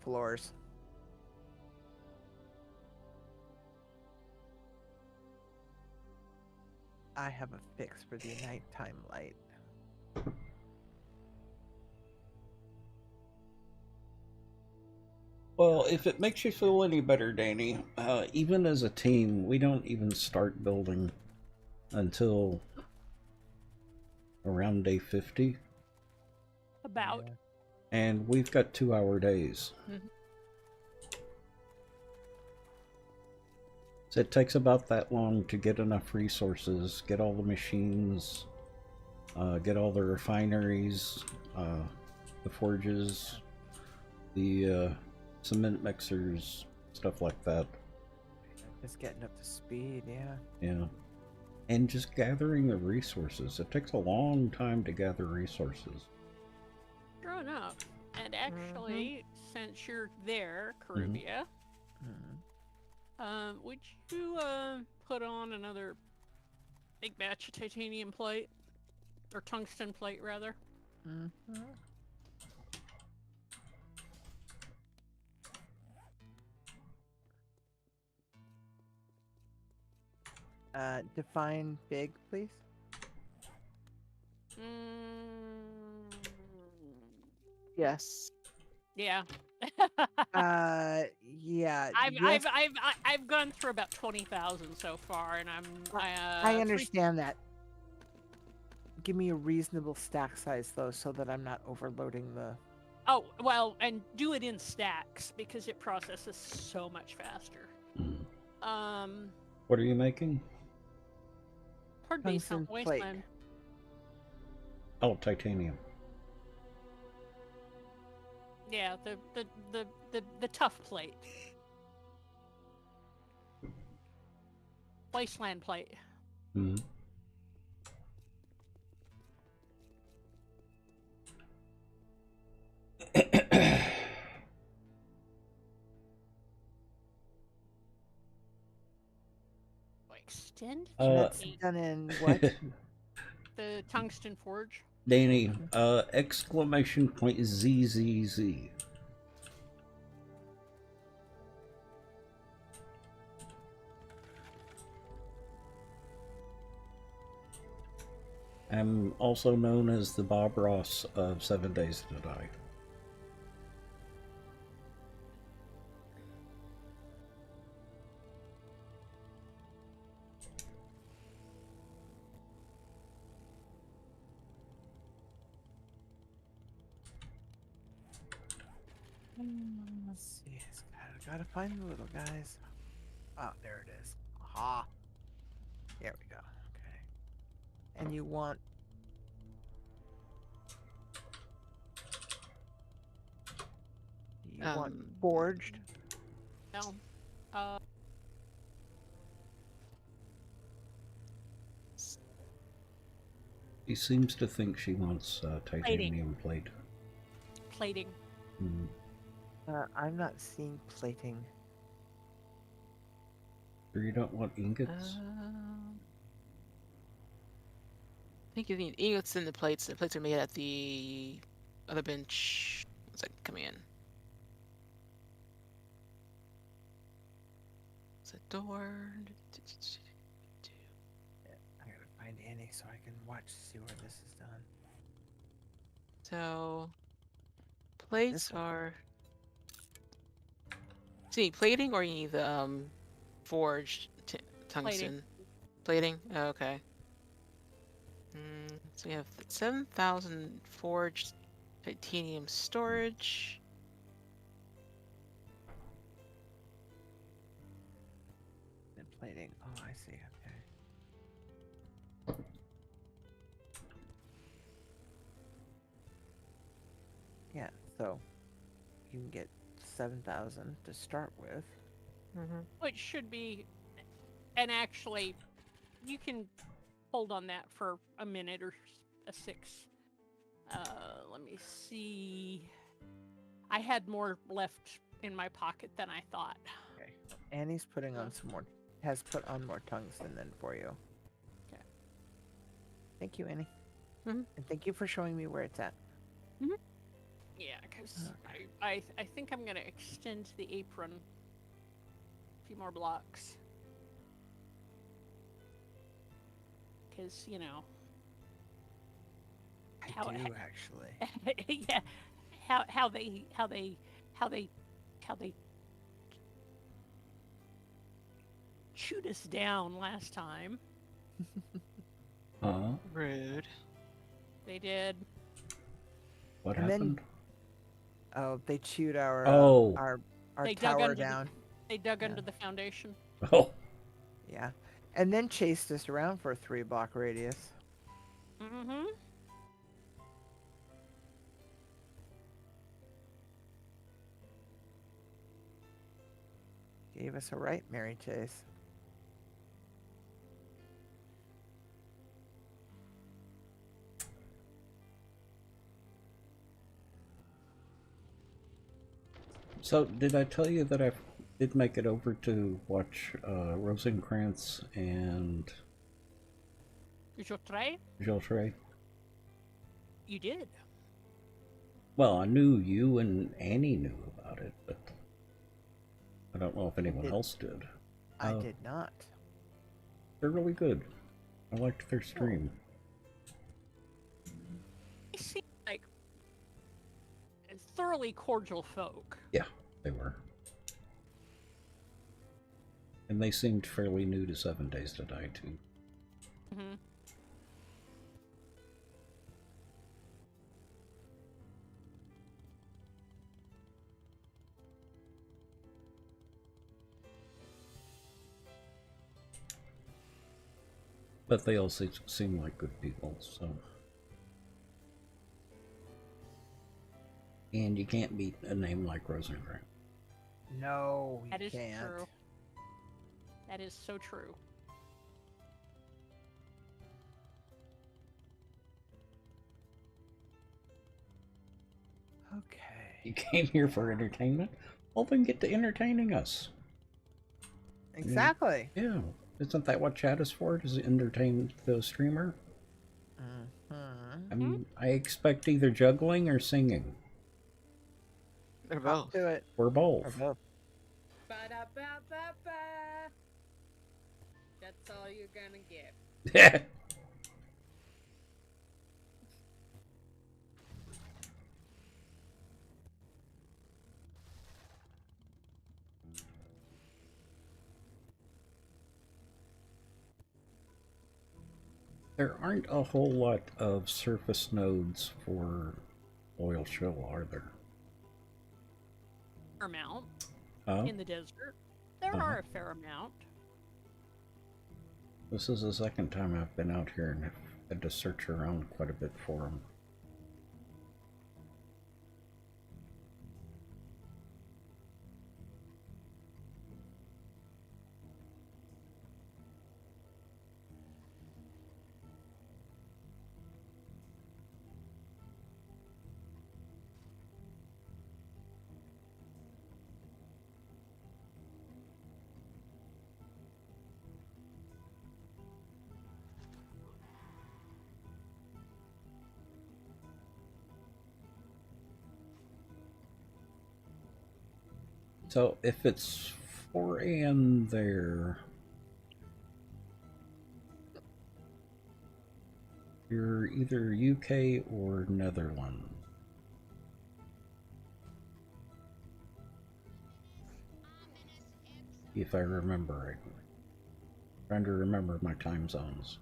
floors. I have a fix for the nighttime light. Well, if it makes you feel any better, Danny, even as a team, we don't even start building until around day 50. About. Yeah. And we've got 2-hour days. Mhm. So it takes about that long to get enough resources, get all the machines, get all the refineries, the forges, the cement mixers, stuff like that. Just getting up to speed, yeah. Yeah. And just gathering the resources. It takes a long time to gather resources. Sure enough. And actually, since you're there, Caribia, would you put on another big batch of titanium plate? Or tungsten plate, rather? Define big, please. Yes. Yeah. Yeah. I've yes, I've gone through about 20,000 so far, and I three- understand that. Give me a reasonable stack size though, so that I'm not overloading the. Oh well, and do it in stacks because it processes so much faster. What are you making? Pardon me, Tungsten plate. Wasteland. Oh, titanium. Yeah, the tough plate. Wasteland plate. Hmm. Extend That's the done in what? the tungsten forge. Danny, exclamation point ZZZ. I'm also known as the Bob Ross of 7 Days to Die. Let's see. Gotta find the little guys. Oh, there it is. Aha. There we go. Okay. And you want. You want forged? No. He seems to think she wants titanium plate. Plating. Hmm. I'm not seeing plating. Or you don't want ingots? I think you need ingots in the plates. The plates are made at the other bench. It's like coming in. It's a door. I gotta find Annie so I can see where this is done. So plates one. are. See, plating or you need the forged tungsten plating. Oh, okay. So we have 7,000 forged titanium storage. And plating. Oh, I see. Okay. Yeah. So you can get 7,000 to start with. Which should be, and actually, you can hold on that for a minute or a 6. Let me see. I had more left in my pocket than I thought. Okay. Annie's putting on some more. Has put on more tungsten then for you. Okay. Thank you, Annie. Mhm. And thank you for showing me where it's at. Yeah, because I think I'm gonna extend the apron a few more blocks. Because I do actually. yeah, how they chewed us down last time. Rude. They did. What And then- happened? Oh, they chewed our Oh. our They dug tower under down. They dug Yeah. under the foundation. Oh. Yeah. And then chased us around for a 3-block radius. Mm-hmm. Gave us a right Mary chase. So, did I tell you that I did make it over to watch Rosencrantz and Je try? Joltre? You did. Well, I knew you and Annie knew about it, but I don't know if anyone did- else did. I Oh. did not. They're really good. I liked their stream. They seem like thoroughly cordial folk. Yeah, they were. And they seemed fairly new to 7 Days to Die, too. Mm-hmm. But they also seem like good people, so. And you can't beat a name like Rosencrantz. No, you That is can't. true. That is so true. Okay. You came here for entertainment? Well, then get to entertaining us. Exactly. Yeah. Isn't that what chat is for? Does it entertain the streamer? Mm-hmm. I mean, I expect either juggling or singing. They're Up both. to it. Or Or both. both. Ba-da-ba-ba-ba. That's all you're gonna get. There aren't a whole lot of surface nodes for Oil Shell, are there? Fair amount Huh? in the desert. There Uh-huh. are a fair amount. This is the second time I've been out here and I've had to search around quite a bit for them. So if it's 4 a.m. there, you're either UK or Netherlands. If I remember right. Trying to remember my time zones.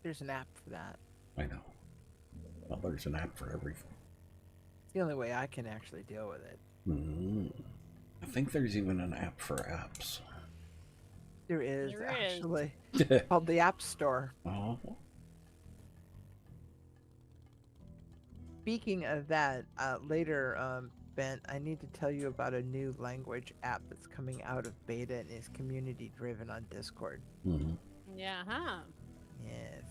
There's an app for that. I know. Well, there's an app for everything. It's the only way I can actually deal with it. I think there's even an app for apps. There is There is. actually called the App Store. Oh, Speaking of that, later, Ben, I need to tell you about a new language app that's coming out of beta and is community driven on Discord. mhm. Yeah, huh? Yes.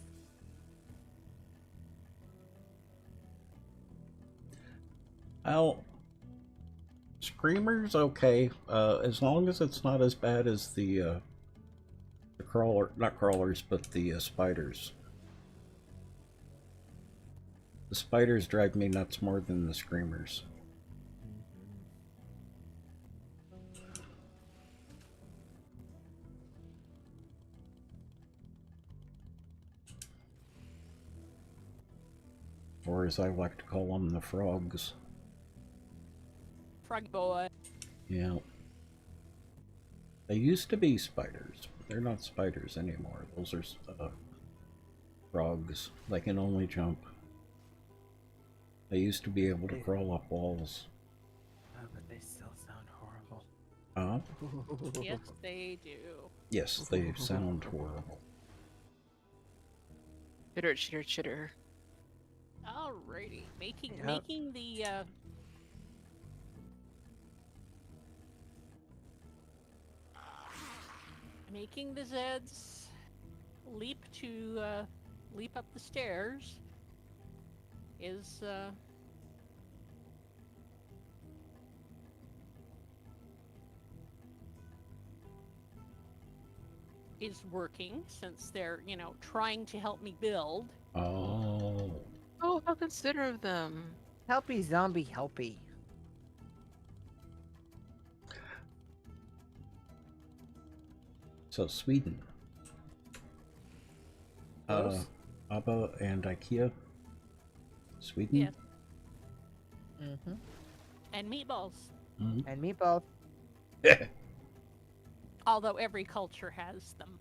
Well, Screamer's okay, as long as it's not as bad as the crawler, not crawlers, but the spiders. The spiders drive me nuts more than the screamers. Or as I like to call them, the frogs. Frog boy. Yeah. They used to be spiders. They're not spiders anymore. Those are frogs. They can only jump. They used to be able to crawl up walls. Oh, but they still sound horrible. Huh? Yes, they do. Yes, they sound horrible. Chitter, chitter, chitter. Alrighty, making Yep. making the making the Zeds leap leap up the stairs is is working since they're, trying to help me build. Oh. Oh, how considerate of them. Helpy zombie helpy. So Sweden. Close. ABBA and IKEA. Sweden. Yes. Mm-hmm. And meatballs. Mhm. And meatballs. Although every culture has them.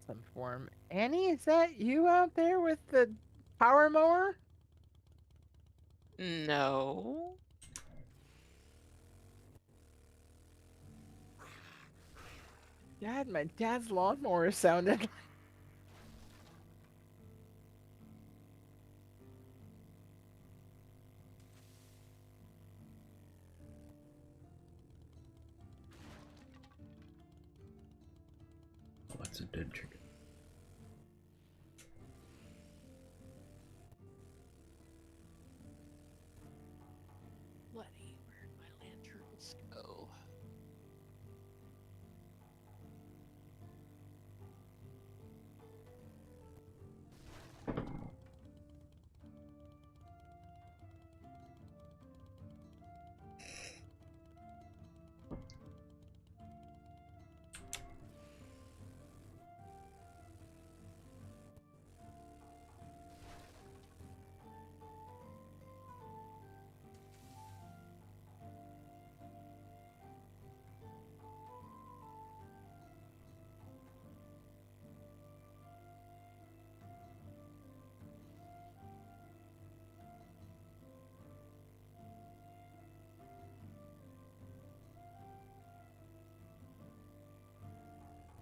Some form. Annie, is that you out there with the power mower? No. Dad, my dad's lawnmower sounded like. Oh, that's a dead chicken. Bloody, where'd my lanterns go?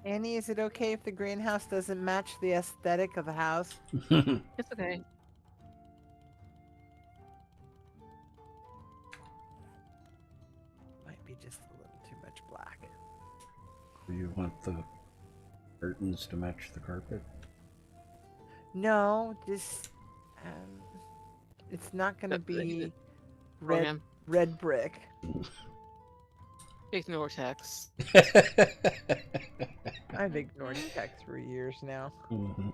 Annie, is it okay if the greenhouse doesn't match the aesthetic of the house? It's okay. Might be just a little too much black. You want the curtains to match the carpet? No, just it's not gonna But the- be red Program. red brick. Ignore text. I've ignored text for years now. Mhm.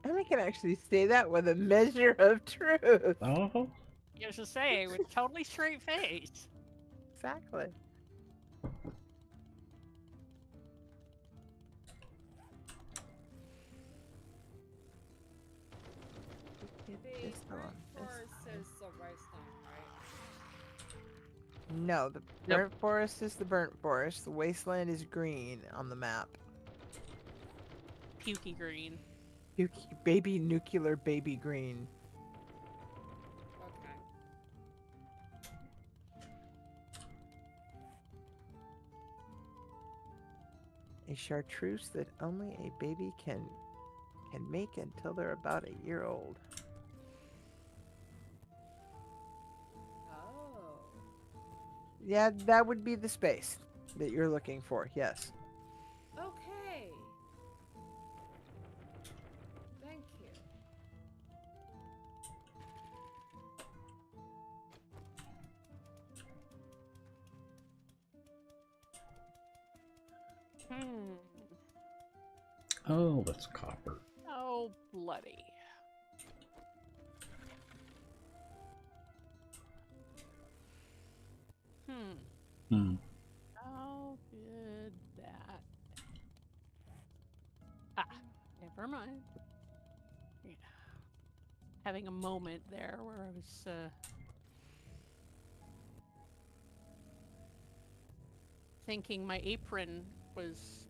And I can actually say that with a measure of truth. Oh. I was to say, with totally straight face. Exactly. The It's the burnt one, this forest one. is the wasteland, right? No, the Nope. burnt forest is the burnt forest. The wasteland is green on the map. Pukey green. Baby nuclear baby green. Okay. A chartreuse that only a baby can make until they're about a year old. Oh. Yeah, that would be the space that you're looking for. Yes. Okay. Thank you. Hmm. Oh, that's copper. Oh, bloody. Hmm. How did that? Ah, never mind. Yeah. Having a moment there where I was thinking my apron was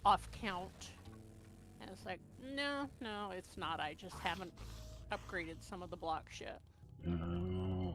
off count. And it's like, no, it's not. I just haven't upgraded some of the blocks yet. Oh.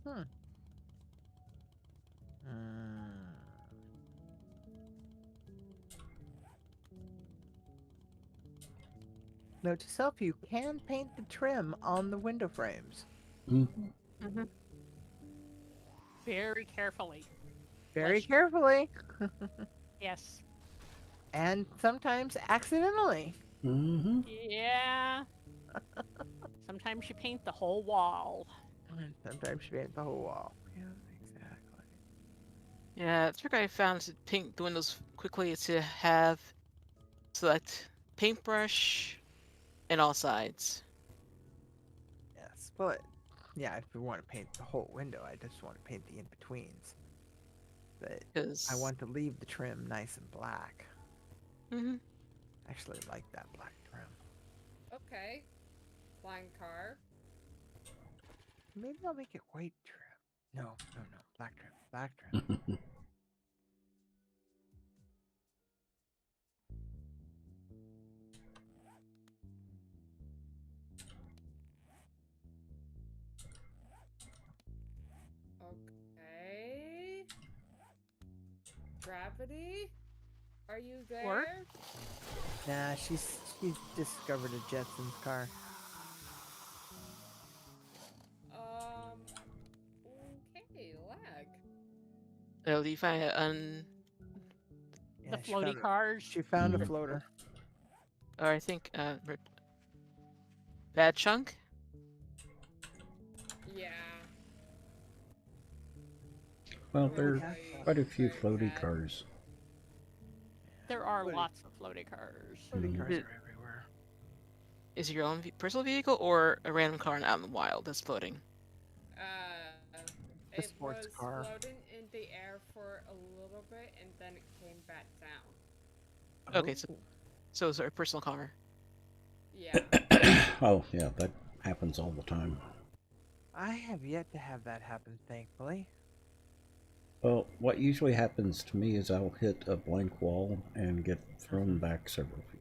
Hmm. Note to self: you can paint the trim on the window frames Mhm. Mm-hmm. Very carefully. very Bless you. carefully, Yes. and sometimes accidentally. Mhm. Yeah. Sometimes you paint the whole wall. And sometimes you paint the whole wall. Yeah, exactly. Yeah, the trick I found to paint the windows quickly is to have select paintbrush in all sides. Yes, but yeah, if we want to paint the whole window, I just want to paint the in-betweens. But I Because want to leave the trim nice and black. hmm I actually like that black trim. Okay. Flying car. Maybe I'll make it white trim. No, no, no. Black trim. Black trim. Okay. Gravity? Are you Work? there? Nah, she's discovered a Jetsons car. Okay, lag. oh, do you find it Yeah, The floaty cars. She found a Mhm. floater. or I think bad chunk? Yeah. Well, there are have Probably quite a few very floaty bad. cars. There are Floaty- lots of floaty cars. Floaty Mm. cars Did- are everywhere. Is it your own personal vehicle or a random car out in the wild that's floating? A It sports was car. floating in the air for a little bit and then it came back down. Okay, Oh. so it's a personal car. Yeah. Oh, yeah, that happens all the time. I have yet to have that happen, thankfully. Well, what usually happens to me is I'll hit a blank wall and get thrown back several feet.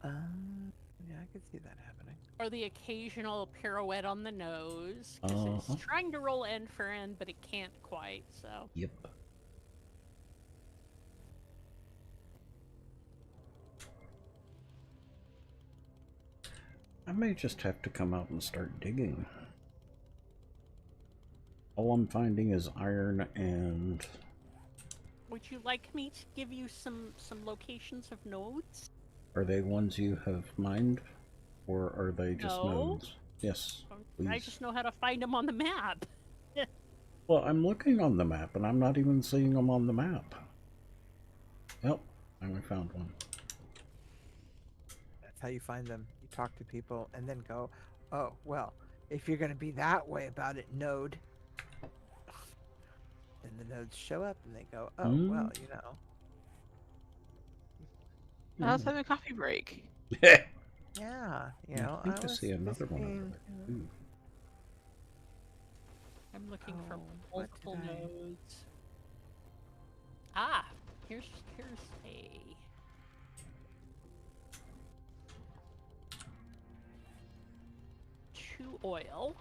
Yeah, I could see that happening. Or the occasional pirouette on the nose, because Uh-huh. it's trying to roll end for end, but it can't quite, so. Yep. I may just have to come out and start digging. All I'm finding is iron and... Would you like me to give you some locations of nodes? Are they ones you have mined? Or are they just No. nodes? Yes, I please. just know how to find them on the map. Well, I'm looking on the map, and I'm not even seeing them on the map. Yep, and we found one. That's how you find them. You talk to people and then go, oh, well, if you're going to be that way about it, node. Then the nodes show up and they go, oh, well, you know. I was having a coffee break. Yeah, you I know, think I was see another just one being, over there. Ooh. I'm looking for Oh, what multiple did I- nodes. Ah, here's a two oil.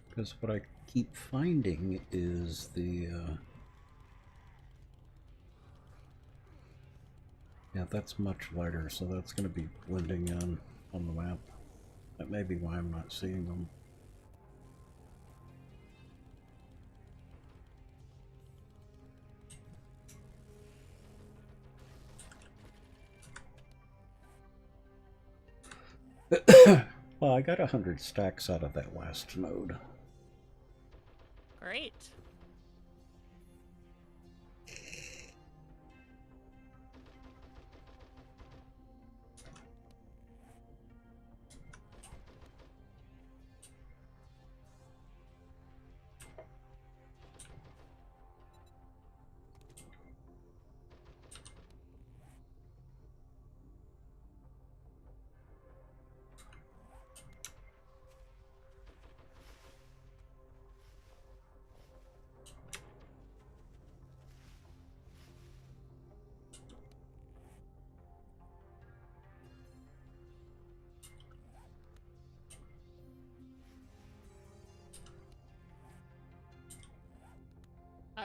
Because what I keep finding is the, yeah, that's much lighter, so that's going to be blending in on the map. That may be why I'm not seeing them. Well, I got 100 stacks out of that last node. Great.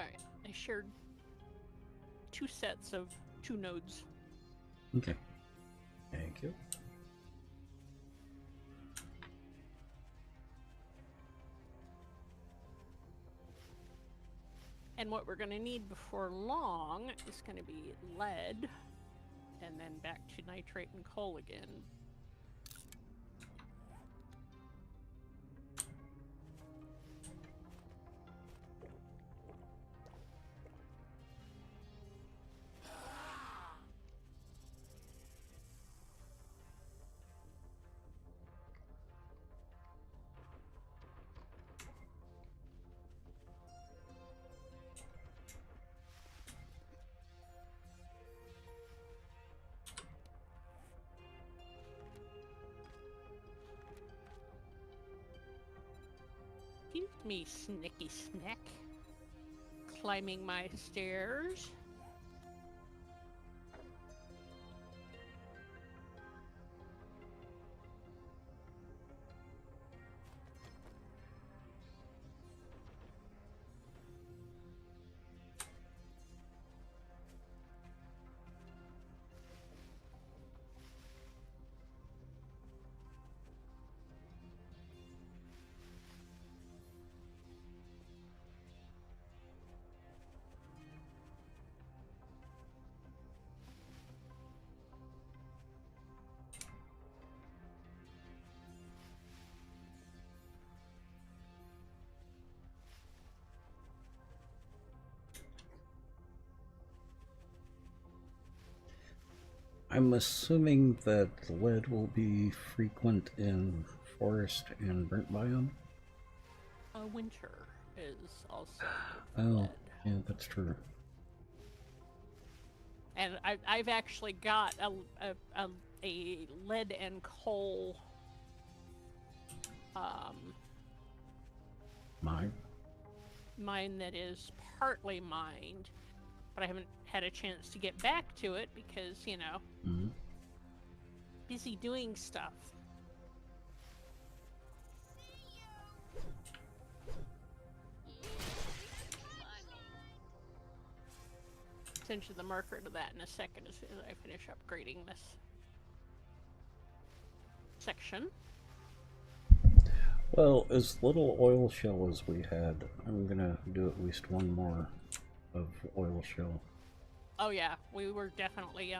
Alright, I shared 2 sets of 2 nodes. Okay. Thank you. And what we're going to need before long is going to be lead, and then back to nitrate and coal again. Excuse me, Snicky Snack. Climbing my stairs. I'm assuming that lead will be frequent in forest and burnt biome. Winter is also Oh, lead. yeah, that's true. And I've actually got a lead and coal mine that is partly mined, but I haven't had a chance to get back to it because, you know, Mhm. busy doing stuff. Send you the marker to that in a second as soon as I finish upgrading this section. Well, as little oil shell as we had, I'm gonna do at least one more of oil shell. Oh yeah, we were definitely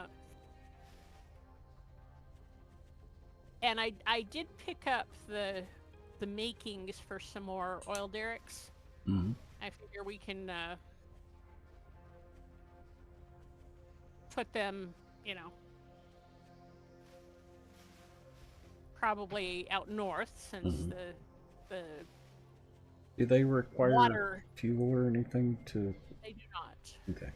and I did pick up the makings for some more oil derricks. Mm-hmm. I figure we can put them, you know, probably out north since Mhm. the Do they require water fuel or anything to? they do not. Okay.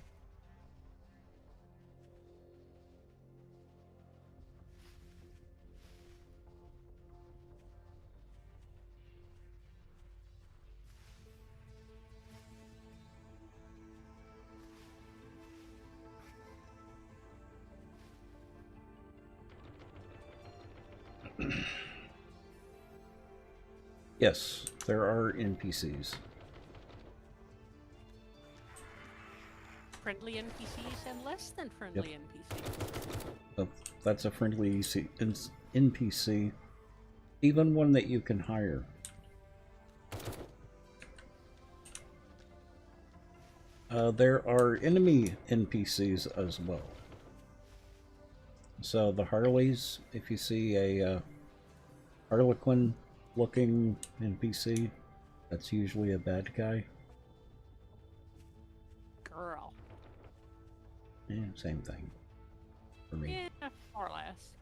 Yes, there are NPCs. Friendly NPCs and less than friendly NPCs. That's a friendly NPC, even one that you can hire. There are enemy NPCs as well. So the Harleys, if you see a Harlequin-looking NPC, that's usually a bad guy. Girl. Yeah, same thing for me. Yeah, more or less.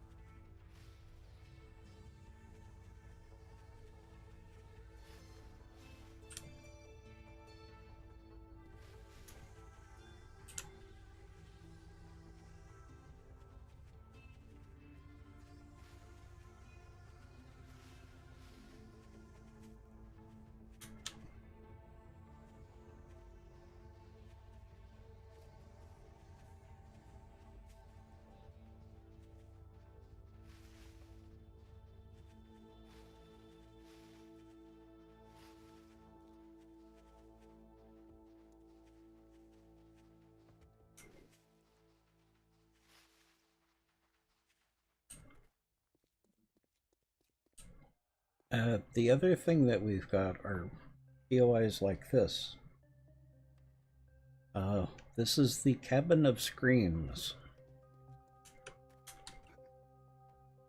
The other thing that we've got are POIs like this. This is the Cabin of Screams.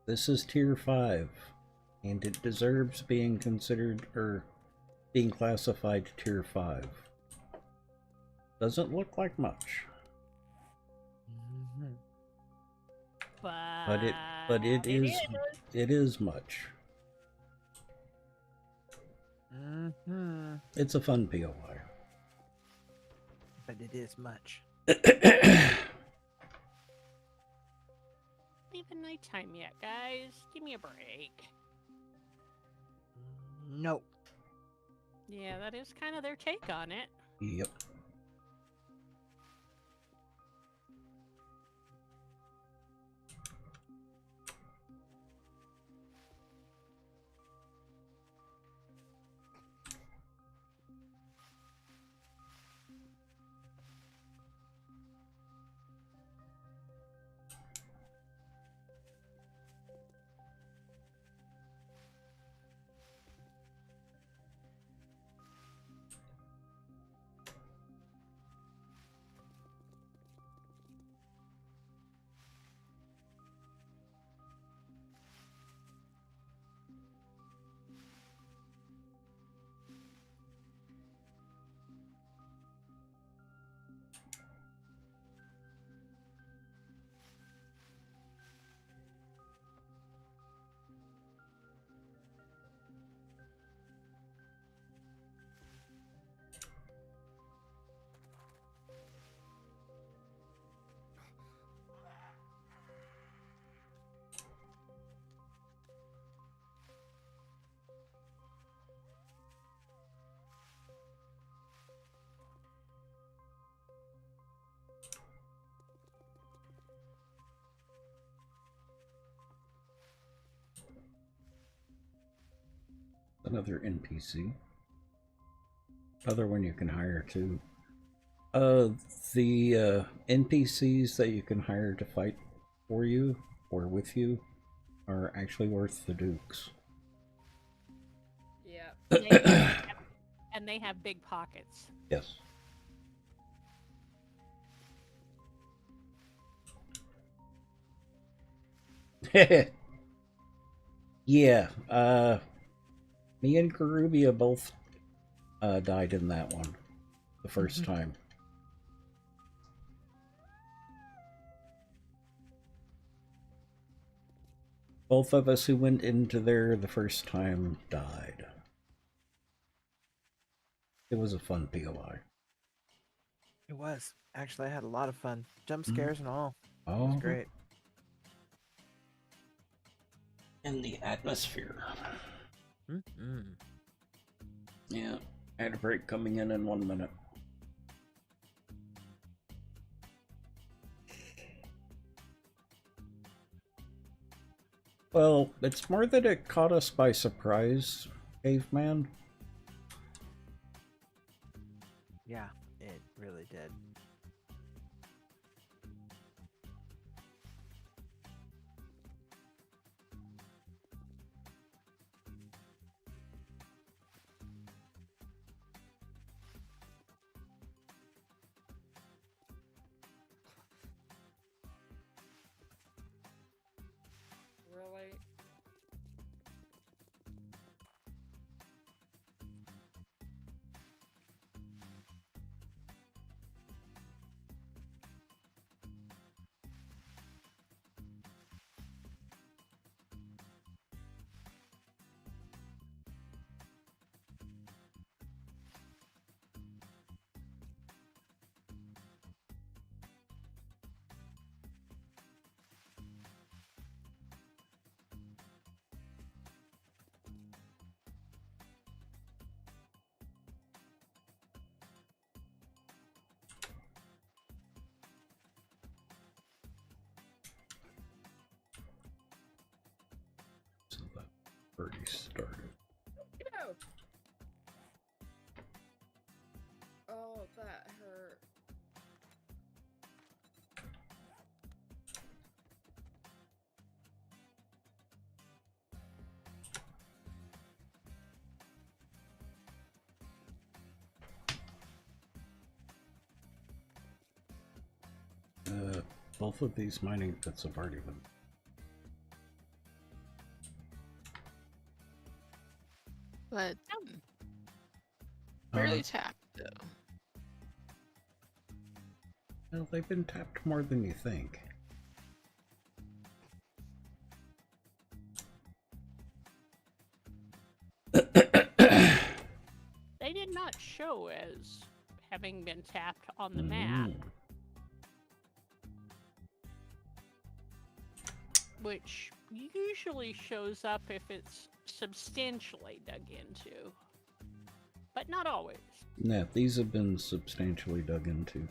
This is tier 5, and it deserves being considered, or being classified tier 5. Doesn't look like much. Mhm. But it is much. Mhm. It's a fun POI. But it is much. Even nighttime yet, guys. Give me a break. Nope. Yeah, that is kind of their take on it. Yep. Another NPC. Other one you can hire too. The NPCs that you can hire to fight for you or with you are actually worth the dukes. Yeah. And they have big pockets. Yes. Yeah, me and Garubia both died in that one the first time. Both of us who went into there the first time died. It was a fun POI. It was. Actually, I had a lot of fun. Jump scares and all. It Oh, was great. in the atmosphere. Mm-hmm. Yeah, I had a break coming in 1 minute. Well, it's more that it caught us by surprise, Caveman. Yeah, it really did. Really? So that already started. Ew. Oh, that hurt. Both of these mining pits have already been. But barely Uh, tapped though. Well, they've been tapped more than you think. They did not show as having been tapped on the map, which usually shows up if it's substantially dug into, but not always. Yeah, these have been substantially dug into.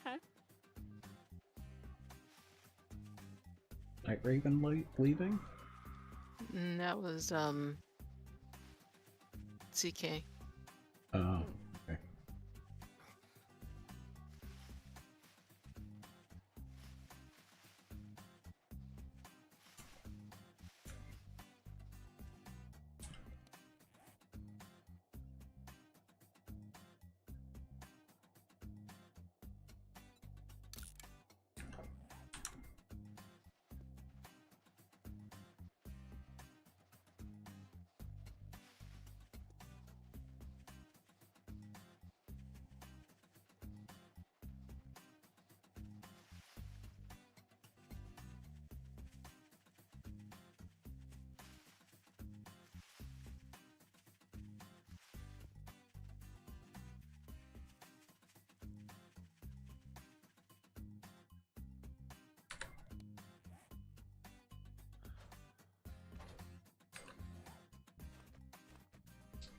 Okay. Night Raven leaving? And that was CK. Oh, okay.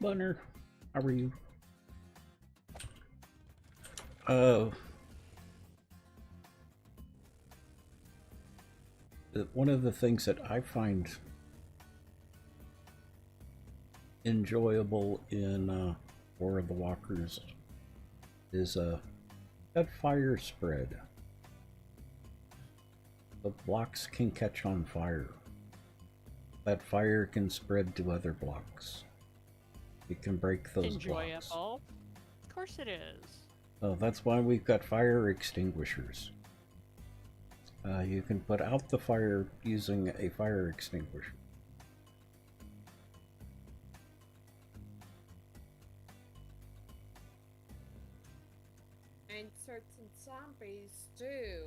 Bunner, how are you? One of the things that I find enjoyable in War of the Walkers is that fire spread. The blocks can catch on fire. That fire can spread to other blocks. You can break those blocks. Enjoyable. Of course it is. That's why we've got fire extinguishers. You can put out the fire using a fire extinguisher. And certain zombies do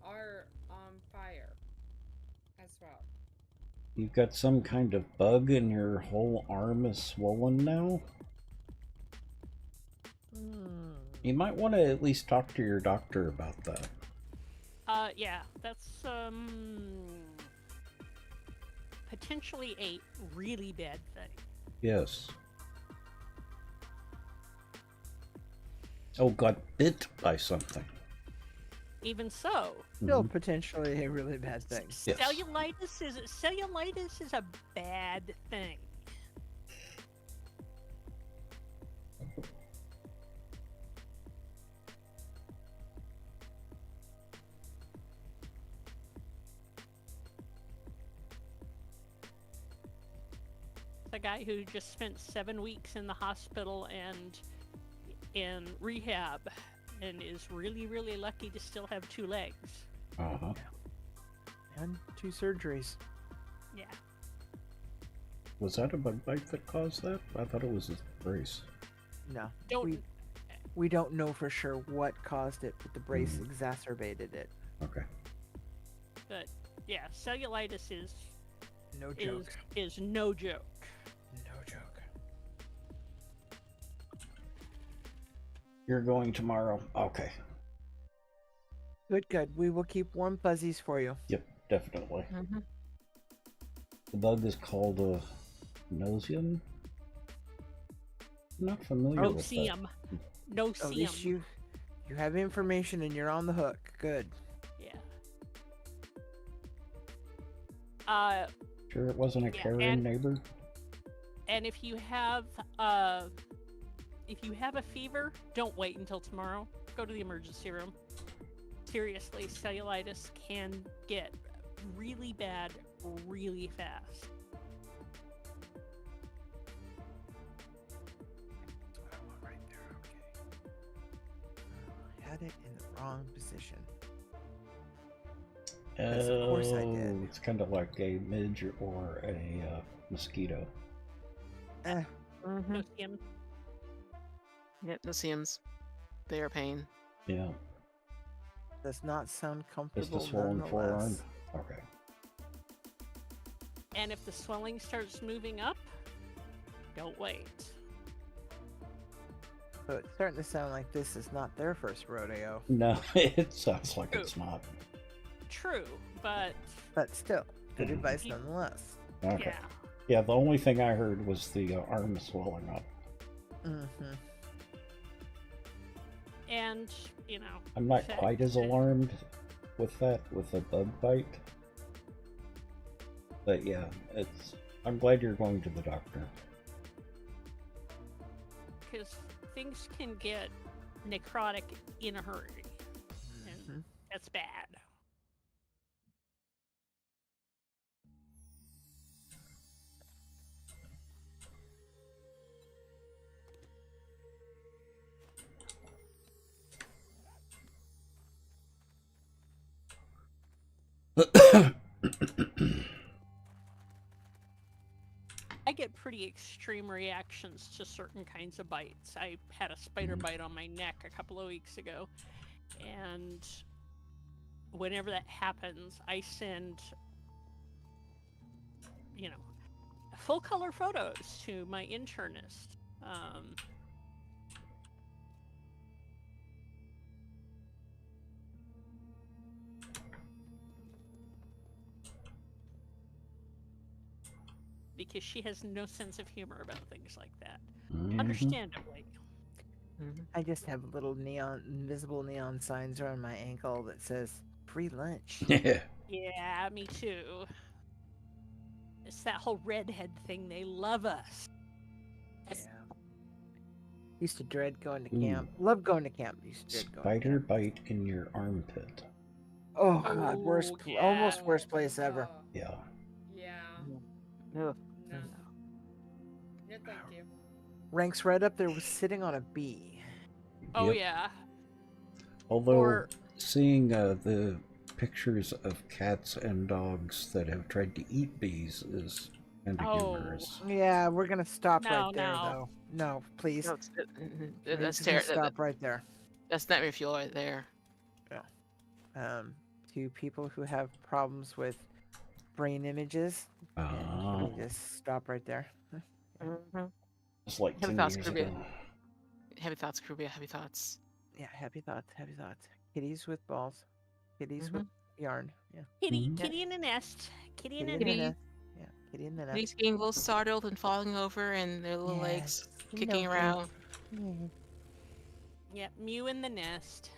are on fire as well. You've got some kind of bug and your whole arm is swollen now? You might want to at least talk to your doctor about that. Yeah, that's potentially a really bad thing. Yes. Oh, got bit by something. Even so, Still potentially a really bad thing. Yes. cellulitis is a bad thing. The guy who just spent 7 weeks in the hospital and in rehab and is really, really lucky to still have 2 legs. Uh-huh. And 2 surgeries. Yeah. Was that a bug bite that caused that? I thought it was a brace. No. Don't. We don't know for sure what caused it, but the brace exacerbated it. Okay. But yeah, cellulitis is No joke. is no joke. No joke. You're going tomorrow? Okay. Good, good. We will keep warm fuzzies for you. Yep, definitely. Mm-hmm. The bug is called a Nosium? I'm not familiar No with see that. 'em. No At see least 'em. you have information and you're on the hook. Good. Yeah. Sure it wasn't a Yeah, caring and- neighbor? And if you have a fever, don't wait until tomorrow. Go to the emergency room. Seriously, cellulitis can get really bad really fast. That's what I want right there. Okay. had it in the wrong position. Yes, of course I did. It's kind of like a midge or a mosquito. Eh, Mm-hmm. No skim. Yep, the Sims. They are a pain. Yeah. does not sound Just comfortable a swollen forearm. nonetheless. Okay. And if the swelling starts moving up, don't wait. So it's starting to sound like this is not their first rodeo. No, it sounds like it's not. True, but But still, good Mhm. advice You- nonetheless. Okay. yeah. Yeah, the only thing I heard was the arm swelling up. Mm-hmm. And, you know, I'm not check quite as the- alarmed with that, with a bug bite. But yeah, I'm glad you're going to the doctor. because things can get necrotic in a hurry, and Mhm. that's bad. I get pretty extreme reactions to certain kinds of bites. I had a spider bite on my neck a couple of weeks ago, and whenever that happens, I send, you know, full color photos to my internist. Because she has no sense of humor about things like that. Mhm. Understandably. I just have little invisible neon signs around my ankle that says free lunch. Yeah. Yeah, me too. It's that whole redhead thing. They love us. Yeah. Used to dread going to Ooh. camp. Love going to camp. Used to dread going to Spider camp. bite in your armpit. Oh god, worst, Oh, yeah. almost worst place ever. Yeah. Yeah. Ugh. No. No, thank you. Ranks right up there with sitting on a bee. Oh Yep. yeah. Although Or- seeing the pictures of cats and dogs that have tried to eat bees is kind of Oh. humorous. Yeah, we're gonna stop No, right there no. though. No, please. No, We're that's just gonna terrible. stop right there. That's nightmare fuel right there. To people who have problems with brain images, Ah, just stop right there. it's like Heavy 10 thoughts, years Kirby. ago. Heavy thoughts, Kirby. Heavy thoughts. Yeah, happy thoughts, happy thoughts. Kitties with balls. Kitties with yarn. Yeah. Kitty, Mhm. kitty in a nest. Kitty in a Kitty in the nest. nest. Yeah, kitty in the nest. These getting a little startled and falling over and their little legs Yes, you kicking know, around. Mhm. Yep, Mew in the nest.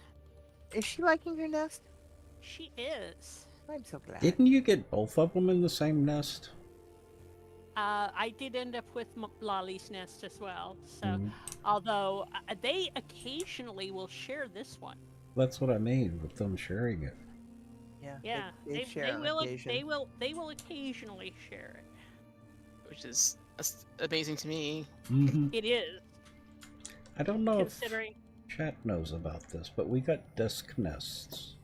Is she liking her nest? She is. I'm so glad. Didn't you get both of them in the same nest? I did end up with Lolly's nest as well. So, Mhm. although they occasionally will share this one. That's what I mean with them sharing it. Yeah. Yeah, they share on will. occasion. They will occasionally share it. Which is amazing to me. Mhm. It is I don't know considering. if chat knows about this, but we got desk nests.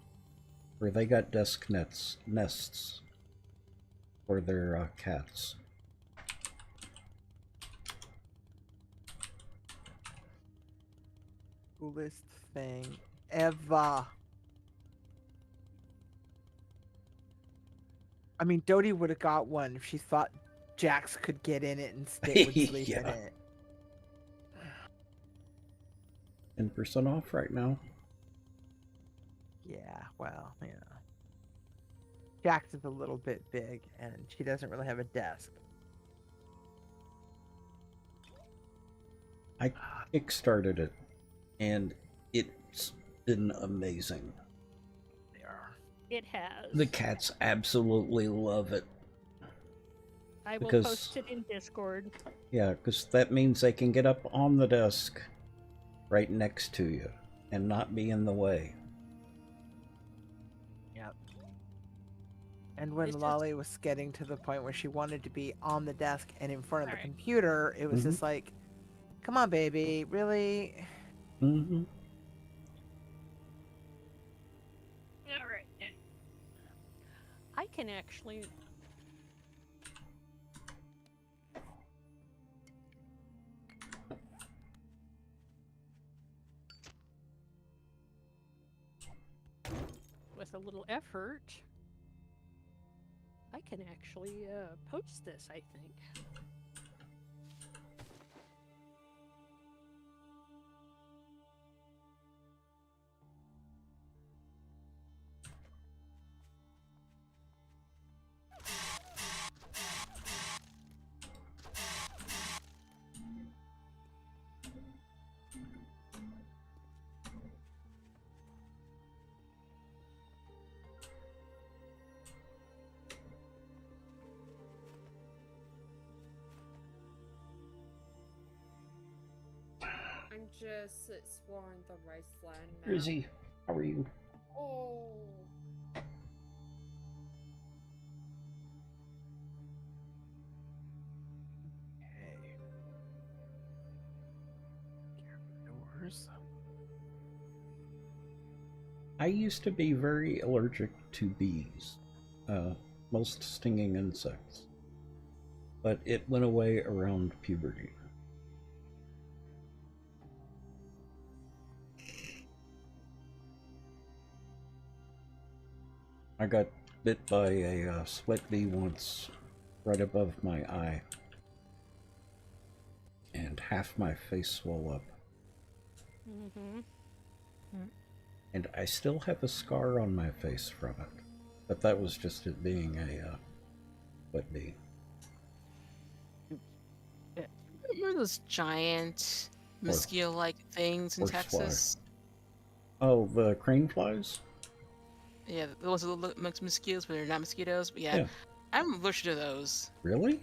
Or they got desk nests for their cats. Coolest thing ever. I mean, Dodie would have got one if she thought Jax could get in it and Stick would sleep in Yeah. it. 10% off right now. Yeah, well, yeah. Jax is a little bit big, and she doesn't really have a desk. I kickstarted it, and it's been amazing. It has. The cats absolutely love it. I will because- post it in Discord. Yeah, because that means they can get up on the desk right next to you and not be in the way. Yep. And when It's just- Lolly was getting to the point where she wanted to be on the desk and in front of the Alright. computer, it was Mhm. just like, come on, baby, really? Mm-hmm. can actually. With a little effort, I can actually post this, I think. I'm just exploring the wasteland now. Rizzy, how are you? Oh. Okay. Doors. I used to be very allergic to bees, most stinging insects, but it went away around puberty. I got bit by a sweat bee once, right above my eye, and half my face swelled up. Mm-hmm. And I still have a scar on my face from it, but that was just it being a sweat bee. Remember those giant mosquito-like things in horsefly. Texas? Oh, the crane flies? Yeah, those are the mosquitoes, but they're not mosquitoes. But yeah, I'm allergic to those. Really?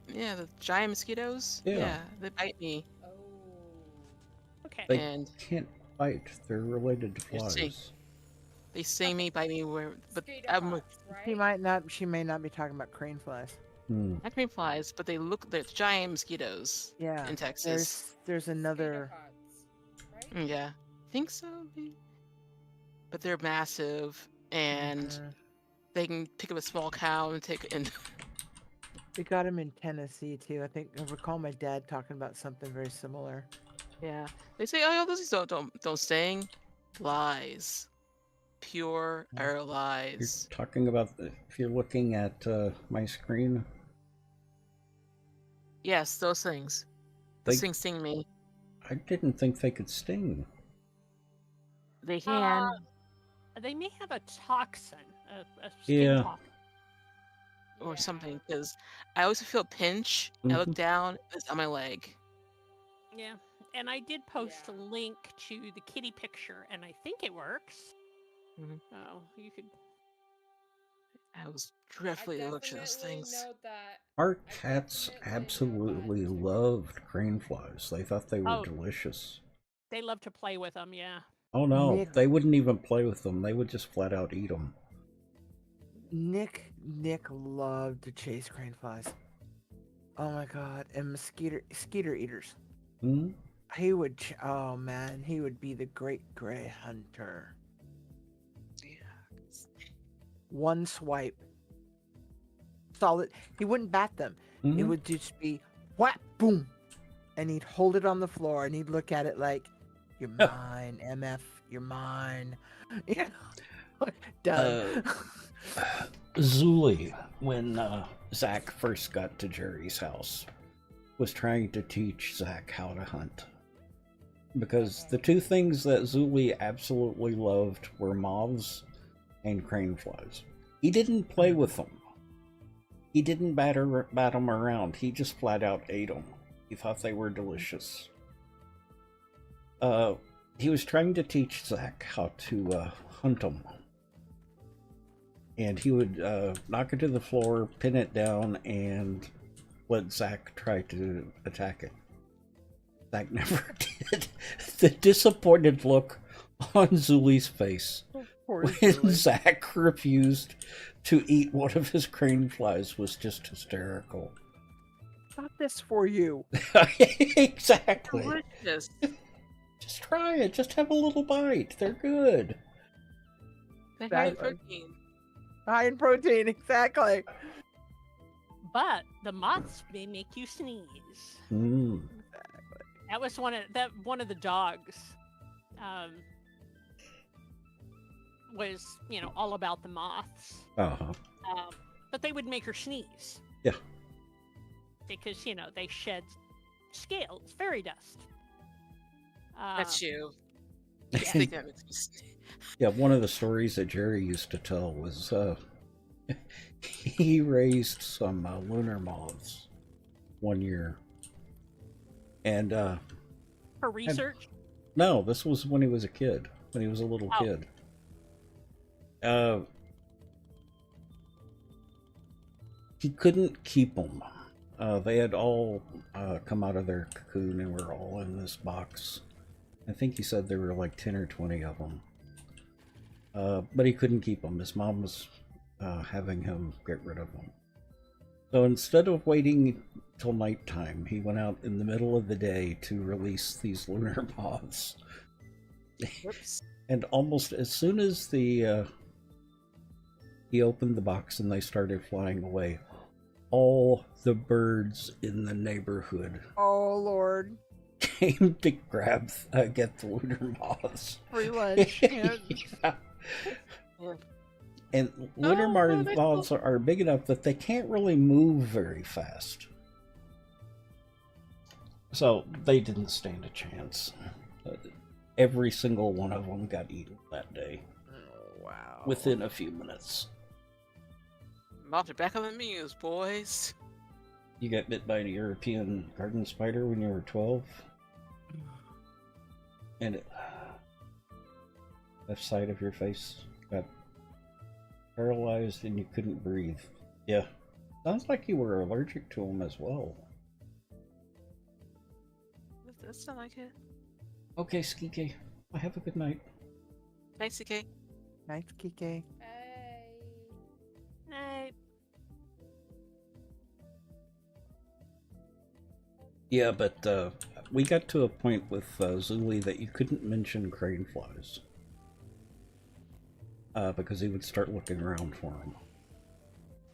Yeah, the giant mosquitoes. Yeah. They bite me. Oh. Okay. They And can't bite. They're related to You see. flies. they sting me, bite me, but Mosquito I'm bites, She right? might not. She may not be talking about crane flies. not green flies, but they're giant mosquitoes Yeah. in Texas. There's another. Mosquito bites, right? Yeah, think so. Maybe. But they're massive, and Mhm. they can pick up a small cow and take and We got them in Tennessee too. I recall my dad talking about something very similar. yeah. They say, oh, those don't sting. Lies. Pure You're lies. talking about if you're looking at my screen. Yes, those things. They- Those things sting me. I didn't think they could sting. They can. They may have a toxin, a skin Yeah. toxin. Or Yeah. something, because I always feel a pinch. I look down, it's on my leg. Yeah, and I did post a Yeah. link to the kitty picture, and I think it works. Mhm. Oh, you could. I was I dreadfully allergic to those definitely things. know that. Our I cats definitely know absolutely that. loved crane flies. They thought they were Oh. delicious. They love to play with them. Yeah. Oh no, Nick- they wouldn't even play with them. They would just flat out eat them. Nick loved to chase crane flies. Oh my god, and mosquito eaters. Hmm? He would. Oh man, he would be the great gray hunter. One swipe. Solid. He wouldn't bat them. It Mhm. would just be whap, boom, and he'd hold it on the floor and he'd look at it like, "You're mine, MF. You're mine." You know, done. Zuli, when Zach first got to Jerry's house, was trying to teach Zach how to hunt. Because the two things that Zuli absolutely loved were moths and crane flies. He didn't play with them. He didn't bat them around. He just flat out ate them. He thought they were delicious. He was trying to teach Zach how to hunt them. And he would knock it to the floor, pin it down, and let Zach try to attack it. Zach never did. The disappointed look on Zuli's face Poor when Zuli. Zach refused to eat one of his crane flies was just hysterical. Got this for you. Exactly. Delicious. Just try it. Just have a little bite. They're good. They That- have protein. High in protein, exactly. But the moths may make you sneeze. Mm. That was one of the dogs. Was all about the moths. Uh-huh. But they would make her sneeze. Yeah. Because they shed scales, fairy dust. That's you. Yeah. I think that makes me sneeze. Yeah, one of the stories that Jerry used to tell was he raised some lunar moths one year. And For research. no, this was when he was a kid, when he was a little kid. He couldn't keep them. They had all come out of their cocoon and were all in this box. I think he said there were like 10 or 20 of them. But he couldn't keep them. His mom was having him get rid of them. So instead of waiting till nighttime, he went out in the middle of the day to release these lunar moths. Whoops. And almost as soon as he opened the box and they started flying away, all the birds in the neighborhood Oh Lord, came to get the lunar moths. free lunch. Yeah. Yeah. And lunar that's moths are big enough that they can't really move very fast. So they didn't stand a chance. Every single one of them got eaten that day Oh, wow. within a few minutes. Moths are back on the menus, boys. You got bit by a European garden spider when you were 12? And left side of your face got paralyzed and you couldn't breathe. Yeah. Sounds like you were allergic to them as well. That sound like it. Okay, Skike. Have a good night. Thanks, CK. Nice, Kike. Hey. Night. Yeah, but we got to a point with Zuli that you couldn't mention crane flies. Because he would start looking around for them.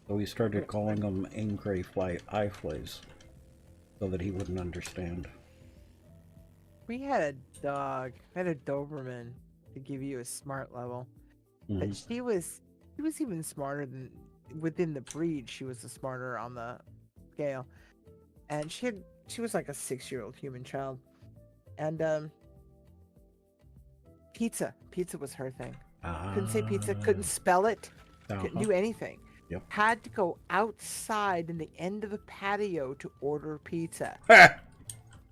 So we started calling them Angray fly eye flies, so that he wouldn't understand. We had a dog. We had a Doberman to give you a smart level. But Mhm. she was even smarter than within the breed. She was the smarter on the scale, and she was like a 6-year-old human child, and pizza was her thing. Couldn't say pizza, couldn't spell it, couldn't do anything. Yep. Had to go outside in the end of the patio to order pizza,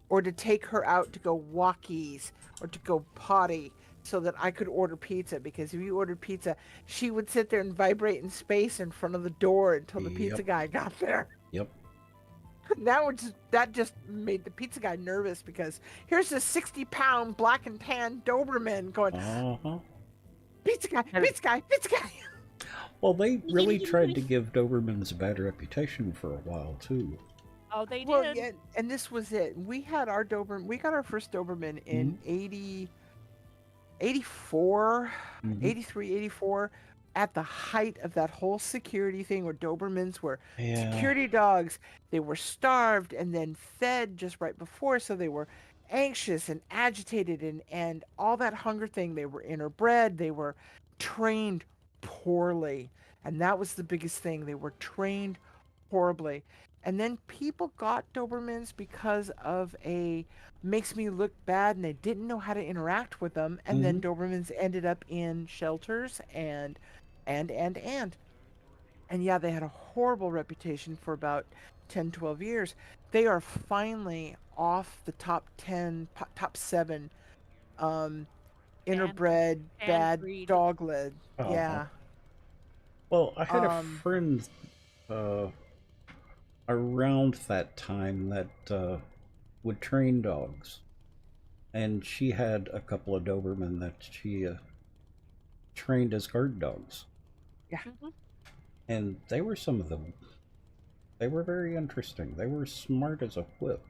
or to take her out to go walkies or to go potty, so that I could order pizza. Because if you ordered pizza, she would sit there and vibrate in space in front of the door until the pizza Yep. guy got there. Yep. That just made the pizza guy nervous, because here's this 60-pound black and tan Doberman going, Uh-huh. pizza guy, pizza guy, pizza guy. Well, they really tried to give Dobermans a bad reputation for a while, too. Oh, they did. Well, yeah, and this was it. We had our Doberman. We got our first Doberman in 84, Mhm. 83, 84, at the height of that whole security thing where Dobermans were Yeah. security dogs. They were starved and then fed just right before, so they were anxious and agitated and all that hunger thing. They were interbred. They were trained poorly, and that was the biggest thing. They were trained horribly. And then people got Dobermans because of a makes me look bad, and they didn't know how to interact with them. And then Dobermans ended up in shelters and yeah, they had a horrible reputation for about 10, 12 years. They are finally off the top 10, top 7 interbred bad breed. doglet. Uh-huh. Yeah. Well, I had a Um, friend around that time that would train dogs. And she had a couple of Doberman that she trained as guard dogs. Mhm. And they were some of them. They were very interesting. They were smart as a whip,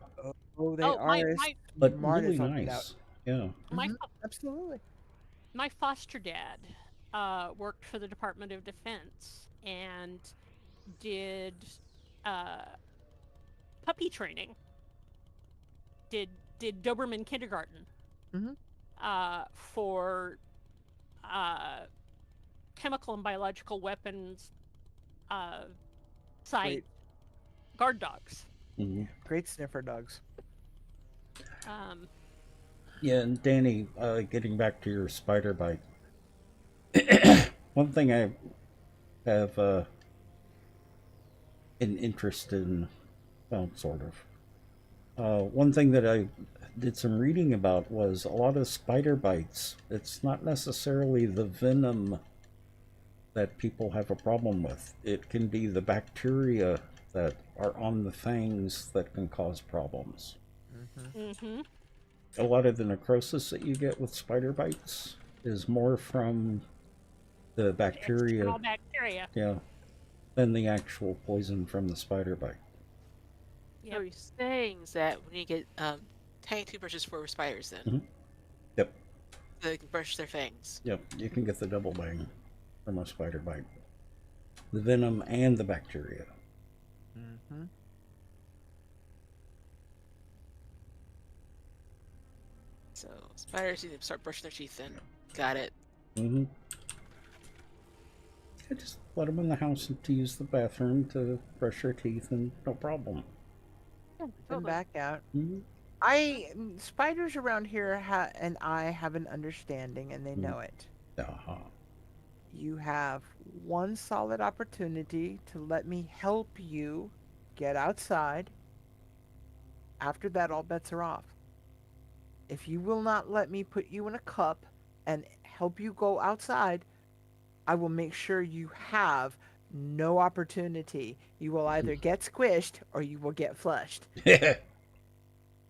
Oh, they Oh, are as but smart really as all get nice. out. Yeah. My Absolutely. my foster dad worked for the Department of Defense and did puppy training. Did Doberman kindergarten Mhm. for chemical and biological weapons site Great, guard dogs. Mhm. great sniffer dogs. Um, Yeah, and Danny, getting back to your spider bite, one thing I have an interest in, well, sort of. One thing that I did some reading about was a lot of spider bites. It's not necessarily the venom that people have a problem with. It can be the bacteria that are on the fangs that can cause problems. mm-hmm. A lot of the necrosis that you get with spider bites is more from the bacteria, External bacteria. yeah, than the actual poison from the spider bite. So Yep. you're saying that when you get tiny toothbrushes for spiders, then Mhm. Yep, they can brush their fangs. yep, you can get the double bang from a spider bite. The venom and the bacteria. Mm-hmm. So spiders need to start brushing their teeth. Then got it. Mm-hmm. Yeah, just let them in the house to use the bathroom to brush their teeth, and no problem. Them Totally. back out. Mm-hmm. Spiders around here and I have an understanding, and they know it. Uh-huh. You have one solid opportunity to let me help you get outside. After that, all bets are off. If you will not let me put you in a cup and help you go outside, I will make sure you have no opportunity. You will either get squished or you will get flushed.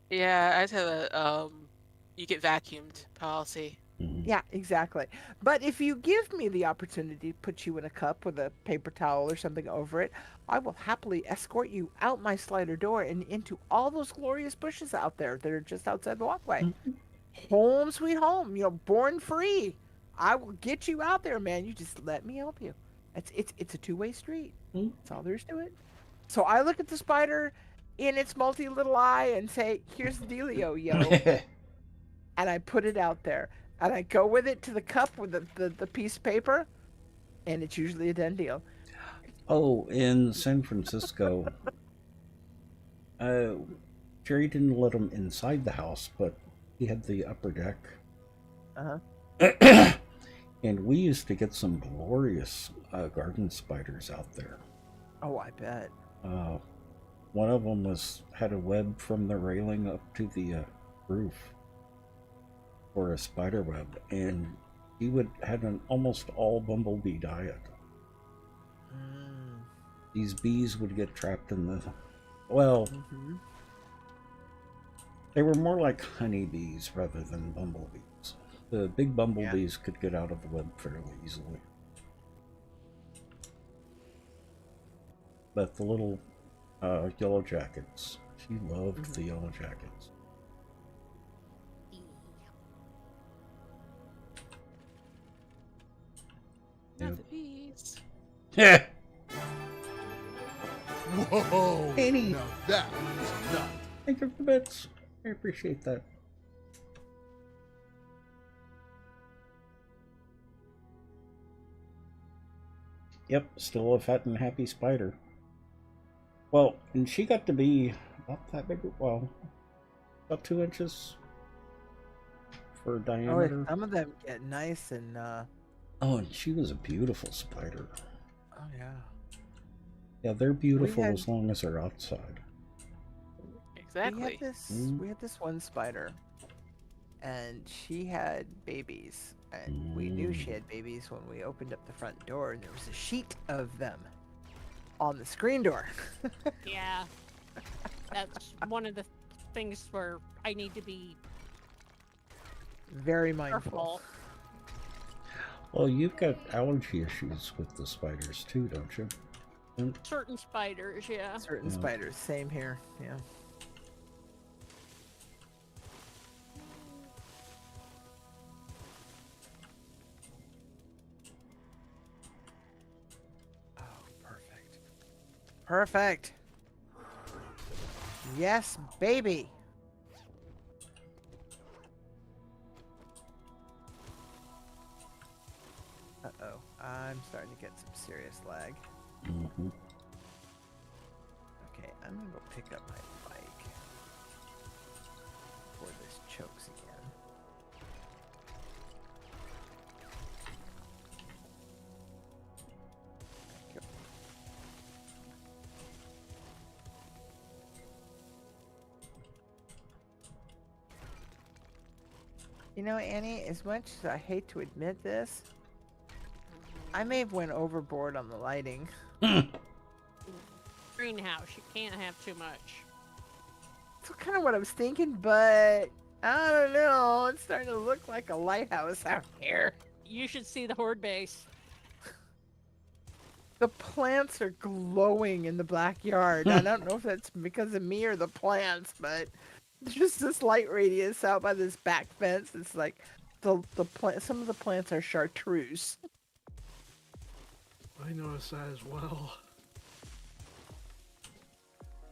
Yeah, I just have a you get vacuumed policy. Mhm. Yeah, exactly. But if you give me the opportunity to put you in a cup with a paper towel or something over it, I will happily escort you out my slider door and into all those glorious bushes out there that are just outside the walkway. Home sweet home, born free. I will get you out there, man. You just let me help you. It's a two-way street. Mhm. That's all there is to it. So I look at the spider in its multi little eye and say, "Here's the dealio, yo." And I put it out there. And I go with it to the cup with the piece of paper, and it's usually a done deal. Oh, in San Francisco, Jerry didn't let him inside the house, but he had the upper deck. Uh-huh. And we used to get some glorious garden spiders out there. Oh, I bet. One of them had a web from the railing up to the roof for a spider web, and he would have an almost all bumblebee diet. Mm. These bees would get trapped in the, well, Mm-hmm. they were more like honeybees rather than bumblebees. The big bumblebees could get out of the web fairly easily. But the little yellow jackets, she loved the yellow jackets. Not Yep. the bees. Yeah. Whoa! Annie. Now that was nuts. Thank you for the bits. I appreciate that. Yep, still a fat and happy spider. Well, and she got to be about that big, well, about 2 inches for Oh, diameter. some of them get nice and Oh, and she was a beautiful spider. oh yeah. Yeah, they're beautiful had- as long as they're outside. Exactly. We had this one spider, and she had babies, and we knew she had babies when we opened up the front door, and there was a sheet of them on the screen door. Yeah. That's one of the things where I need to be Very mindful. careful. Well, you've got allergy issues with the spiders too, don't you? Certain spiders, yeah. Certain Yeah. spiders, same here. Yeah. Perfect. Yes, baby. Uh-oh. I'm starting to get some serious lag. Mm-hmm. Okay, I'm gonna go pick up my bike before this chokes again. Go. You know, Annie, as much as I hate to admit this, I may have went overboard on the lighting. Greenhouse, you can't have too much. That's kind of what I was thinking, but I don't know. It's starting to look like a lighthouse out here. You should see the horde base. The plants are glowing in the backyard. I don't know if that's because of me or the plants, but there's just this light radius out by this back fence. It's like the plant. Some of the plants are chartreuse. I noticed that as well.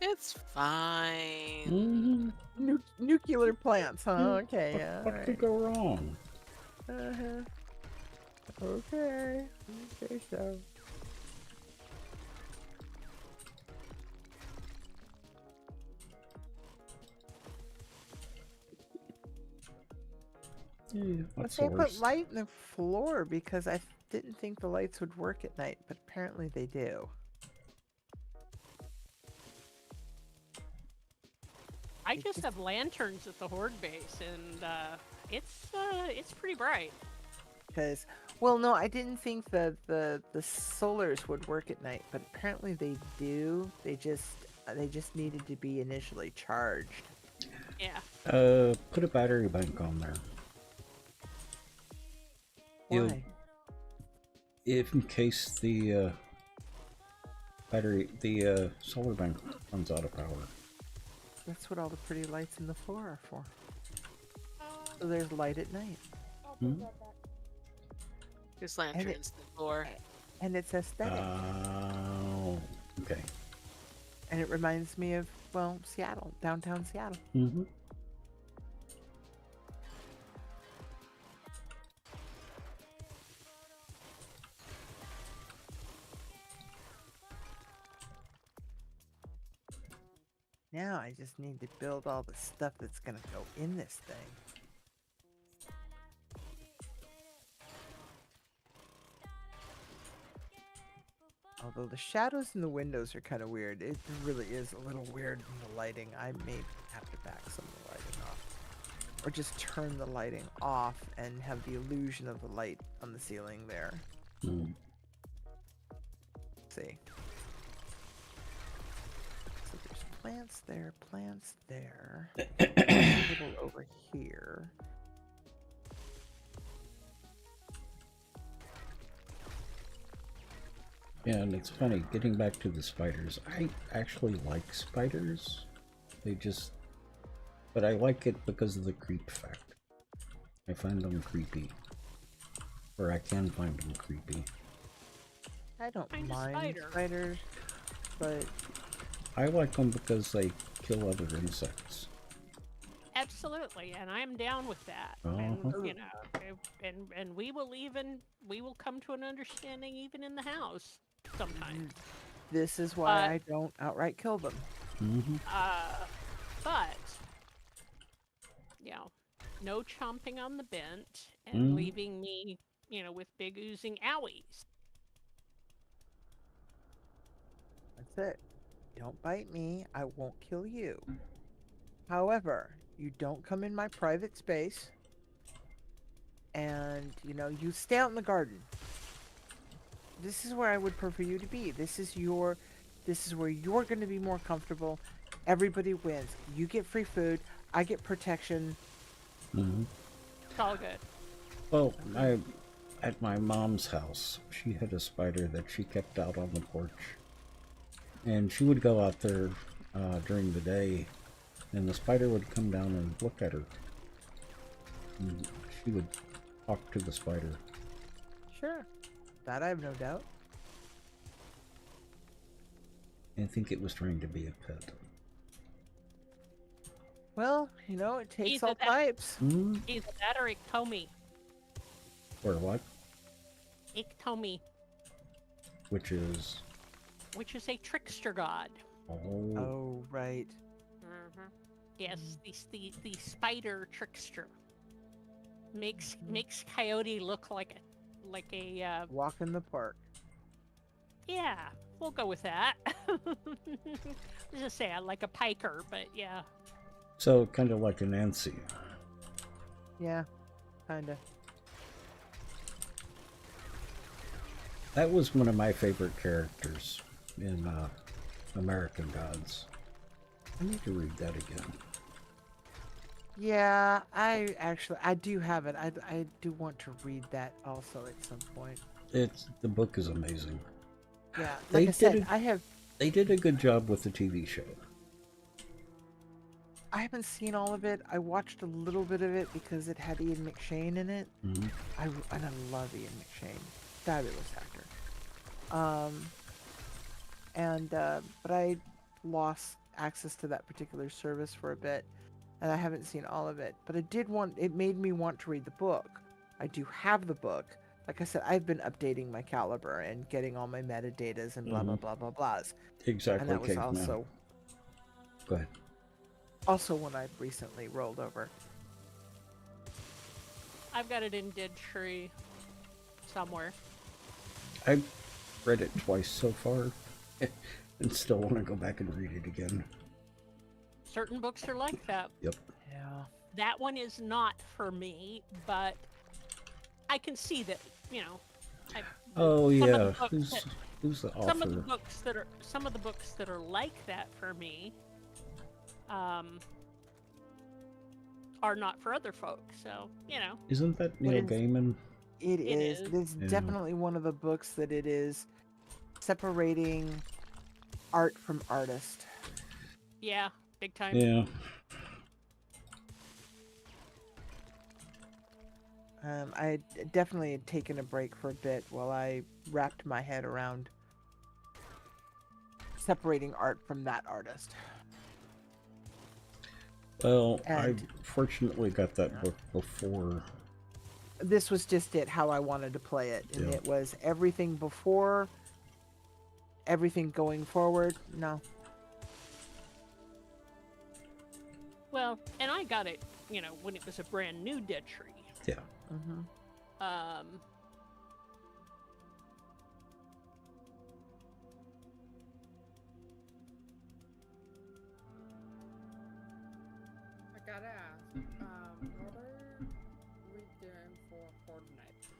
It's fine. Mm-hmm. Nuclear plants, huh? Okay, yeah. What could go wrong? Okay. Okay, so. Yeah, But what's they the put worst? light in the floor because I didn't think the lights would work at night, but apparently they do. I It just just- have lanterns at the horde base, and it's pretty bright. Because, well, no, I didn't think the solars would work at night, but apparently they do. They just needed to be initially charged. Yeah. Put a battery bank on there. You- Why? If in case the solar bank runs out of power. That's what all the pretty lights in the floor are for. So there's light at night, There's lanterns in the floor. and it's aesthetic, Oh, okay. and it reminds me of, well, Seattle, downtown Seattle. Mm-hmm. Now I just need to build all the stuff that's gonna go in this thing. Although the shadows in the windows are kind of weird. It really is a little weird in the lighting. I may have to back some of the lighting off. Or just turn the lighting off and have the illusion of the light on the ceiling there. Mm. See. So there's plants there. A little over here. Yeah, and it's funny, getting back to the spiders, I actually like spiders. They just... But I like it because of the creep fact. I find them creepy. Or I can find them creepy. I don't Kind of mind spider. spiders, but I like them because they kill other insects. Absolutely, and I'm down with that. Uh-huh. And you know, and we will come to an understanding even in the house sometimes. this is why Uh, I don't outright kill them. Mm-hmm. But you know, no chomping on the bent and Mm. leaving me, you know, with big oozing owies. That's it. Don't bite me. I won't kill you. However, you don't come in my private space. And, you know, you stay out in the garden. This is where I would prefer you to be. This is where you're going to be more comfortable. Everybody wins. You get free food. I get protection. Mm-hmm. It's all good. Well, at my mom's house, she had a spider that she kept out on the porch. And she would go out there during the day, and the spider would come down and look at her. And she would talk to the spider. Sure. That I have no doubt. I think it was trying to be a pet. Well, you know, it takes Either all that- types. Hmm? Either that or Iktomi. Or what? Iktomi, Which is... which is a trickster god. Oh. Oh, right. Yes, the spider trickster makes Coyote look like a Walk in the park. yeah. We'll go with that. Let's just say I like a piker, but yeah. So, kind of like a Nancy. Yeah, kinda. That was one of my favorite characters in American Gods. I need to read that again. Yeah, I do have it. I do want to read that also at some point. The book is amazing. Yeah, They like I said, did They did a good job with the TV show. I haven't seen all of it. I watched a little bit of it because it had Ian McShane in it. Mhm. I love Ian McShane, fabulous actor. But I lost access to that particular service for a bit, and I haven't seen all of it. But it made me want to read the book. I do have the book. Like I said, I've been updating my caliber and getting all my metadatas and blah blah blah blah blahs. Exactly. And that was Caveman. also Go ahead. when I recently rolled over. I've got it in Dead Tree somewhere. I've read it twice so far, and still want to go back and read it again. Certain books are like that. Yep. Yeah. That one is not for me, but I can see that, you know. Oh some of yeah. the books Who's the author? some of the books that are like that for me are not for other folks. So, you know. Isn't that Neil is- Gaiman? It It is. is. It is Yeah. definitely one of the books that it is separating art from artist. Yeah, big time. Yeah. I definitely had taken a break for a bit while I wrapped my head around separating art from that artist. Well, I And- fortunately got that book before. This was just how I wanted to play it, and Yeah. it was everything before, everything going forward. No, Well, and I got it, you know, when it was a brand new Dead Tree. Yeah. I gotta ask, what are we doing for Fortnite?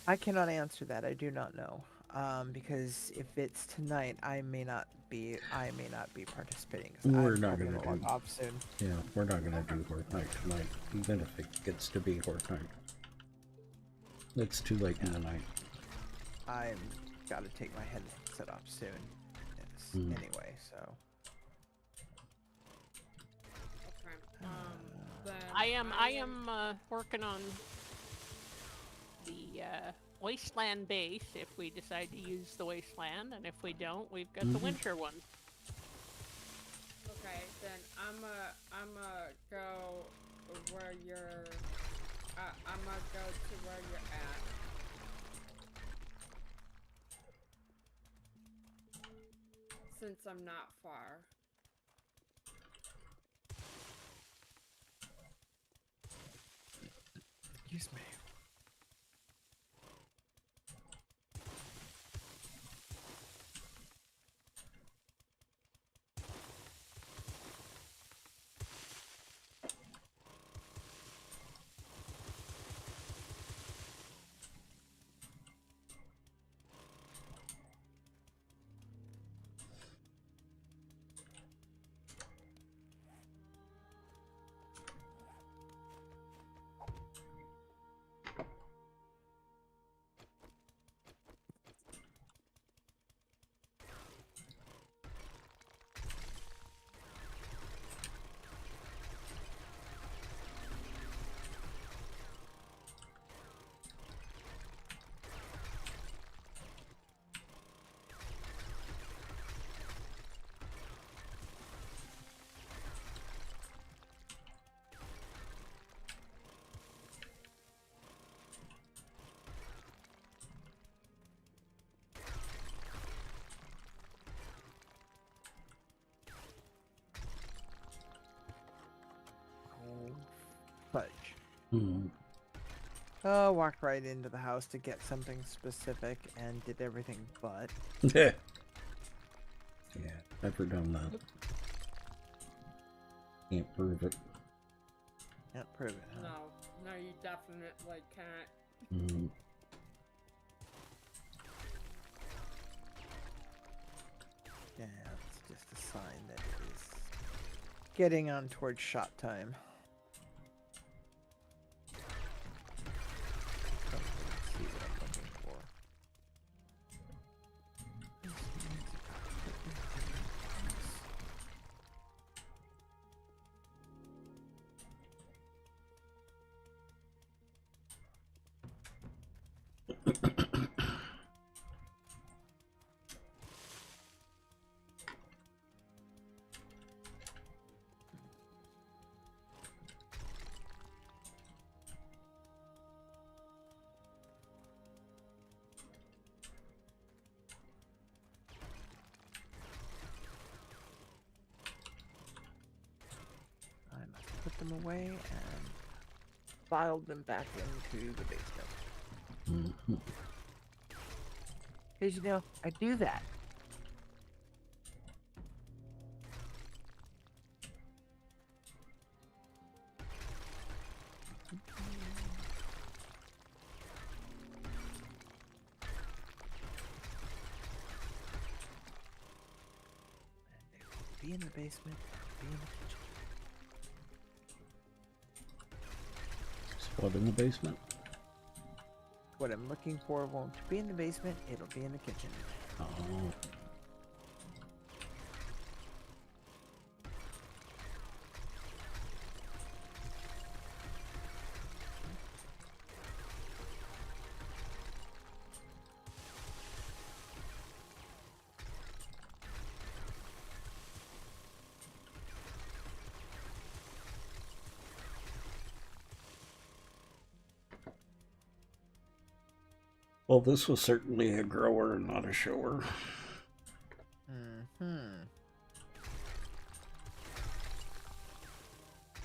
I cannot answer that. I do not know. Because if it's tonight, I may not be participating. 'Cause We're I'm not probably gonna log do- off soon. Yeah, we're not gonna do Horde Night tonight, even if it gets to be Horde Night. It's too late in the night. I'm got to take my headset off soon. Yes, Mm. Anyway, so Okay. Then I am working on the Wasteland base if we decide to use the Wasteland, and if we don't, we've got the Winter one. Okay, then I'ma go where you're. I'ma go to where you're at. Since I'm not far. excuse me. Hmm. Walked right into the house to get something specific and did everything but. Yeah, never done that. Can't prove it. Can't prove it, huh? No, you definitely can't. Hmm. Yeah, it's just a sign that it is getting on towards shot time. Let's see what I'm looking for. I must put them away and filed them back into the basement. Mhm. Because, you know, I do that. And they will be in the basement, be in the kitchen. Spot in the basement. What I'm looking for won't be in the basement, it'll be in the kitchen. Oh. Well, this was certainly a grower, not a shower. Mm-hmm.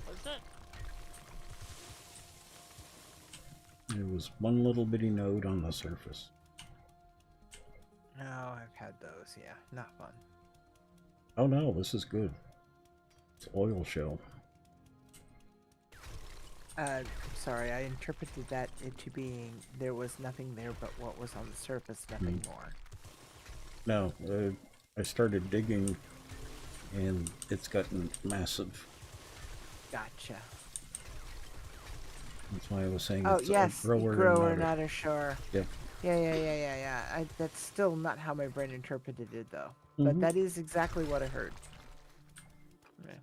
Was it? There was one little bitty node on the surface. Oh, I've had those, yeah. Not fun. Oh no, this is good. It's oil shell. Sorry, I interpreted that into being there was nothing there but what was on the surface, nothing more. No, I started digging, and it's gotten massive. Gotcha. That's why I was saying Oh, it's yes, a grower, grower, and not a shower. Yeah. Yeah. That's still not how my brain interpreted it, though. Mhm. But that is exactly what I heard. Yeah.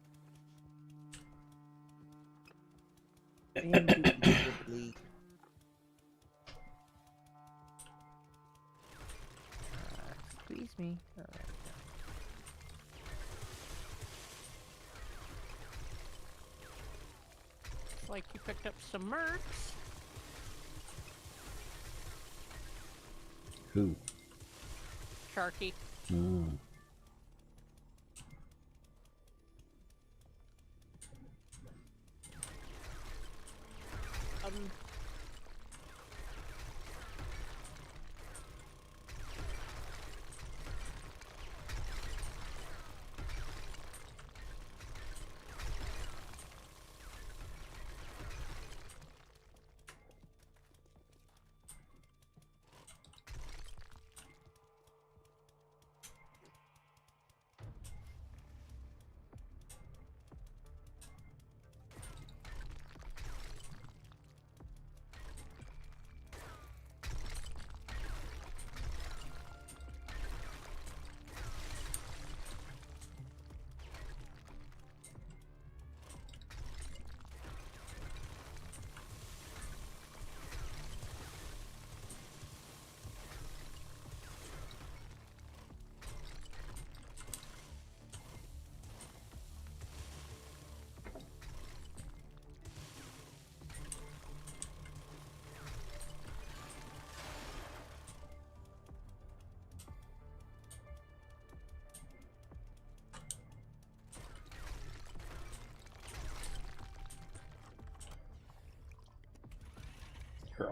Indubitably. Squeeze me. All right. Looks like you picked up some mercs. Who? Sharky. Mm. Um,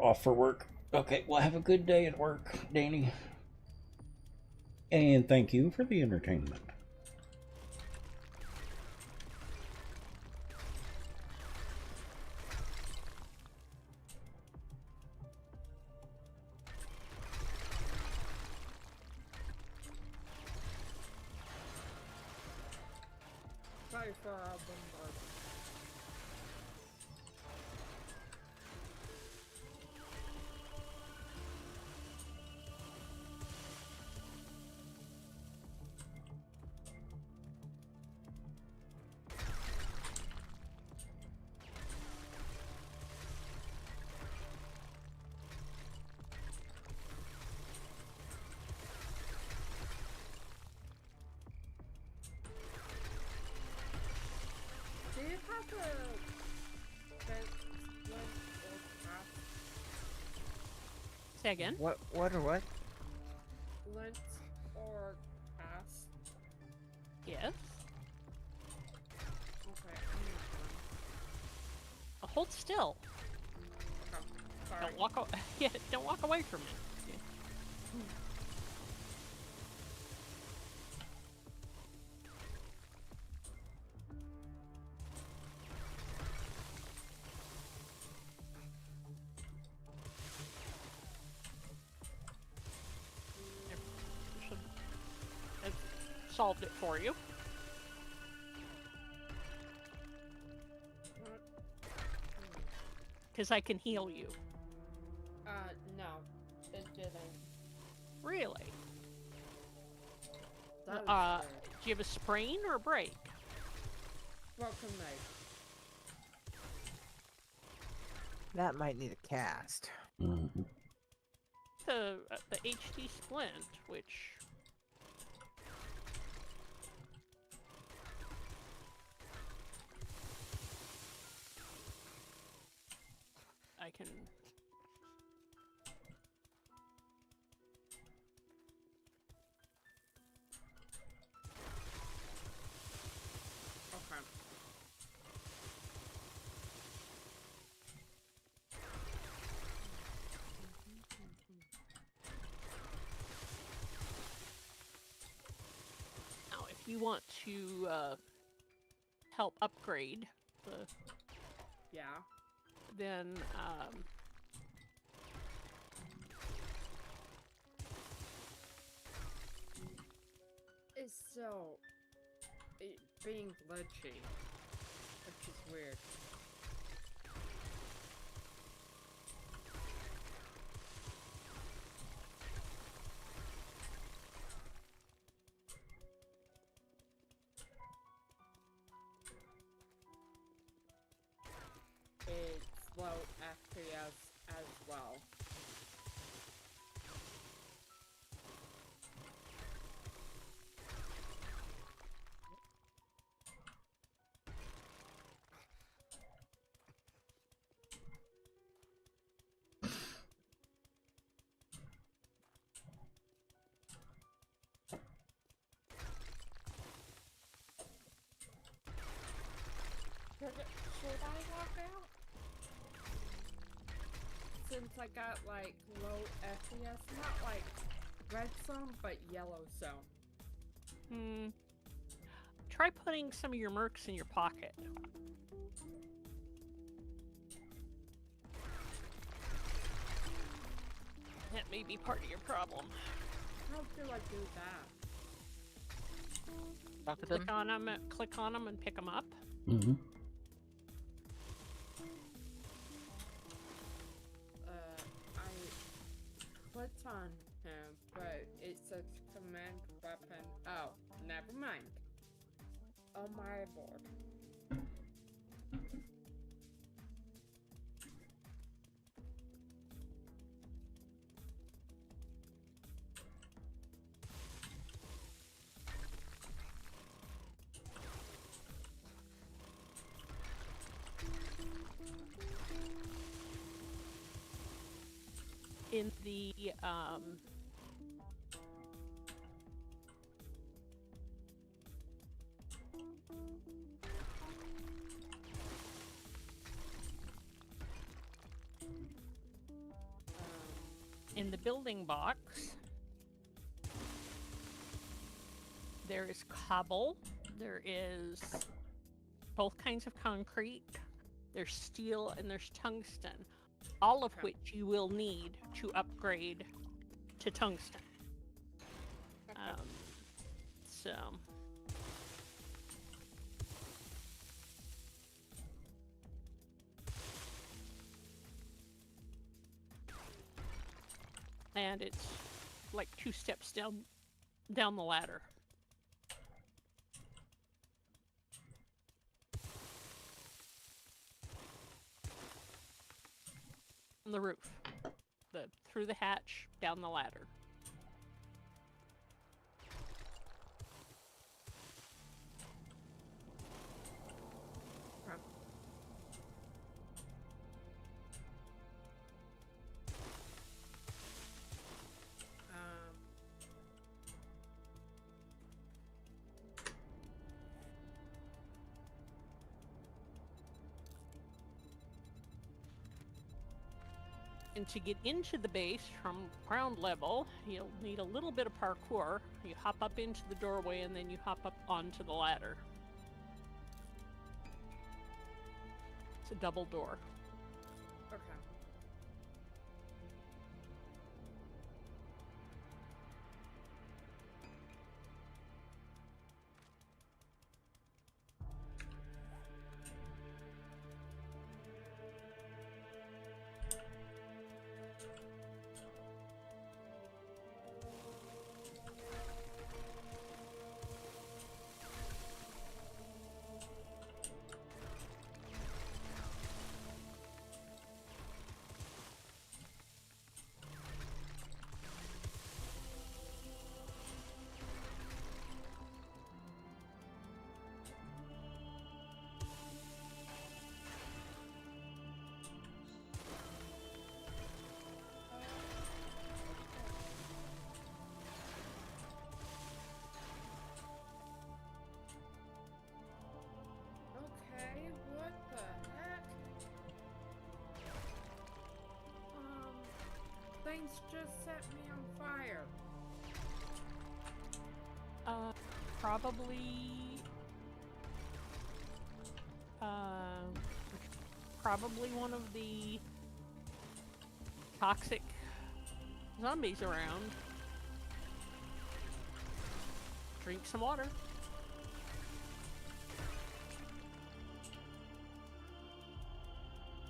you're off for work. Okay, well, have a good day at work, Danny. And thank you for the entertainment. Sorry for our bombardment. Do you have a fence link or path? Say again. What or what? Lint or pass? Yes. Okay, I'm not Hold still. done. Oh, sorry. Don't walk. Yeah, don't walk away from it. Yeah. There, you should have solved it for you. What? Because I can heal you. No, it didn't. Really? That was Do weird. you have a sprain or a break? Broken leg. That might need a cast. Mhm. The HT splint, which I can. Okay. Now, if you want to help upgrade the, Yeah. then It's so being glitchy, which is weird. It's low FPS as well. Should I walk out? Since I got like low FPS, not like red zone, but yellow zone. try putting some of your mercs in your pocket. That may be part of your problem. How do I do that? Talk to them. Click on them, and pick them up. Mm-hmm. I clicked on him, but it says command weapon. Oh, never mind. On my board. In the in the building box, there is cobble, there is both kinds of concrete, there's steel, and there's tungsten, all of which you will need to upgrade to tungsten. So... and it's like 2 steps down the ladder. On the roof. Through the hatch, down the ladder. And to get into the base from ground level, you'll need a little bit of parkour. You hop up into the doorway and then you hop up onto the ladder. It's a double door. Okay. Okay, what the heck? Things just set me on fire. Probably one of the toxic zombies around. Drink some water.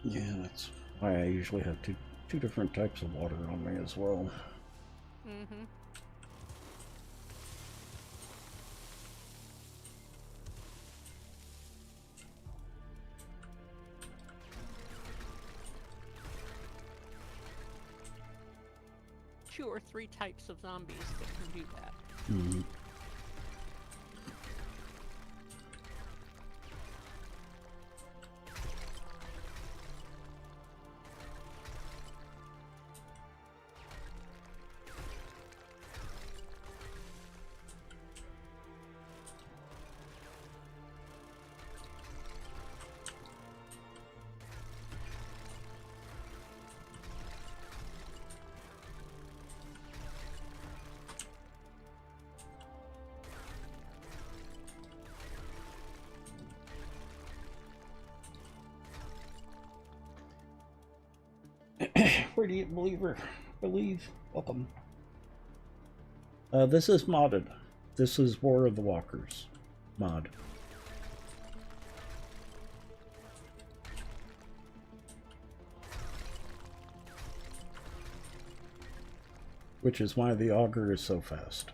Yeah, that's why I usually have two different types of water on me as well. Mm-hmm. Two or three types of zombies that can do that. Mm-hmm. Radiant Believer, believe, welcome. This is modded. This is War of the Walkers mod. Which is why the auger is so fast.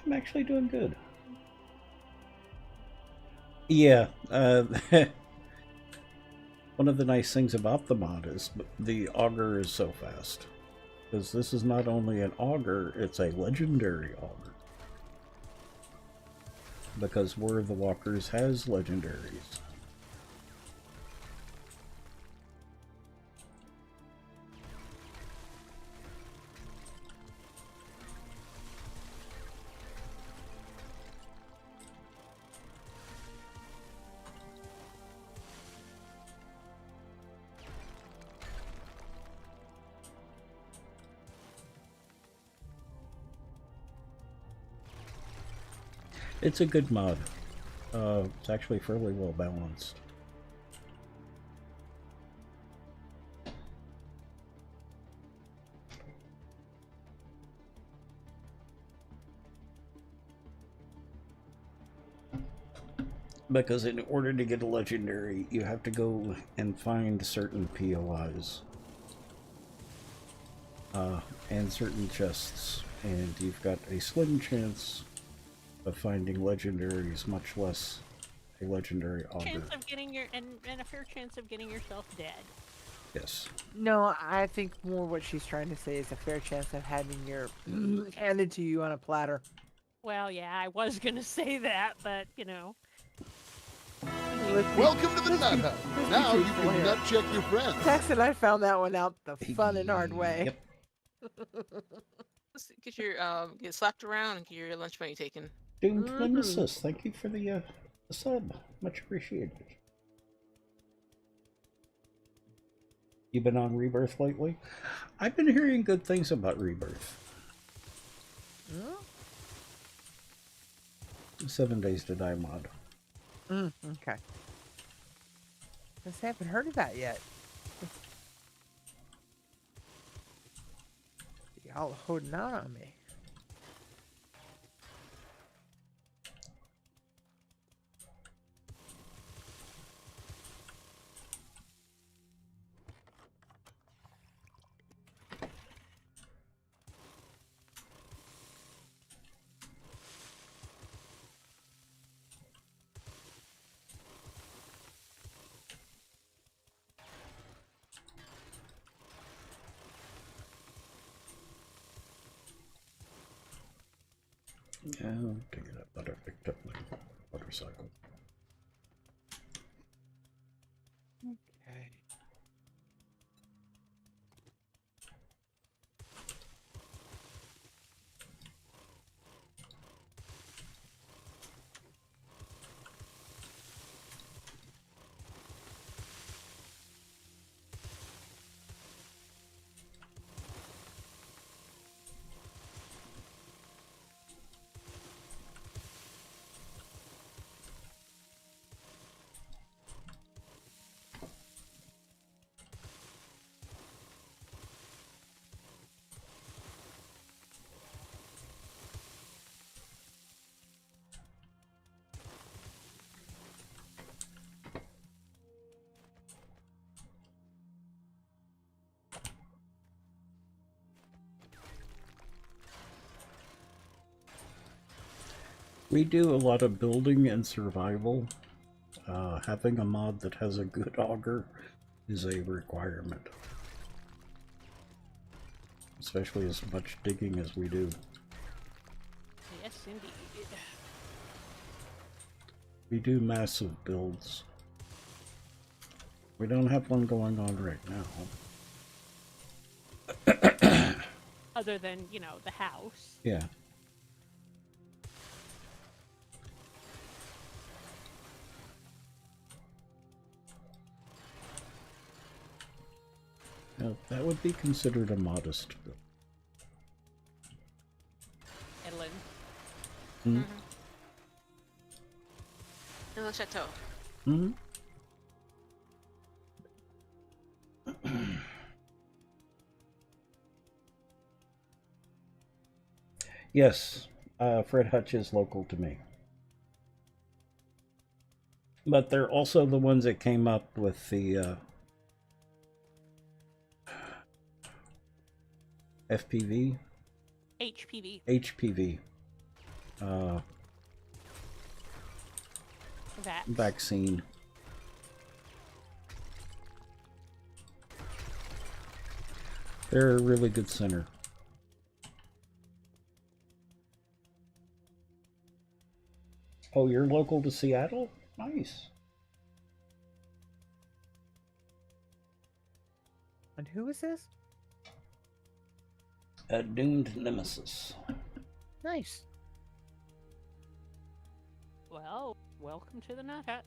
I'm actually doing good. Yeah, one of the nice things about the mod is the auger is so fast. Because this is not only an auger, it's a legendary auger. Because War of the Walkers has legendaries. It's a good mod. It's actually fairly well balanced. Because in order to get a legendary, you have to go and find certain POIs. And certain chests. And you've got a slim chance of finding legendaries, much less a legendary auger. Chance of getting your and a fair chance of getting yourself dead. Yes. No, I think more what she's trying to say is a fair chance of having your handed to you on a platter. Well, yeah, I was gonna say that, but you know. Welcome to the Nut Hut. Now you truthful can here. nut check your friends. Tex and I found that one out the fun and hard way. Yep. Just get your get slapped around and get your lunch money taken. Doom Nemesis, thank you for the sub. Much appreciated. You been on Rebirth lately? I've been hearing good things about Rebirth. 7 Days to Die mod. Okay. I haven't heard of that yet. Y'all are holding out on me. Yeah, take it up. But I picked up my motorcycle. Okay. We do a lot of building and survival. Having a mod that has a good auger is a requirement. Especially as much digging as we do. Yes, indeed. We do massive builds. We don't have one going on right now. Other than, you know, the house. Yeah. Now, that would be considered a modest build. Edlin. Hmm? Little chateau. Hmm? Yes, Fred Hutch is local to me. But they're also the ones that came up with the FPV? HPV. HPV. vaccine. They're a really good center. Oh, you're local to Seattle? Nice. And who is this? A doomed nemesis. Nice. Well, welcome to the Nut Hut.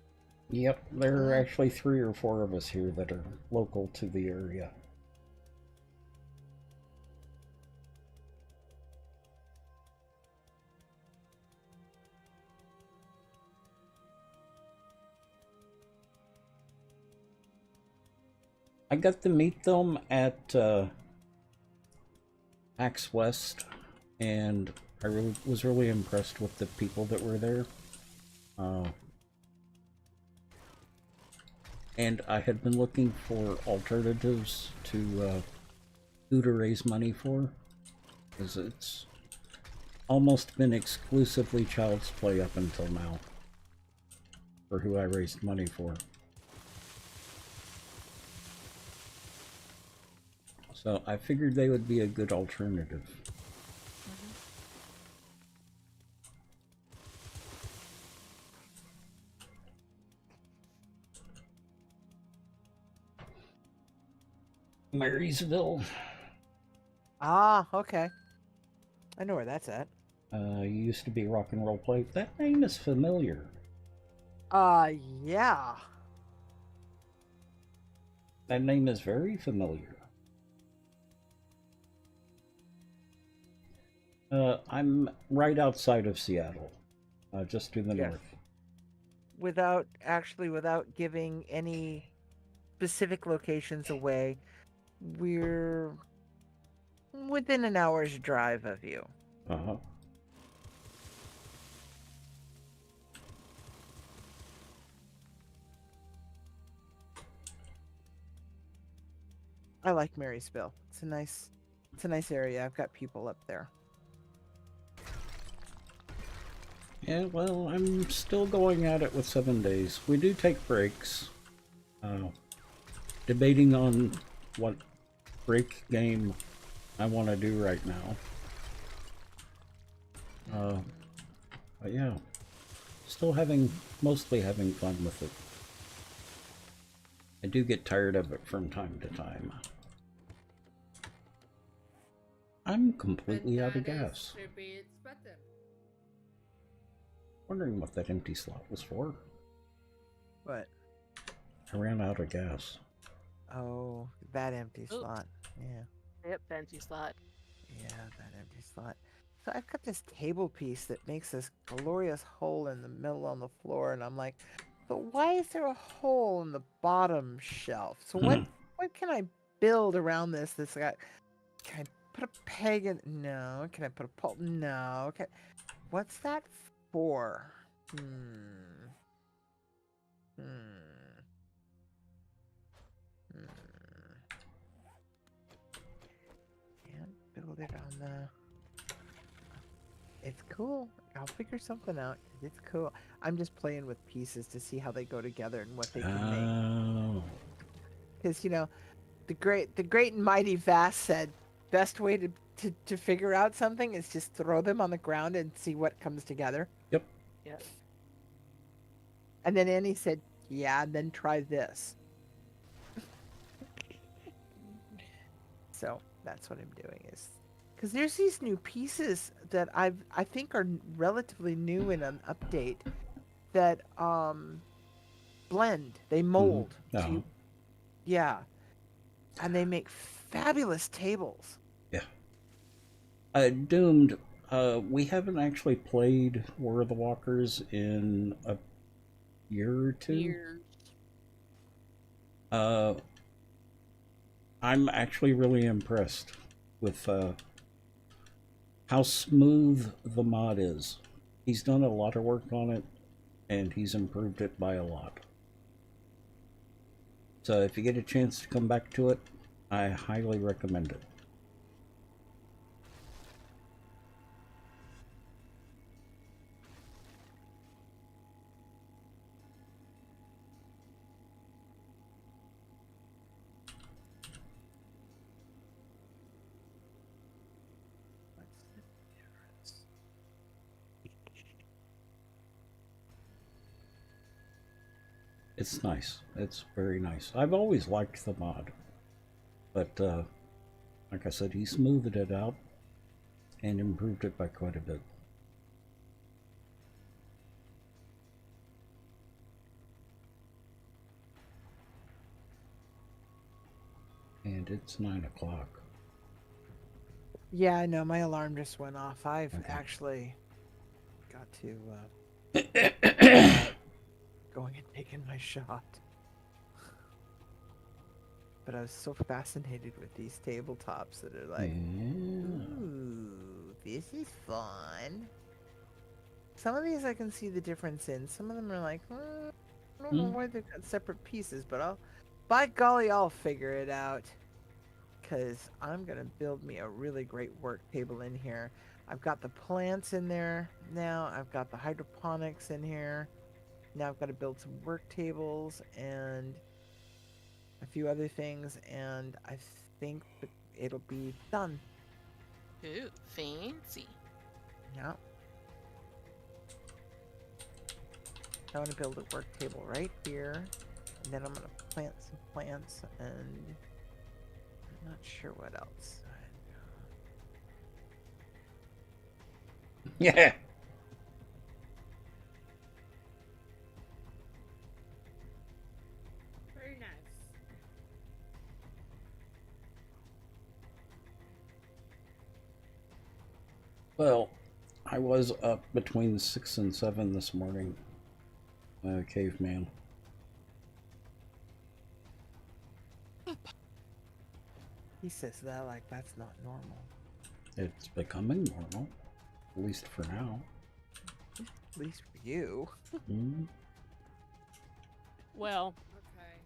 Yep, there are actually 3 or 4 of us here that are local to the area. I got to meet them at PAX West, and I was really impressed with the people that were there. And I had been looking for alternatives to who to raise money for, because it's almost been exclusively Child's Play up until now for who I raised money for. So I figured they would be a good alternative. Marysville. Ah, okay. I know where that's at. Used to be Rock and Roll Play. That name is familiar. Yeah. That name is very familiar. I'm right outside of Seattle, just to the Yes. north. Without giving any specific locations away, we're within an hour's drive of you. Uh-huh. I like Marysville. It's a nice area. I've got people up there. Yeah, well, I'm still going at it with 7 days. We do take breaks. Debating on what break game I want to do right now. But yeah, still mostly having fun with it. I do get tired of it from time to time. I'm completely out of gas. To be expected. Wondering what that empty slot was for. What? I ran out of gas. Oh, that empty Ooh. slot. Yeah. Yep, empty slot. Yeah, that empty slot. So I've got this table piece that makes this glorious hole in the middle on the floor, and I'm like, but why is there a hole in the bottom shelf? So what can I build around this that's got, can I put a peg in? No. Can I put a pole? No. Okay. What's that for? Can't build it on the... It's cool. I'll figure something out. It's cool. I'm just playing with pieces to see how they go together and what they can make. Oh. Because, you know, the great and mighty Vast said, best way to figure out something is just throw them on the ground and see what comes together. Yep. Yep. And then Annie said, yeah, and then try this. So that's what I'm doing is, because there's these new pieces that I think are relatively new in an update that blend, they mold. So Uh-huh. yeah, and they make fabulous tables. Yeah. Doomed, we haven't actually played War of the Walkers in a year or two. Years. I'm actually really impressed with how smooth the mod is. He's done a lot of work on it, and he's improved it by a lot. So if you get a chance to come back to it, I highly recommend it. It's nice. It's very nice. I've always liked the mod, but like I said, he smoothed it out and improved it by quite a bit. And it's 9 o'clock. Yeah, I know. My alarm just went off. I've Okay. actually got to going and taking my shot. But I was so fascinated with these tabletops that are like, Yeah. ooh, this is fun. Some of these I can see the difference in. Some of them are like, I don't know why they've got separate pieces, but by golly, I'll figure it out. Because I'm going to build me a really great work table in here. I've got the plants in there now. I've got the hydroponics in here. Now I've got to build some work tables and a few other things. And I think that it'll be done. Ooh, fancy. Yeah. I want to build a work table right here. And then I'm going to plant some plants and I'm not sure what else. Yeah. Very nice. Well, I was up between 6 and 7 this morning. Caveman. He says that like that's not normal. It's becoming normal, at least for now. At least for you. Mm. Well, Okay.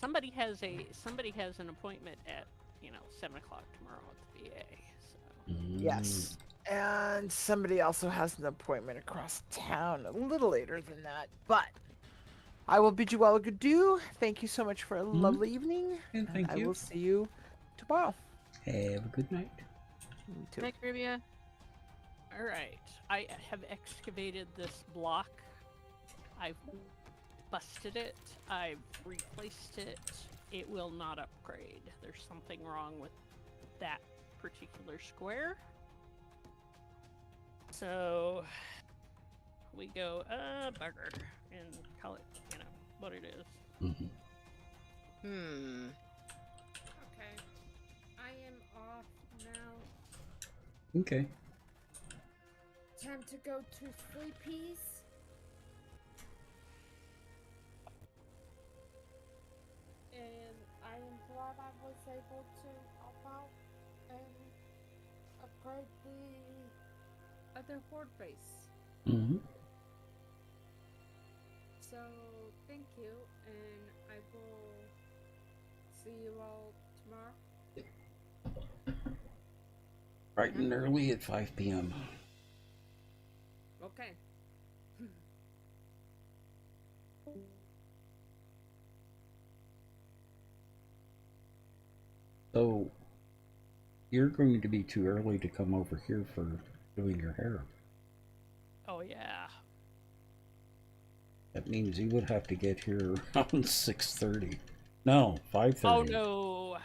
somebody has an appointment at 7 o'clock tomorrow at the VA. So Yes. And somebody also has an appointment across town a little later than that. But I will bid you all a good do. Thank you so much for a lovely evening. And thank I you. will see you tomorrow. Have a good night. You too. Night, Caribbean. all right, I have excavated this block. I've busted it. I've replaced it. It will not upgrade. There's something wrong with that particular square. So we go bugger and call it what it is. Mm-hmm. Okay. I am off now. Okay. Time to go to sleepies. And I am glad I was able to help out and upgrade the other horde base. Mm-hmm. So thank you, and I will see you all tomorrow. Bright and early at 5 p.m. Okay. So, you're going to be too early to come over here for doing your hair. Oh yeah. That means you would have to get here around 6:30. No, 5:30. Oh no,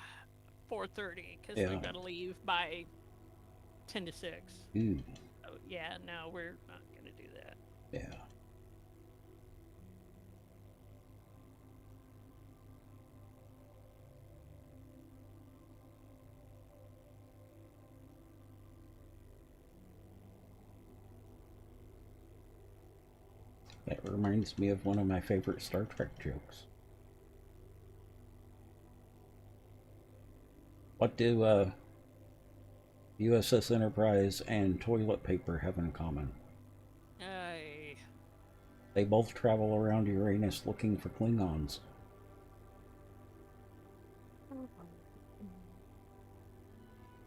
4:30 because Yeah. we've got to leave by 10 to 6. Ooh, Oh yeah, no, we're not gonna do that. yeah. That reminds me of one of my favorite Star Trek jokes. What do USS Enterprise and toilet paper have in common? They both travel around Uranus looking for Klingons.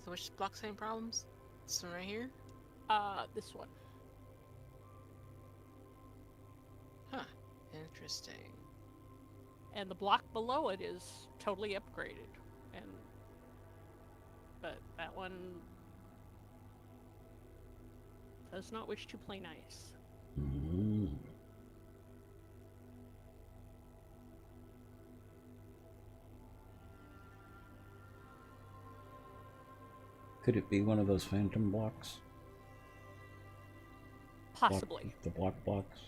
So which block same problems? This one right here? This one. Huh. Interesting. And the block below it is totally upgraded. But that one does not wish to play nice. Mm. Could it be one of those phantom blocks? Possibly. The block blocks?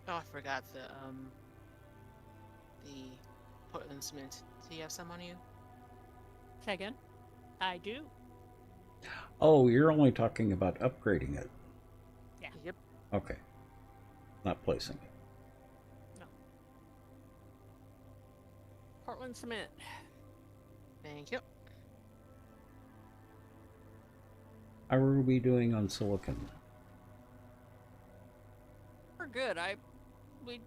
Oh, I forgot the Portland cement. Do you have some on you? Say again? I do. Oh, you're only talking about upgrading it. Yeah. Yep. Okay. Not placing it. Portland cement. Thank you. How are we doing on silicon? We're good. We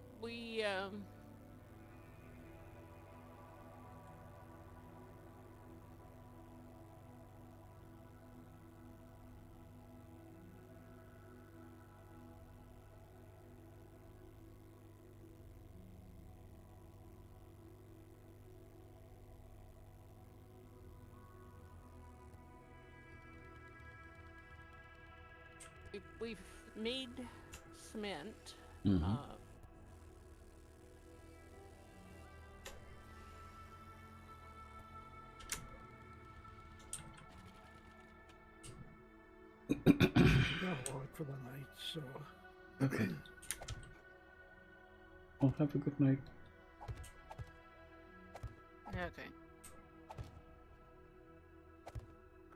we've made cement. Mm-hmm. Got work for the night, so Okay. Well, have a good night. Okay.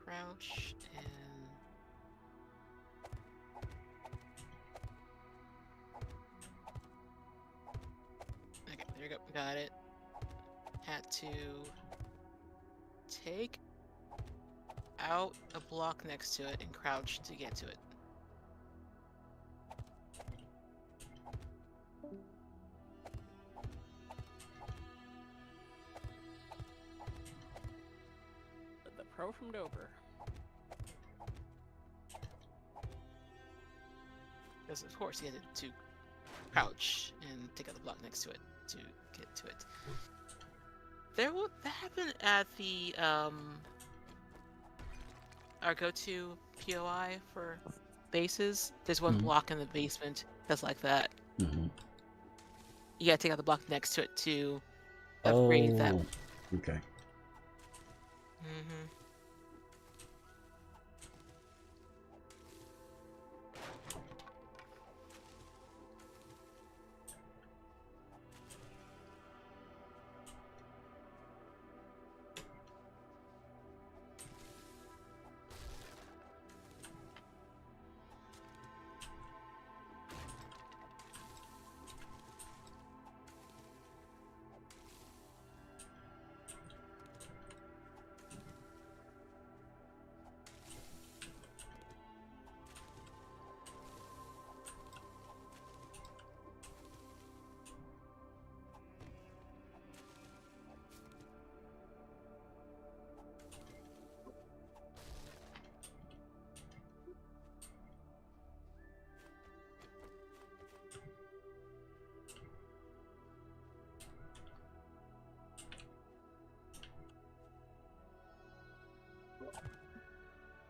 Crouch and okay, there you go. Got it. Had to take out a block next to it and crouch to get to it. The pro from Dover. Because of course you had to crouch and take out the block next to it to get to it. That happened at the our go-to POI for bases. There's one Mhm. block in the basement that's like that. Mm-hmm. You gotta take out the block next to it to upgrade that. Okay. Mm-hmm.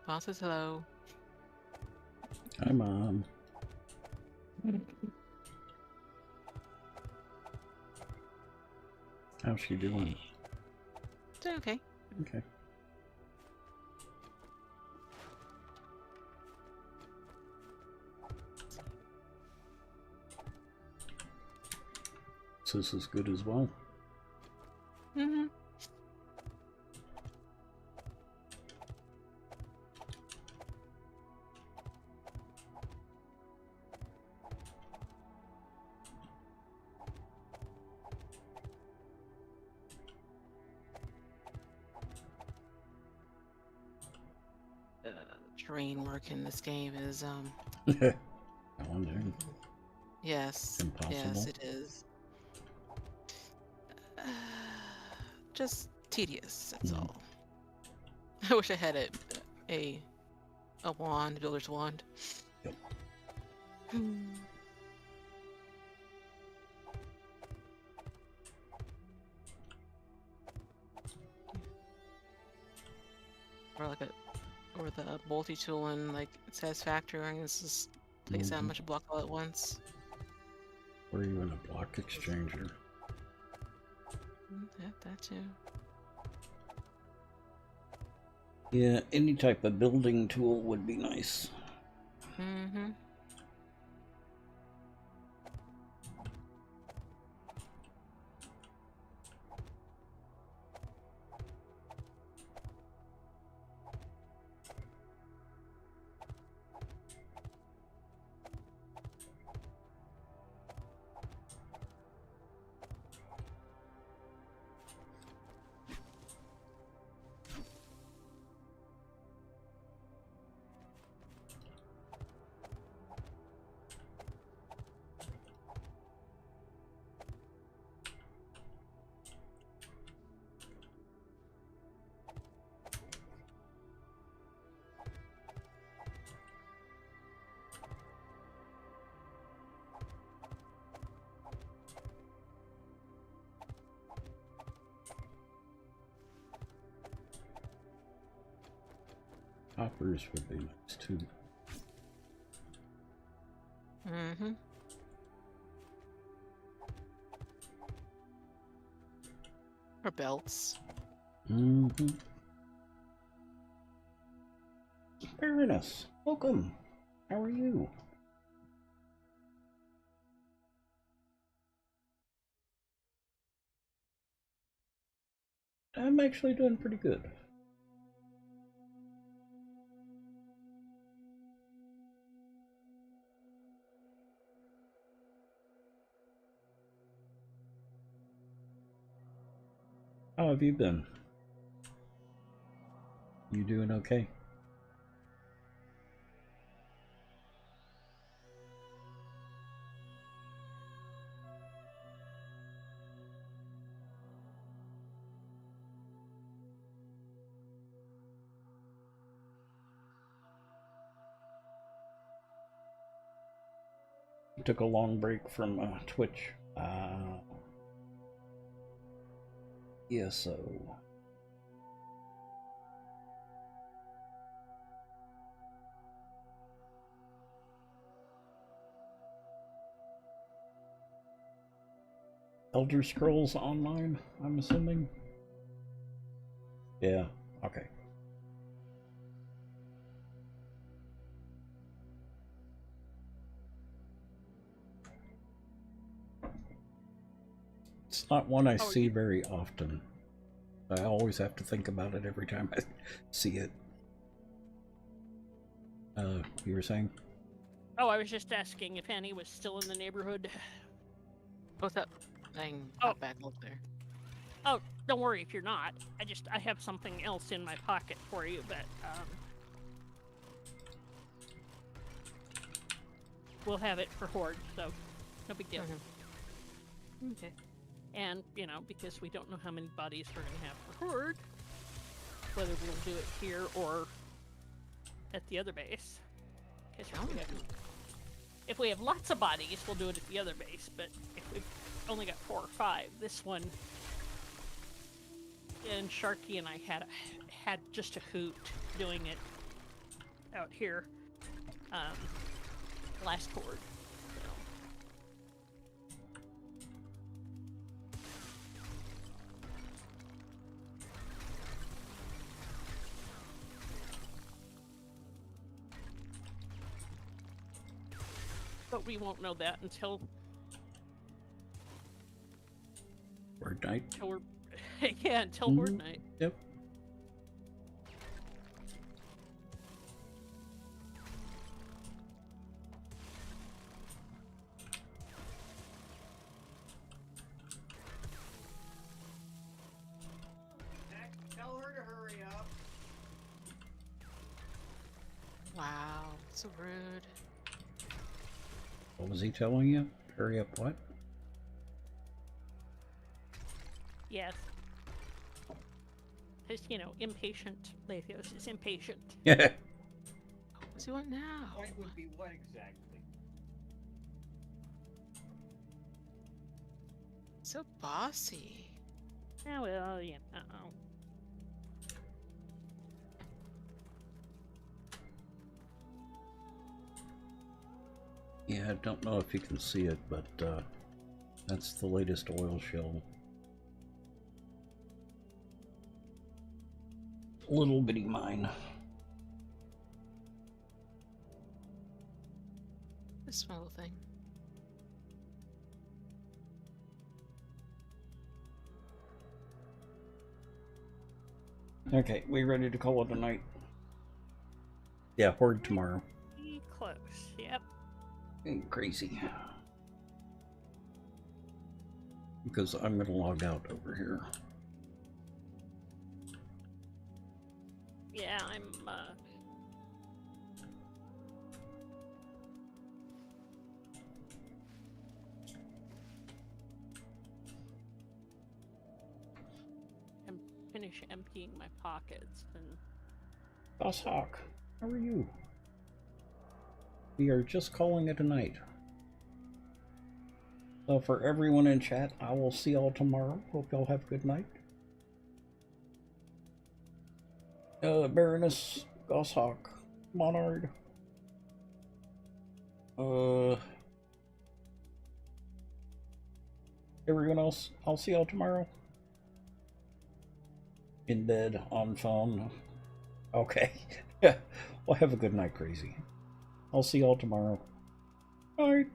Boss says hello. Hi, Mom. How's she doing? Doing okay. Okay. Sis is good as well. Mm-hmm. Terrain work in this game is I wonder. yes, Impossible. yes it is. Just tedious. That's all. I wish I had a wand, builder's wand. Yep. Or like the multi-tool and like Satisfactory, and it's just place that much block all at once. Or even a block exchanger. Yeah, that too. Yeah, any type of building tool would be nice. Mm-hmm. Hoppers would be nice too. Mm-hmm. Or belts. Mm-hmm. Baroness, welcome. How are you? I'm actually doing pretty good. How have you been? You doing okay? You took a long break from Twitch. ESO. Elder Scrolls Online, I'm assuming? Yeah, okay. It's not one I see very often. I always have to think about it every time I see it. You were saying? Oh, I was just asking if Annie was still in the neighborhood. What's that thing Oh. back up there? Oh, don't worry if you're not. I have something else in my pocket for you, but we'll have it for Horde, so no big deal. Okay. And, you know, because we don't know how many bodies we're going to have for Horde, whether we'll do it here or at the other base. Because if we have lots of bodies, we'll do it at the other base, but if we've only got 4 or 5, this one, and Sharky and I had just a hoot doing it out here last Horde. But we won't know that until Horde night? we're yeah, until Horde night. Yep. Tell her to hurry up. Wow, so rude. What was he telling you? Hurry up, what? Yes. Because, you know, impatient. Letheos is impatient. Yeah. What's he want now? Point would be what exactly? So bossy. Yeah, well, you know. Yeah, I don't know if you can see it, but that's the latest oil shell. little bitty mine. This small thing. Okay, we ready to call it a night? Yeah, horde tomorrow. Pretty close. Yep. Ain't crazy. Because I'm gonna log out over here. Yeah, I'm. I'm finish emptying my pockets and. Boss Hawk, how are you? We are just calling it a night. So for everyone in chat, I will see y'all tomorrow. Hope y'all have a good night. Baroness, Gosshawk, Monard. Everyone else, I'll see y'all tomorrow. In bed, on phone. Okay. Well, have a good night, crazy. I'll see y'all tomorrow. Bye.